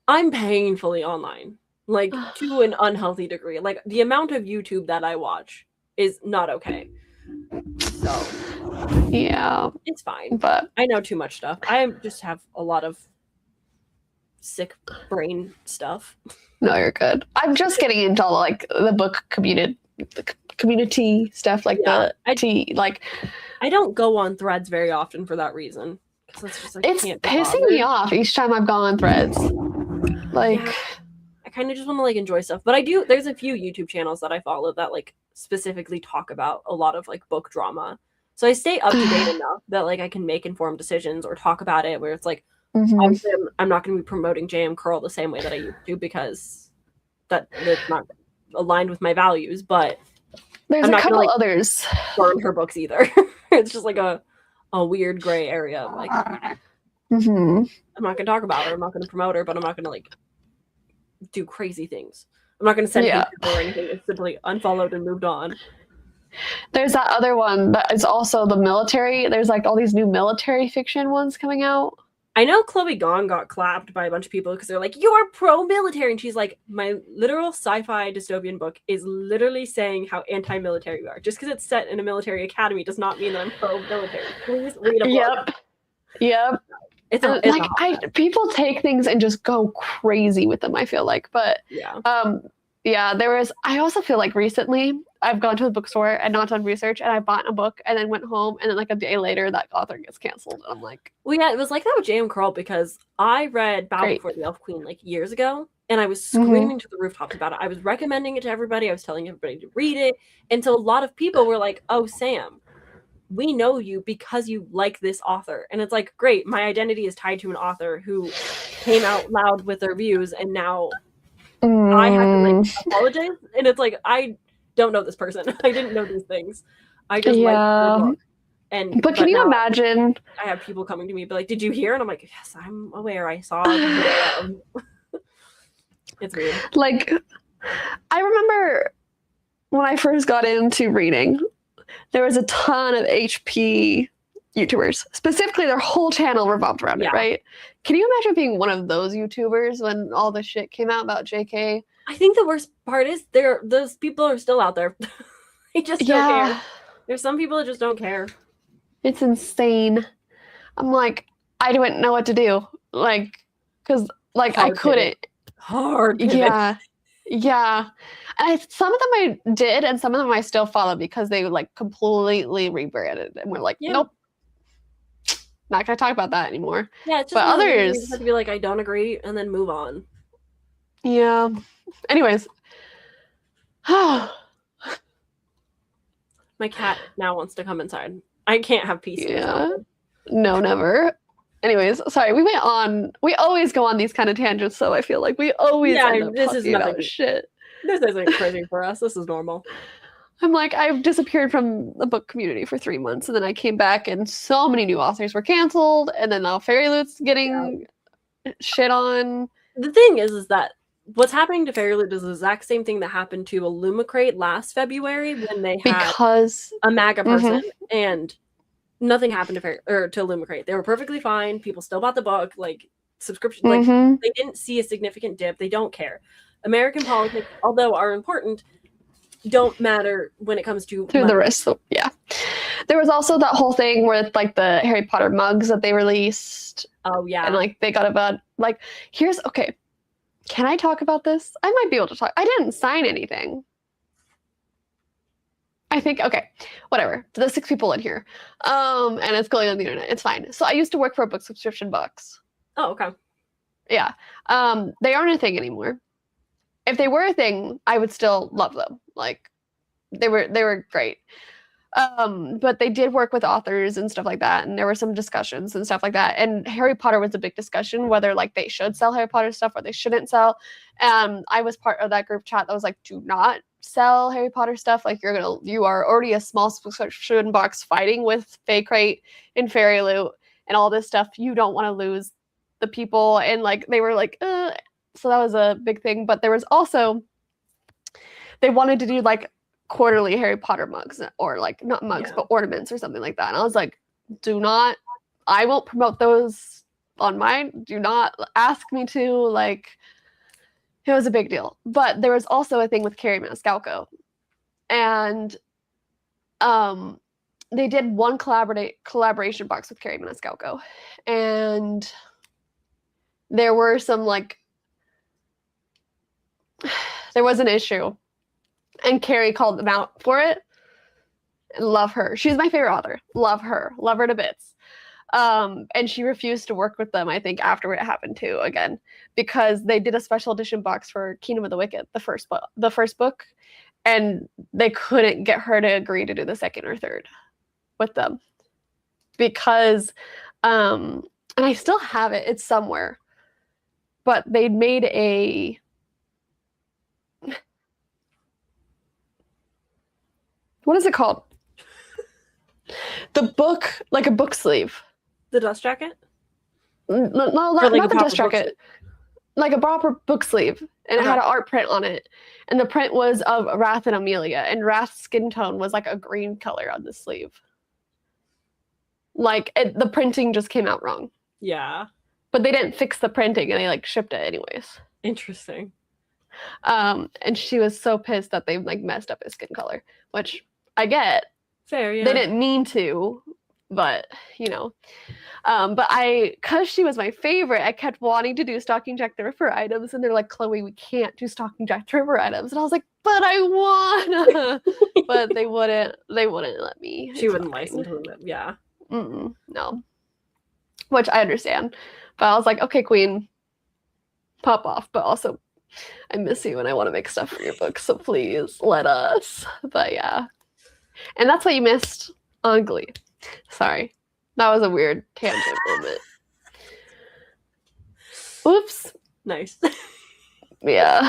I'm painfully online. Like, to an unhealthy degree. Like, the amount of YouTube that I watch is not okay. So, yeah. It's fine. But I know too much stuff. I just have a lot of sick brain stuff. No, you're good. I'm just getting into all, like, the book community stuff, like I don't go on Threads very often for that reason. It's just, like, it's pissing me off each time I've gone on Threads. Like, yeah. I kind of just want to, like, enjoy stuff. But there's a few YouTube channels that I follow that, like, specifically talk about a lot of, like, book drama. So I stay up to date enough that, like, I can make informed decisions or talk about it where it's like, obviously I'm not going to be promoting J.M. Curl the same way that I used to because that's not aligned with my values, but there's I'm a not couple gonna, like, others burn her books either. It's just like a weird gray area. Like, I'm not going to talk about her. I'm not going to promote her, but I'm not going to, like, do crazy things. I'm not going to send hate to her or anything. It's simply unfollowed and moved on. There's that other one that is also the military. There's, like, all these new military fiction ones coming out. I know Chloe Gong got clapped by a bunch of people because they're like, you're pro-military. And she's like, my literal sci-fi dystopian book is literally saying how anti-military we are. Just because it's set in a military academy does not mean that I'm pro-military. Please read a book. Yep. People take things and just go crazy with them, I feel like. But I also feel like recently I've gone to the bookstore and not done research and I bought a book and then went home and then, like, a day later that author gets canceled. And I'm like, well, yeah, it was like that with J.M. Curl because I read Battle Before the Elf Queen, like, years ago and I was screaming to the rooftops about it. I was recommending it to everybody. I was telling everybody to read it. And so a lot of people were like, oh, Sam, we know you because you like this author. And it's like, great, my identity is tied to an author who came out loud with their views and now I have to, like, apologize. And it's like, I don't know this person. I didn't know these things. I just like the book. But can you imagine? I have people coming to me, be like, "Did you hear?" And I'm like, "Yes, I'm aware. I saw." The it's weird. Like, I remember when I first got into reading, there was a ton of HP YouTubers. Specifically, their whole channel revolved around it, right? Can you imagine being one of those YouTubers when all the shit came out about JK? I think the worst part is those people are still out there. They just don't care. There's some people that just don't care. It's insane. I'm like, I didn't know what to do. Like, because, like, I couldn't. Hard pivot. Yeah. And some of them I did, and some of them I still follow because they, like, completely rebranded. And we're like, nope. Not going to talk about that anymore. Yeah, it's just but others have to be like, I don't agree, and then move on. Yeah. Anyways. My cat now wants to come inside. I can't have peace. Yeah. No, never. Anyways, sorry, we always go on these kind of tangents, so I feel like we always end up talking about shit. This isn't crazy for us. This is normal. I'm like, I've disappeared from the book community for 3 months, and then I came back, and so many new authors were canceled, and then now Fairy Loot's getting shit on. The thing is that what's happening to Fairy Loot is the exact same thing that happened to Illumicrate last February when they had a MAGA person, and nothing happened to Illumicrate. They were perfectly fine. People still bought the book, like subscription. Like they didn't see a significant dip. They don't care. American politics, although are important, don't matter when it comes to the rest. Yeah, there was also that whole thing with, like, the Harry Potter mugs that they released. Oh yeah, and, like, they got about, like, okay. Can I talk about this? I might be able to talk. I didn't sign anything. I think, okay, whatever. There's 6 people in here. And it's going on the internet. It's fine. So I used to work for a book subscription box. Oh, okay. Yeah. They aren't a thing anymore. If they were a thing, I would still love them. Like, they were great. But they did work with authors and stuff like that, and there were some discussions and stuff like that. And Harry Potter was a big discussion, whether, like, they should sell Harry Potter stuff or they shouldn't sell. I was part of that group chat that was like, do not sell Harry Potter stuff. Like, you are already a small subscription box fighting with Fake Crate and Fairy Loot, and all this stuff. You don't want to lose the people. And like, they were like, so that was a big thing. But there was also, they wanted to do like quarterly Harry Potter mugs, or like not mugs, but ornaments or something like that. And I was like, I won't promote those on mine. Do not ask me to. Like, it was a big deal. But there was also a thing with Carrie Maniscalco. And they did one collaboration box with Carrie Maniscalco. And there were some like, there was an issue. And Carrie called them out for it. Love her. She's my favorite author. Love her. Love her to bits. And she refused to work with them, I think, after it happened too, again, because they did a special edition box for Kingdom of the Wicked, the first book, and they couldn't get her to agree to do the second or third with them. Because, and I still have it, it's somewhere, but they made a, what is it called? The book, like a book sleeve. The dust jacket? No, not the dust jacket. Like a proper book sleeve. And it had an art print on it. And the print was of Wrath and Amelia. And Wrath's skin tone was like a green color on the sleeve. Like, the printing just came out wrong. Yeah. But they didn't fix the printing, and they like shipped it anyways. Interesting. And she was so pissed that they like messed up his skin color, which I get. Fair, yeah. They didn't mean to, but you know. But because she was my favorite, I kept wanting to do Stalking Jack the Ripper items, and they're like, Chloe, we can't do Stalking Jack the Ripper items. And I was like, but I wanna. But they wouldn't let me. She wouldn't license them, yeah. No. Which I understand. But I was like, okay, Queen, pop off. But also, I miss you and I want to make stuff for your book, so please let us. But yeah. And that's what you missed on Glee. Sorry. That was a weird tangent moment. Oops. Nice. Yeah.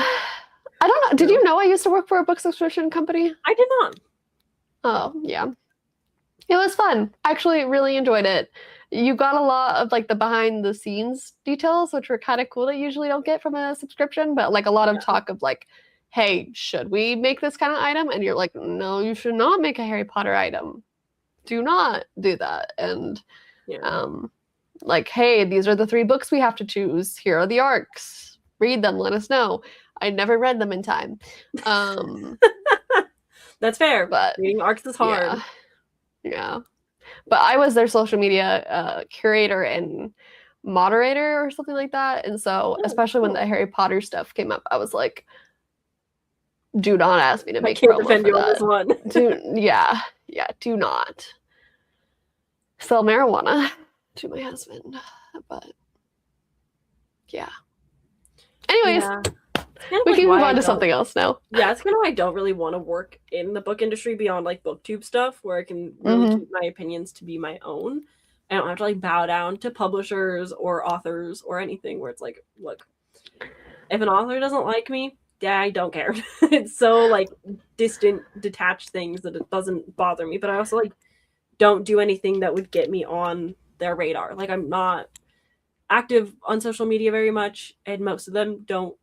I don't know. Did you know I used to work for a book subscription company? I did not. Oh, yeah. It was fun. I actually really enjoyed it. You got a lot of like the behind the scenes details, which were kind of cool that you usually don't get from a subscription, but like a lot of talk of like, hey, should we make this kind of item? And you're like, no, you should not make a Harry Potter item. Do not do that. And like, hey, these are the 3 books we have to choose. Here are the arcs. Read them. Let us know. I never read them in time. That's fair. But reading arcs is hard. Yeah. But I was their social media curator and moderator or something like that. And so, especially when the Harry Potter stuff came up, I was like, do not ask me to make promo for you on this one. Do not sell marijuana to my husband. But yeah. Anyways, we can move on to something else now. Yeah, it's kind of why I don't really want to work in the book industry beyond like booktube stuff, where I can really keep my opinions to be my own. I don't have to like bow down to publishers or authors or anything where it's like, look, if an author doesn't like me, I don't care. It's so like distant, detached things that it doesn't bother me. But I also like don't do anything that would get me on their radar. Like, I'm not active on social media very much, and most of them don't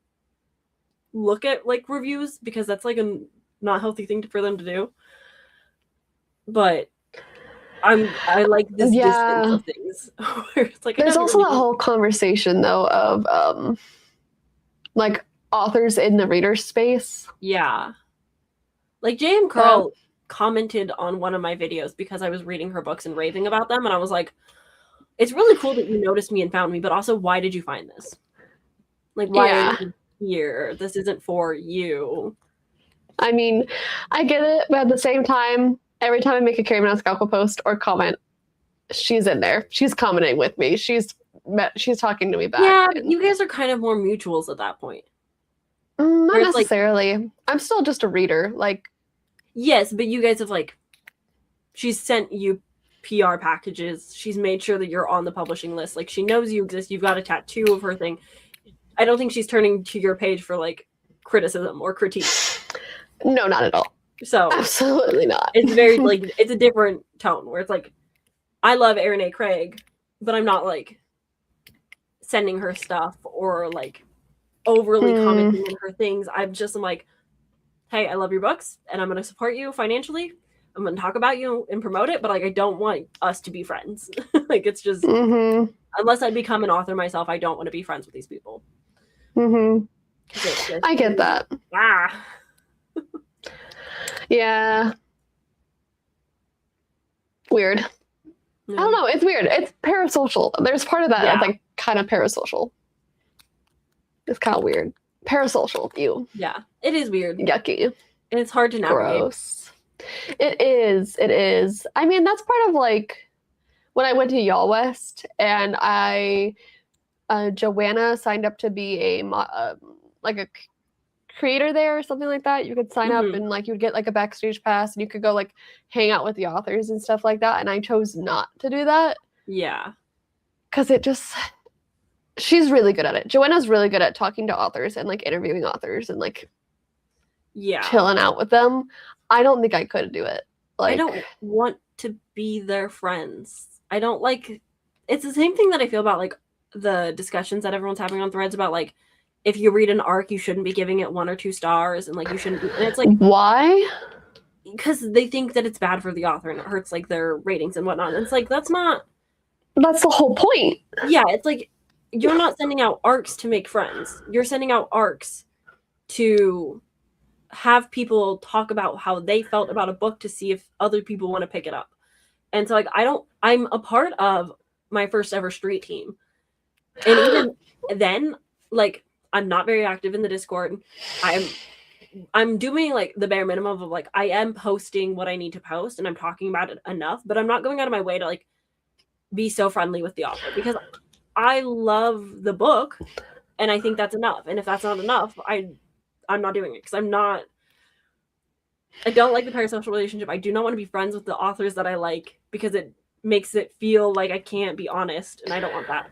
look at like reviews because that's like a not healthy thing for them to do. But I like this distance of things. Where it's like, there's also a whole conversation though of like authors in the reader space. Yeah. Like J.M. Carl commented on one of my videos because I was reading her books and raving about them, and I was like, it's really cool that you noticed me and found me, but also why did you find this? Like, why are you here? This isn't for you. I mean, I get it, but at the same time, every time I make a Carrie Maniscalco post or comment, she's in there. She's commenting with me. She's talking to me back. Yeah, you guys are kind of more mutuals at that point. Not necessarily. Like, I'm still just a reader. Like, yes, but you guys have like, she's sent you PR packages. She's made sure that you're on the publishing list. Like, she knows you exist. You've got a tattoo of her thing. I don't think she's turning to your page for like criticism or critique. No, not at all. So absolutely not. It's very like, it's a different tone where it's like, I love Erin A. Craig, but I'm not like sending her stuff or like overly commenting on her things. I'm like, hey, I love your books and I'm going to support you financially. I'm going to talk about you and promote it, but like I don't want us to be friends. Like it's just unless I become an author myself, I don't want to be friends with these people. I get that. Yeah. Weird. I don't know. It's weird. It's parasocial. There's part of that that's like kind of parasocial. It's kind of weird. Parasocial. Ew. Yeah. It is weird. Yucky. And it's hard to navigate. Gross. It is. It is. I mean, that's part of like when I went to Y'all West and Joanna signed up to be a creator there or something like that. You could sign up and like you would get like a backstage pass and you could go like hang out with the authors and stuff like that. And I chose not to do that. Yeah. Because she's really good at it. Joanna's really good at talking to authors and like interviewing authors and like chilling out with them. I don't think I could do it. Like, I don't want to be their friends. I don't like, it's the same thing that I feel about like the discussions that everyone's having on Threads about like, if you read an arc, you shouldn't be giving it 1 or 2 stars, and like you shouldn't be, and it's like, why? Because they think that it's bad for the author and it hurts like their ratings and whatnot. And it's like, that's the whole point. Yeah, it's like you're not sending out arcs to make friends. You're sending out arcs to have people talk about how they felt about a book to see if other people want to pick it up. And so like I'm a part of my first ever street team. And even then, like I'm not very active in the Discord. I'm doing like the bare minimum of like I am posting what I need to post and I'm talking about it enough, but I'm not going out of my way to like be so friendly with the author because I love the book and I think that's enough. And if that's not enough, I'm not doing it because I don't like the parasocial relationship. I do not want to be friends with the authors that I like because it makes it feel like I can't be honest and I don't want that.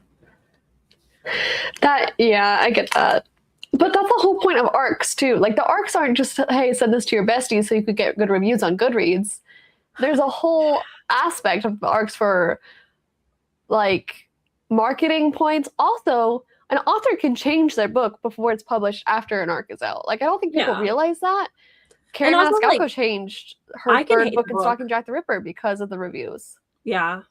Yeah, I get that. But that's the whole point of arcs too. Like the arcs aren't just, hey, send this to your bestie so you could get good reviews on Goodreads. There's a whole aspect of the arcs for like marketing points. Also, an author can change their book before it's published after an arc is out. Like I don't think people realize that. Carrie Maniscalco changed her third book in Stalking Jack the Ripper because of the reviews. Yeah.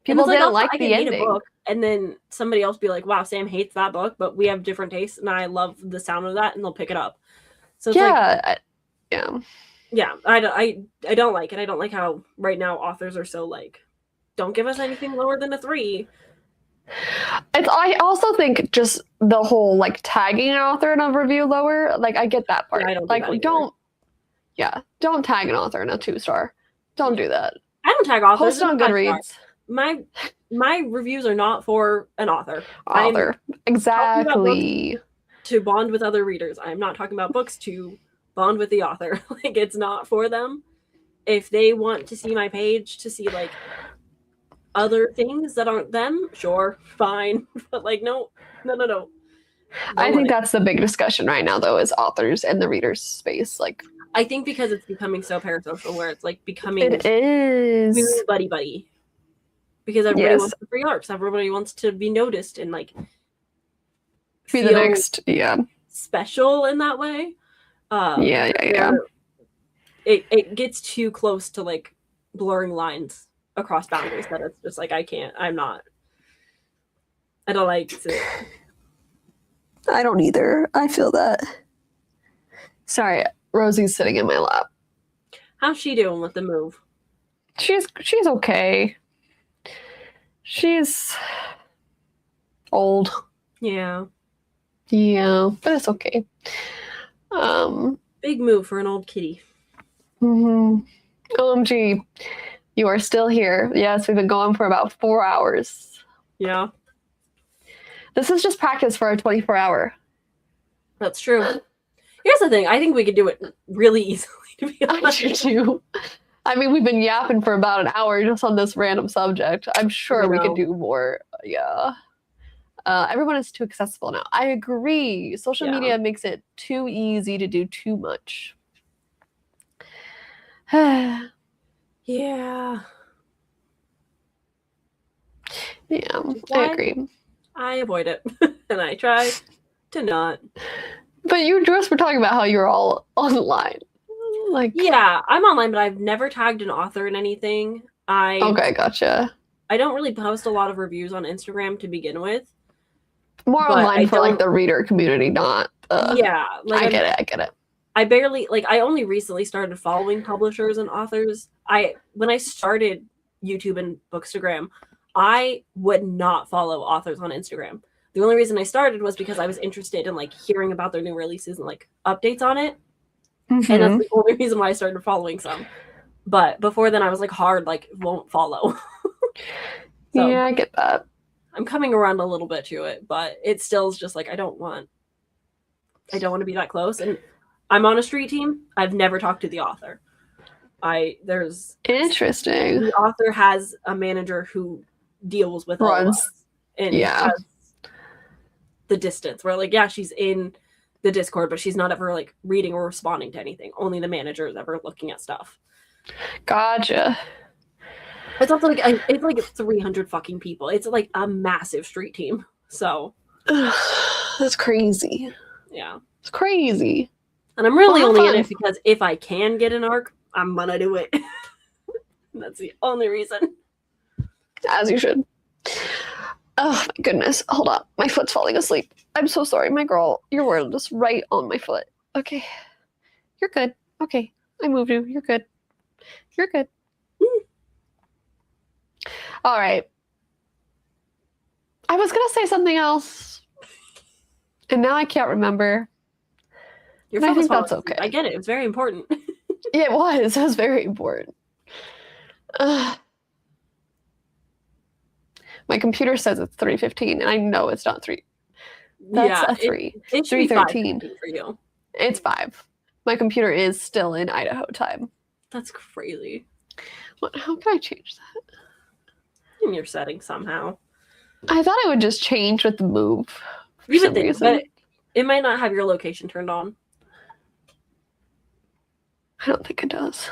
People didn't like the ending. A book, and then somebody else be like, wow, Sam hates that book, but we have different tastes, and I love the sound of that, and they'll pick it up. So it's yeah, I don't like it. I don't like how right now authors are so like, don't give us anything lower than a 3. I also think just the whole like tagging an author in a review lower, like I get that part. Yeah, don't tag an author in a 2-star. Don't do that. I don't tag authors. Post on Goodreads. My reviews are not for an author. Exactly. To bond with other readers. I'm not talking about books to bond with the author. Like it's not for them. If they want to see my page to see like other things that aren't them, sure, fine. But like no. I think that's the big discussion right now though, is authors and the readers space. Like I think because it's becoming so parasocial where it's like becoming it is buddy. Because everybody wants the free arcs. Everybody wants to be noticed and like be the next special in that way. It gets too close to like blurring lines across boundaries that it's just like I don't like it. I don't either. I feel that. Sorry, Rosie's sitting in my lap. How's she doing with the move? She's okay. She's old. Yeah, but it's okay. Big move for an old kitty. OMG, you are still here. Yes, we've been going for about 4 hours. Yeah. This is just practice for a 24-hour. That's true. Here's the thing. I think we could do it really easily, to be honest. I do too. I mean, we've been yapping for about an hour just on this random subject. I'm sure we could do more. Yeah. Everyone is too accessible now. I agree. Social media makes it too easy to do too much. Yeah. Yeah, I agree. I avoid it, and I try to not. But you just were talking about how you're all online. Like, yeah, I'm online, but I've never tagged an author in anything. Okay, gotcha. I don't really post a lot of reviews on Instagram to begin with. More online for like the reader community, not yeah. Like I get it. I barely I only recently started following publishers and authors. When I started YouTube and Bookstagram, I would not follow authors on Instagram. The only reason I started was because I was interested in like hearing about their new releases and like updates on it. Mm-hmm. And that's the only reason why I started following some. But before then I was like hard, like won't follow. So, yeah, I get that. I'm coming around a little bit to it, but it still is just like I don't want to be that close. And I'm on a street team. I've never talked to the author. There's interesting. The author has a manager who deals with all of us, and has the distance where like she's in the Discord, but she's not ever like reading or responding to anything. Only the manager is ever looking at stuff. Gotcha. It's also like it's like 300 fucking people. It's like a massive street team. So that's crazy. Yeah, it's crazy. And I'm really only in it because if I can get an arc, I'm gonna do it. That's the only reason. As you should. Oh my goodness. Hold on. My foot's falling asleep. I'm so sorry, my girl. You were just right on my foot. Okay. You're good. Okay. I moved you. You're good. You're good. All right. I was going to say something else. And now I can't remember. I think that's okay. I get it. It's very important. Yeah, it was. It was very important. My computer says it's 3:15, and I know it's not 3. That's a 3. It's 3:13 for you. It's 5. My computer is still in Idaho time. That's crazy. How can I change that? In your settings somehow. I thought it would just change with the move. You would think, but it might not have your location turned on. I don't think it does.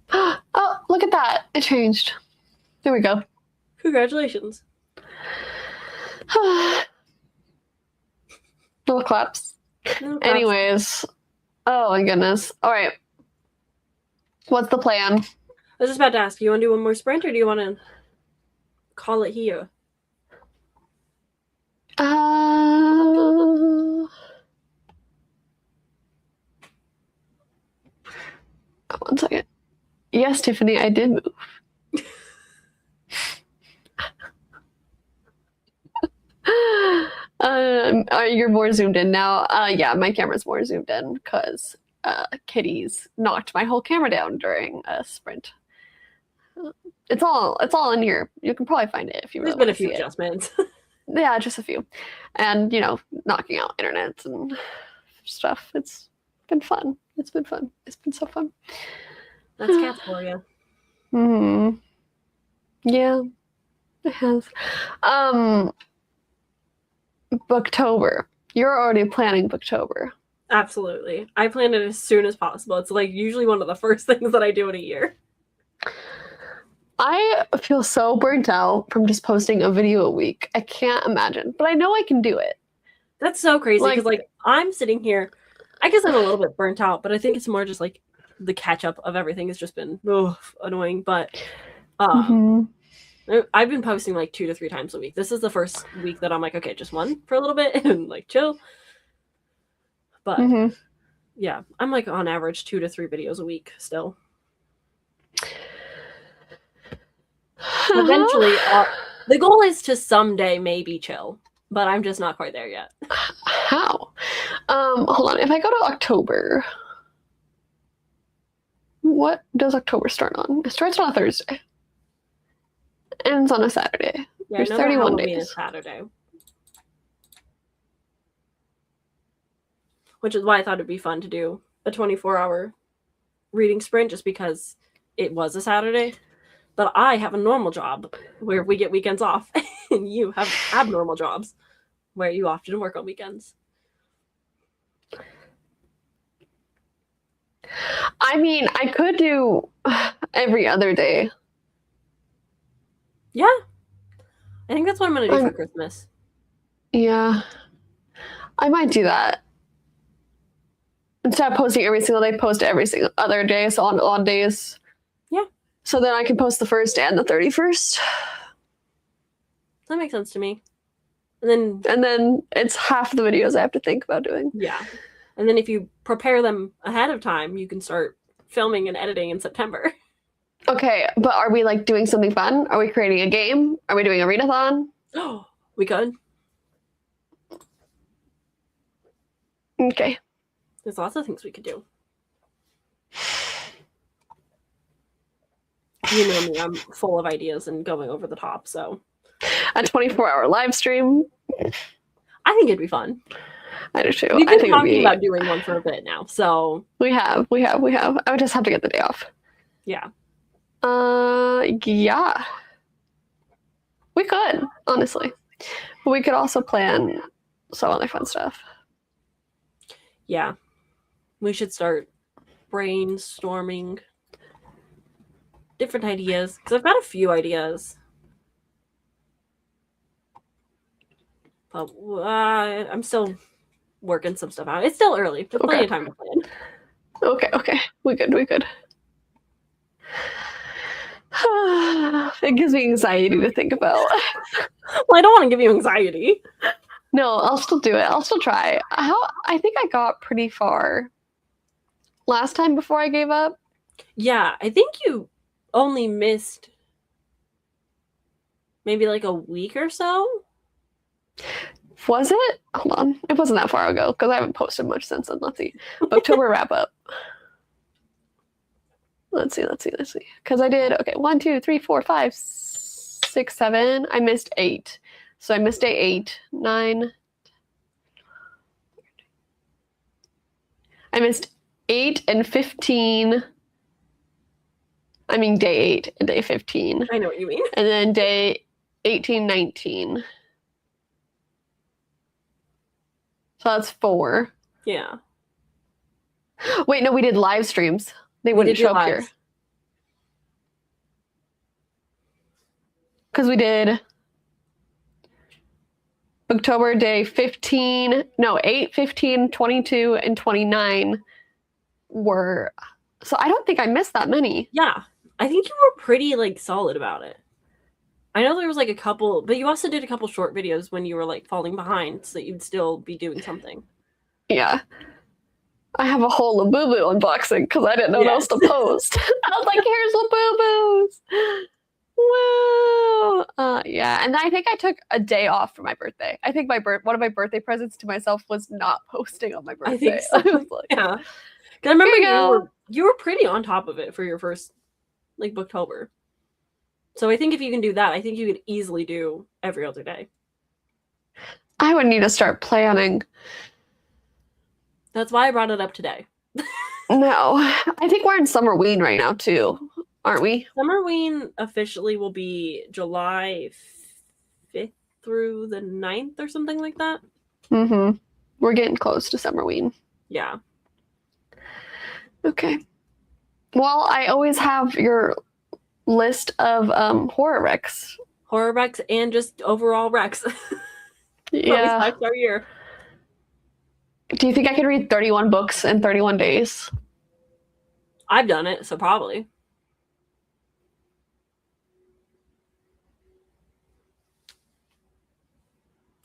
Oh, look at that. It changed. There we go. Congratulations. Little claps. Anyways. Oh my goodness. All right. What's the plan? I was just about to ask, you want to do one more sprint or do you want to call it here? One second. Yes, Tiffany, I did move. You're more zoomed in now. Yeah, my camera's more zoomed in because kitties knocked my whole camera down during a sprint. It's all in here. You can probably find it if you really want to see it. There's been a few adjustments. Yeah, just a few. And, knocking out internet and stuff. It's been fun. It's been fun. It's been so fun. That's cats for you. Yeah, it has. Booktober. You're already planning Booktober. Absolutely. I plan it as soon as possible. It's like usually one of the first things that I do in a year. I feel so burnt out from just posting a video a week. I can't imagine, but I know I can do it. That's so crazy because I'm sitting here. I guess I'm a little bit burnt out, but I think it's more just like the catch up of everything has just been annoying. But I've been posting like 2 to 3 times a week. This is the first week that I'm like, okay, just one for a little bit and like chill. But yeah, I'm like on average 2 to 3 videos a week still. Eventually, the goal is to someday maybe chill, but I'm just not quite there yet. How? Hold on. If I go to October, what does October start on? It starts on a Thursday. Ends on a Saturday. Yeah, there's 31 days. Is Saturday. Which is why I thought it'd be fun to do a 24-hour reading sprint just because it was a Saturday. But I have a normal job where we get weekends off, and you have abnormal jobs where you often work on weekends. I mean, I could do every other day. Yeah. I think that's what I'm going to do for Christmas. Yeah. I might do that. Instead of posting every single day, post every single other day, so on odd days. Yeah. So then I can post the 1st and the 31st. That makes sense to me. And then it's half the videos I have to think about doing. Yeah. And then if you prepare them ahead of time, you can start filming and editing in September. Okay, but are we like doing something fun? Are we creating a game? Are we doing a readathon? Oh, we could. Okay. There's lots of things we could do. You know me, I'm full of ideas and going over the top, so. A 24-hour live stream. I think it'd be fun. I do too. We've been talking about doing one for a bit now, so. We have. I would just have to get the day off. Yeah. Yeah. We could, honestly. But we could also plan some other fun stuff. Yeah. We should start brainstorming different ideas, because I've got a few ideas. But I'm still working some stuff out. It's still early. There's plenty of time to plan. Okay. We could. It gives me anxiety to think about. Well, I don't want to give you anxiety. No, I'll still do it. I'll still try. I think I got pretty far last time before I gave up. Yeah, I think you only missed maybe like a week or so. Was it? Hold on. It wasn't that far ago because I haven't posted much since then. Let's see. October wrap up. Let's see. Because I did, 1, 2, 3, 4, 5, 6, 7. I missed 8. So I missed day 8, 9. I missed 8 and 15. I mean day 8 and day 15. I know what you mean. And then day 18, 19. So that's 4. Yeah. Wait, no, we did live streams. They wouldn't show up here. Because we did October day 15, no, 8, 15, 22, and 29 were... So I don't think I missed that many. Yeah. I think you were pretty, like, solid about it. I know there was, like, a couple... But you also did a couple short videos when you were, like, falling behind, so that you'd still be doing something. Yeah. I have a whole Labubu unboxing because I didn't know what else to post. I was like, here's Labubus. Woo! Yeah, and I think I took a day off for my birthday. I think one of my birthday presents to myself was not posting on my birthday. I think so. Like, yeah. Because I remember you were pretty on top of it for your first, like, Booktober. So I think if you can do that, I think you could easily do every other day. I would need to start planning. That's why I brought it up today. No, I think we're in Summerween right now too, aren't we? Summerween officially will be July 5th through the 9th or something like that. Mm-hmm. We're getting close to Summerween. Yeah. Okay. Well, I always have your list of horror recs. Horror recs and just overall recs. Yeah. 5-star year. Do you think I could read 31 books in 31 days? I've done it, so probably.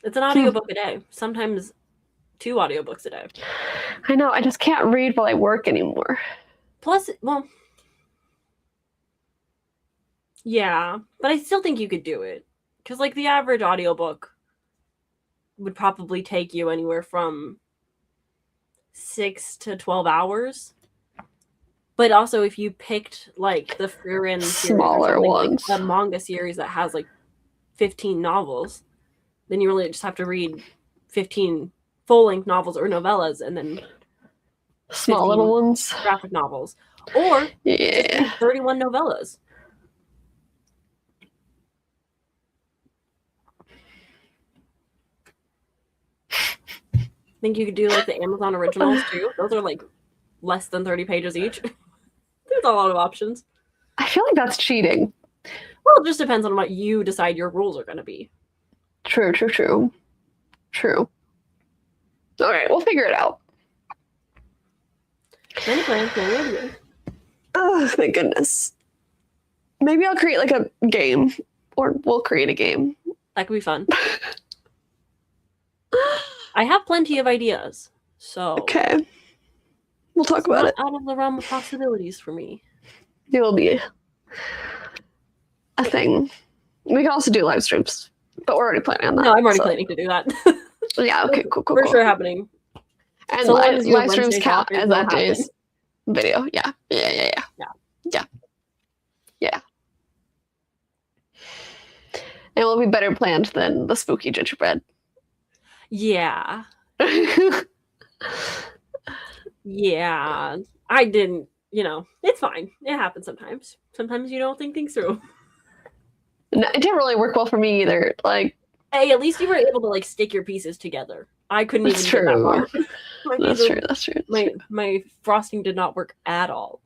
It's an audiobook a day. Sometimes 2 audiobooks a day. I know. I just can't read while I work anymore. Plus, well, yeah, but I still think you could do it. Because, like, the average audiobook would probably take you anywhere from 6 to 12 hours. But also, if you picked, like, the Furin smaller ones, like a manga series that has, like, 15 novels, then you really just have to read 15 full-length novels or novellas, and then small little ones, graphic novels, or 31 novellas. I think you could do, like, the Amazon originals too. Those are, like, less than 30 pages each. There's a lot of options. I feel like that's cheating. Well, it just depends on what you decide your rules are going to be. True. All right, we'll figure it out. Many plans, many ideas. Oh, thank goodness. Maybe I'll create like a game, or we'll create a game. That could be fun. I have plenty of ideas, so okay, we'll talk about it. Out of the realm of possibilities for me. It will be a thing. We can also do live streams, but we're already planning on that. No, I'm already planning to do that. Yeah. Okay. Cool. For sure happening. And so live streams count as that day's video. Yeah. And it will be better planned than the spooky gingerbread. Yeah. Yeah. I didn't, it's fine. It happens sometimes. Sometimes you don't think things through. No, it didn't really work well for me either. Like, hey, at least you were able to like stick your pieces together. I couldn't even get that far. That's true. My frosting did not work at all.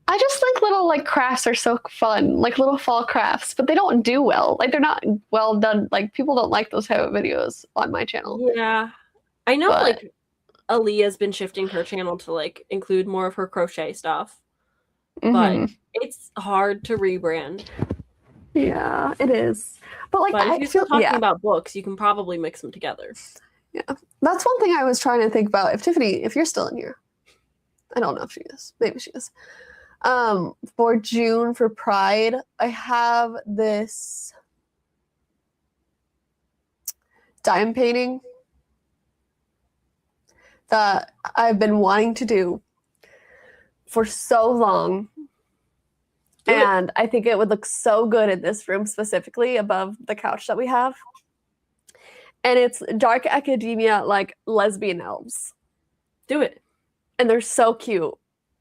I just think little like crafts are so fun, like little fall crafts, but they don't do well. Like they're not well done. Like people don't like those type of videos on my channel. Yeah, I know. Like Aaliyah's been shifting her channel to like include more of her crochet stuff, but it's hard to rebrand. Yeah, it is. But like, if you're still talking about books, you can probably mix them together. Yeah, that's one thing I was trying to think about. If Tiffany, if you're still in here, I don't know if she is. Maybe she is. For June for Pride, I have this diamond painting that I've been wanting to do for so long. And I think it would look so good in this room, specifically above the couch that we have. And it's dark academia, like lesbian elves. Do it. And they're so cute.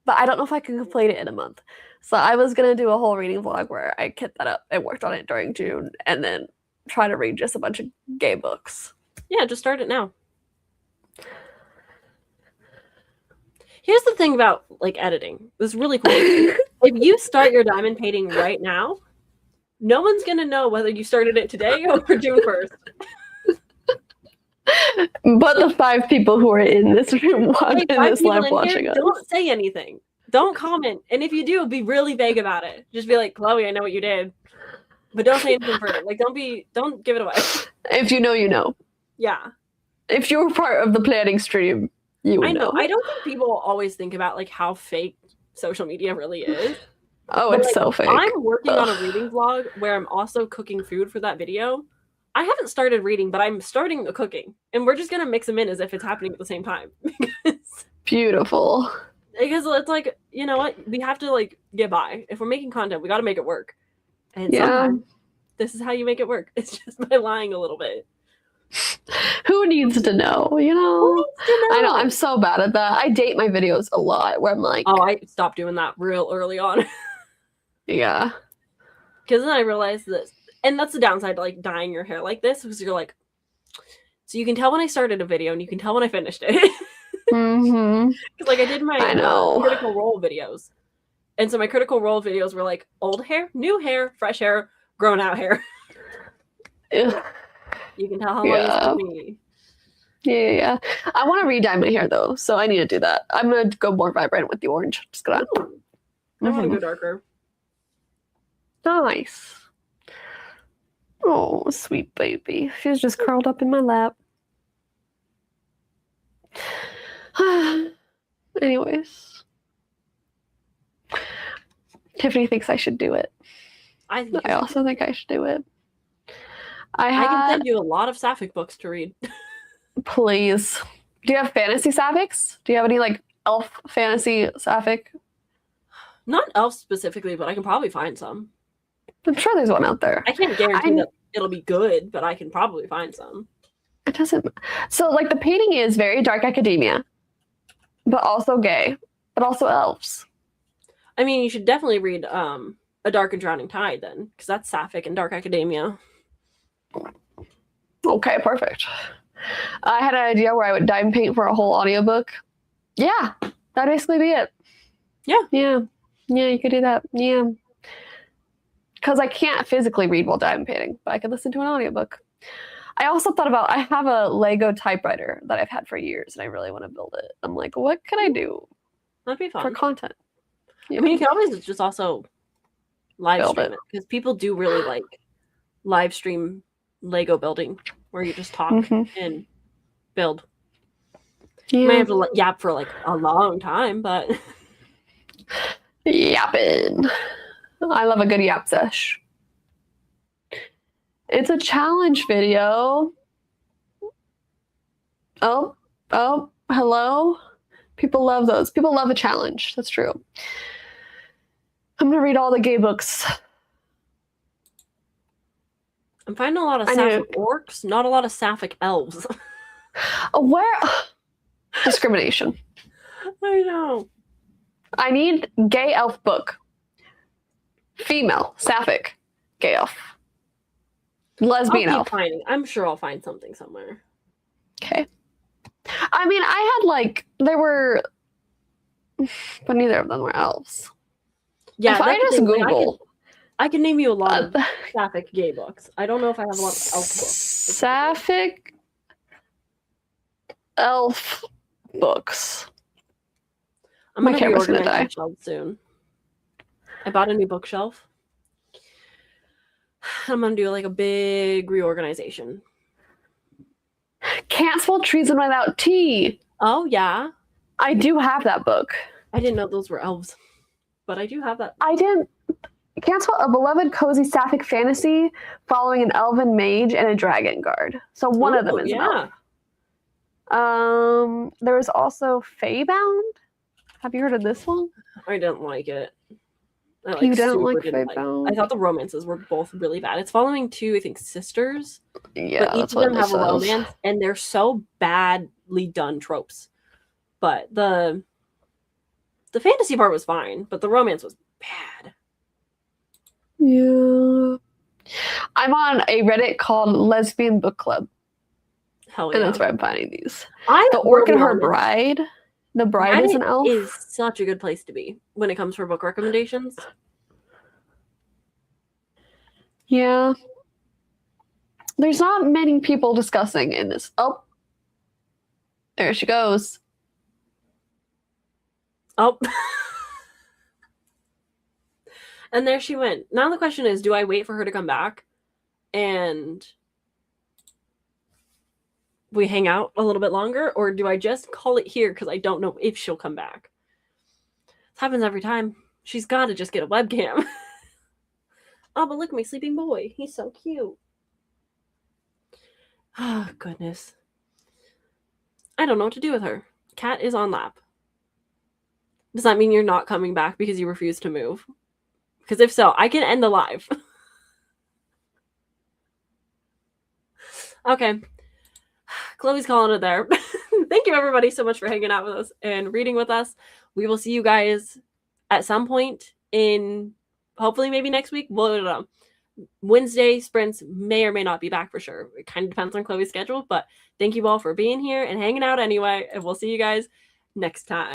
But I don't know if I can complete it in a month. So I was going to do a whole reading vlog where I kit that up and worked on it during June and then try to read just a bunch of gay books. Yeah, just start it now. Here's the thing about like editing. This is really cool. If you start your diamond painting right now, no one's going to know whether you started it today or June 1st. But the 5 people who are in this room in this live watching us. Don't say anything. Don't comment. And if you do, be really vague about it. Just be like, Chloe, I know what you did. But don't say anything further. Like, don't give it away. If you know, you know. Yeah. If you were part of the planning stream, you would know. I don't think people always think about like how fake social media really is. Oh, but, it's so fake. I'm working on a reading vlog where I'm also cooking food for that video. I haven't started reading, but I'm starting the cooking. And we're just going to mix them in as if it's happening at the same time. Beautiful. Because it's like, you know what? We have to like get by. If we're making content, we got to make it work. And sometimes this is how you make it work. It's just by lying a little bit. Who needs to know, you know? Who needs to know? I know, I'm so bad at that. I date my videos a lot where I'm like... Oh, I stopped doing that real early on. Yeah. Because then I realized this. And that's the downside to like dyeing your hair like this, because you're like, so you can tell when I started a video and you can tell when I finished it. Because like I did my Critical Role videos. And so my Critical Role videos were like old hair, new hair, fresh hair, grown out hair. You can tell how long it's been me. Yeah. I want to re-dye my hair though, so I need to do that. I'm going to go more vibrant with the orange. Just gonna. I want to go darker. Nice. Oh, sweet baby. She's just curled up in my lap. Anyways. Tiffany thinks I should do it. I also think I should do it. I can send you a lot of sapphic books to read. Please. Do you have fantasy sapphics? Do you have any like elf fantasy sapphic? Not elf specifically, but I can probably find some. I'm sure there's one out there. I can't guarantee that it'll be good, but I can probably find some. It doesn't. So, like, the painting is very dark academia, but also gay, but also elves. I mean, you should definitely read A Dark and Drowning Tide then, because that's sapphic and dark academia. Okay, perfect. I had an idea where I would diamond paint for a whole audiobook. Yeah, that'd basically be it. Yeah, you could do that. Yeah. because I can't physically read while diamond painting, but I can listen to an audiobook. I also thought about, I have a Lego typewriter that I've had for years, and I really want to build it. I'm like, what can I do? That'd be fun. For content. Yeah. I mean, you can always just also live stream it, because people do really like live stream Lego building, where you just talk and build. Yeah. You might have to yap for like a long time, but yapping. I love a good yap sesh. It's a challenge video. Oh, hello. People love those. People love a challenge. That's true. I'm gonna read all the gay books. I'm finding a lot of sapphic orcs, not a lot of sapphic elves. Where? Discrimination. I know. I need gay elf book. Female, sapphic, gay elf. Lesbian elf. I'm sure I'll find something somewhere. Okay. I mean, I had like, there were, but neither of them were elves. Yeah, if I just Google. I can name you a lot of sapphic gay books. I don't know if I have a lot of elf books. Sapphic elf books. I'm going to reorganize my shelves soon. I bought a new bookshelf. I'm going to do like a big reorganization. Can't Swell Treason Without Tea. Oh, yeah. I do have that book. I didn't know those were elves, but I do have that. I didn't. Cancel a beloved cozy sapphic fantasy following an elven mage and a dragon guard. So one of them is an elf. There was also Feybound. Have you heard of this one? I didn't like it. You don't like Feybound? I thought the romances were both really bad. It's following two, I think, sisters. Yeah, but each of them have a romance, and they're so badly done tropes. But the fantasy part was fine, but the romance was bad. Yeah. I'm on a Reddit called Lesbian Book Club. Hell yeah. And that's where I'm finding these. The Orc and Her Bride. The Bride is an elf. Is such a good place to be when it comes for book recommendations. Yeah. There's not many people discussing in this. Oh. There she goes. Oh. And there she went. Now the question is, do I wait for her to come back and we hang out a little bit longer, or do I just call it here because I don't know if she'll come back? This happens every time. She's got to just get a webcam. Oh, but look, my sleeping boy. He's so cute. Oh, goodness. I don't know what to do with her. Cat is on lap. Does that mean you're not coming back because you refuse to move? Because if so, I can end the live. Okay. Chloe's calling it there. Thank you, everybody, so much for hanging out with us and reading with us. We will see you guys at some point in, hopefully, maybe next week. We'll don't know. Wednesday sprints may or may not be back for sure. It kind of depends on Chloe's schedule, but thank you all for being here and hanging out anyway, and we'll see you guys next time.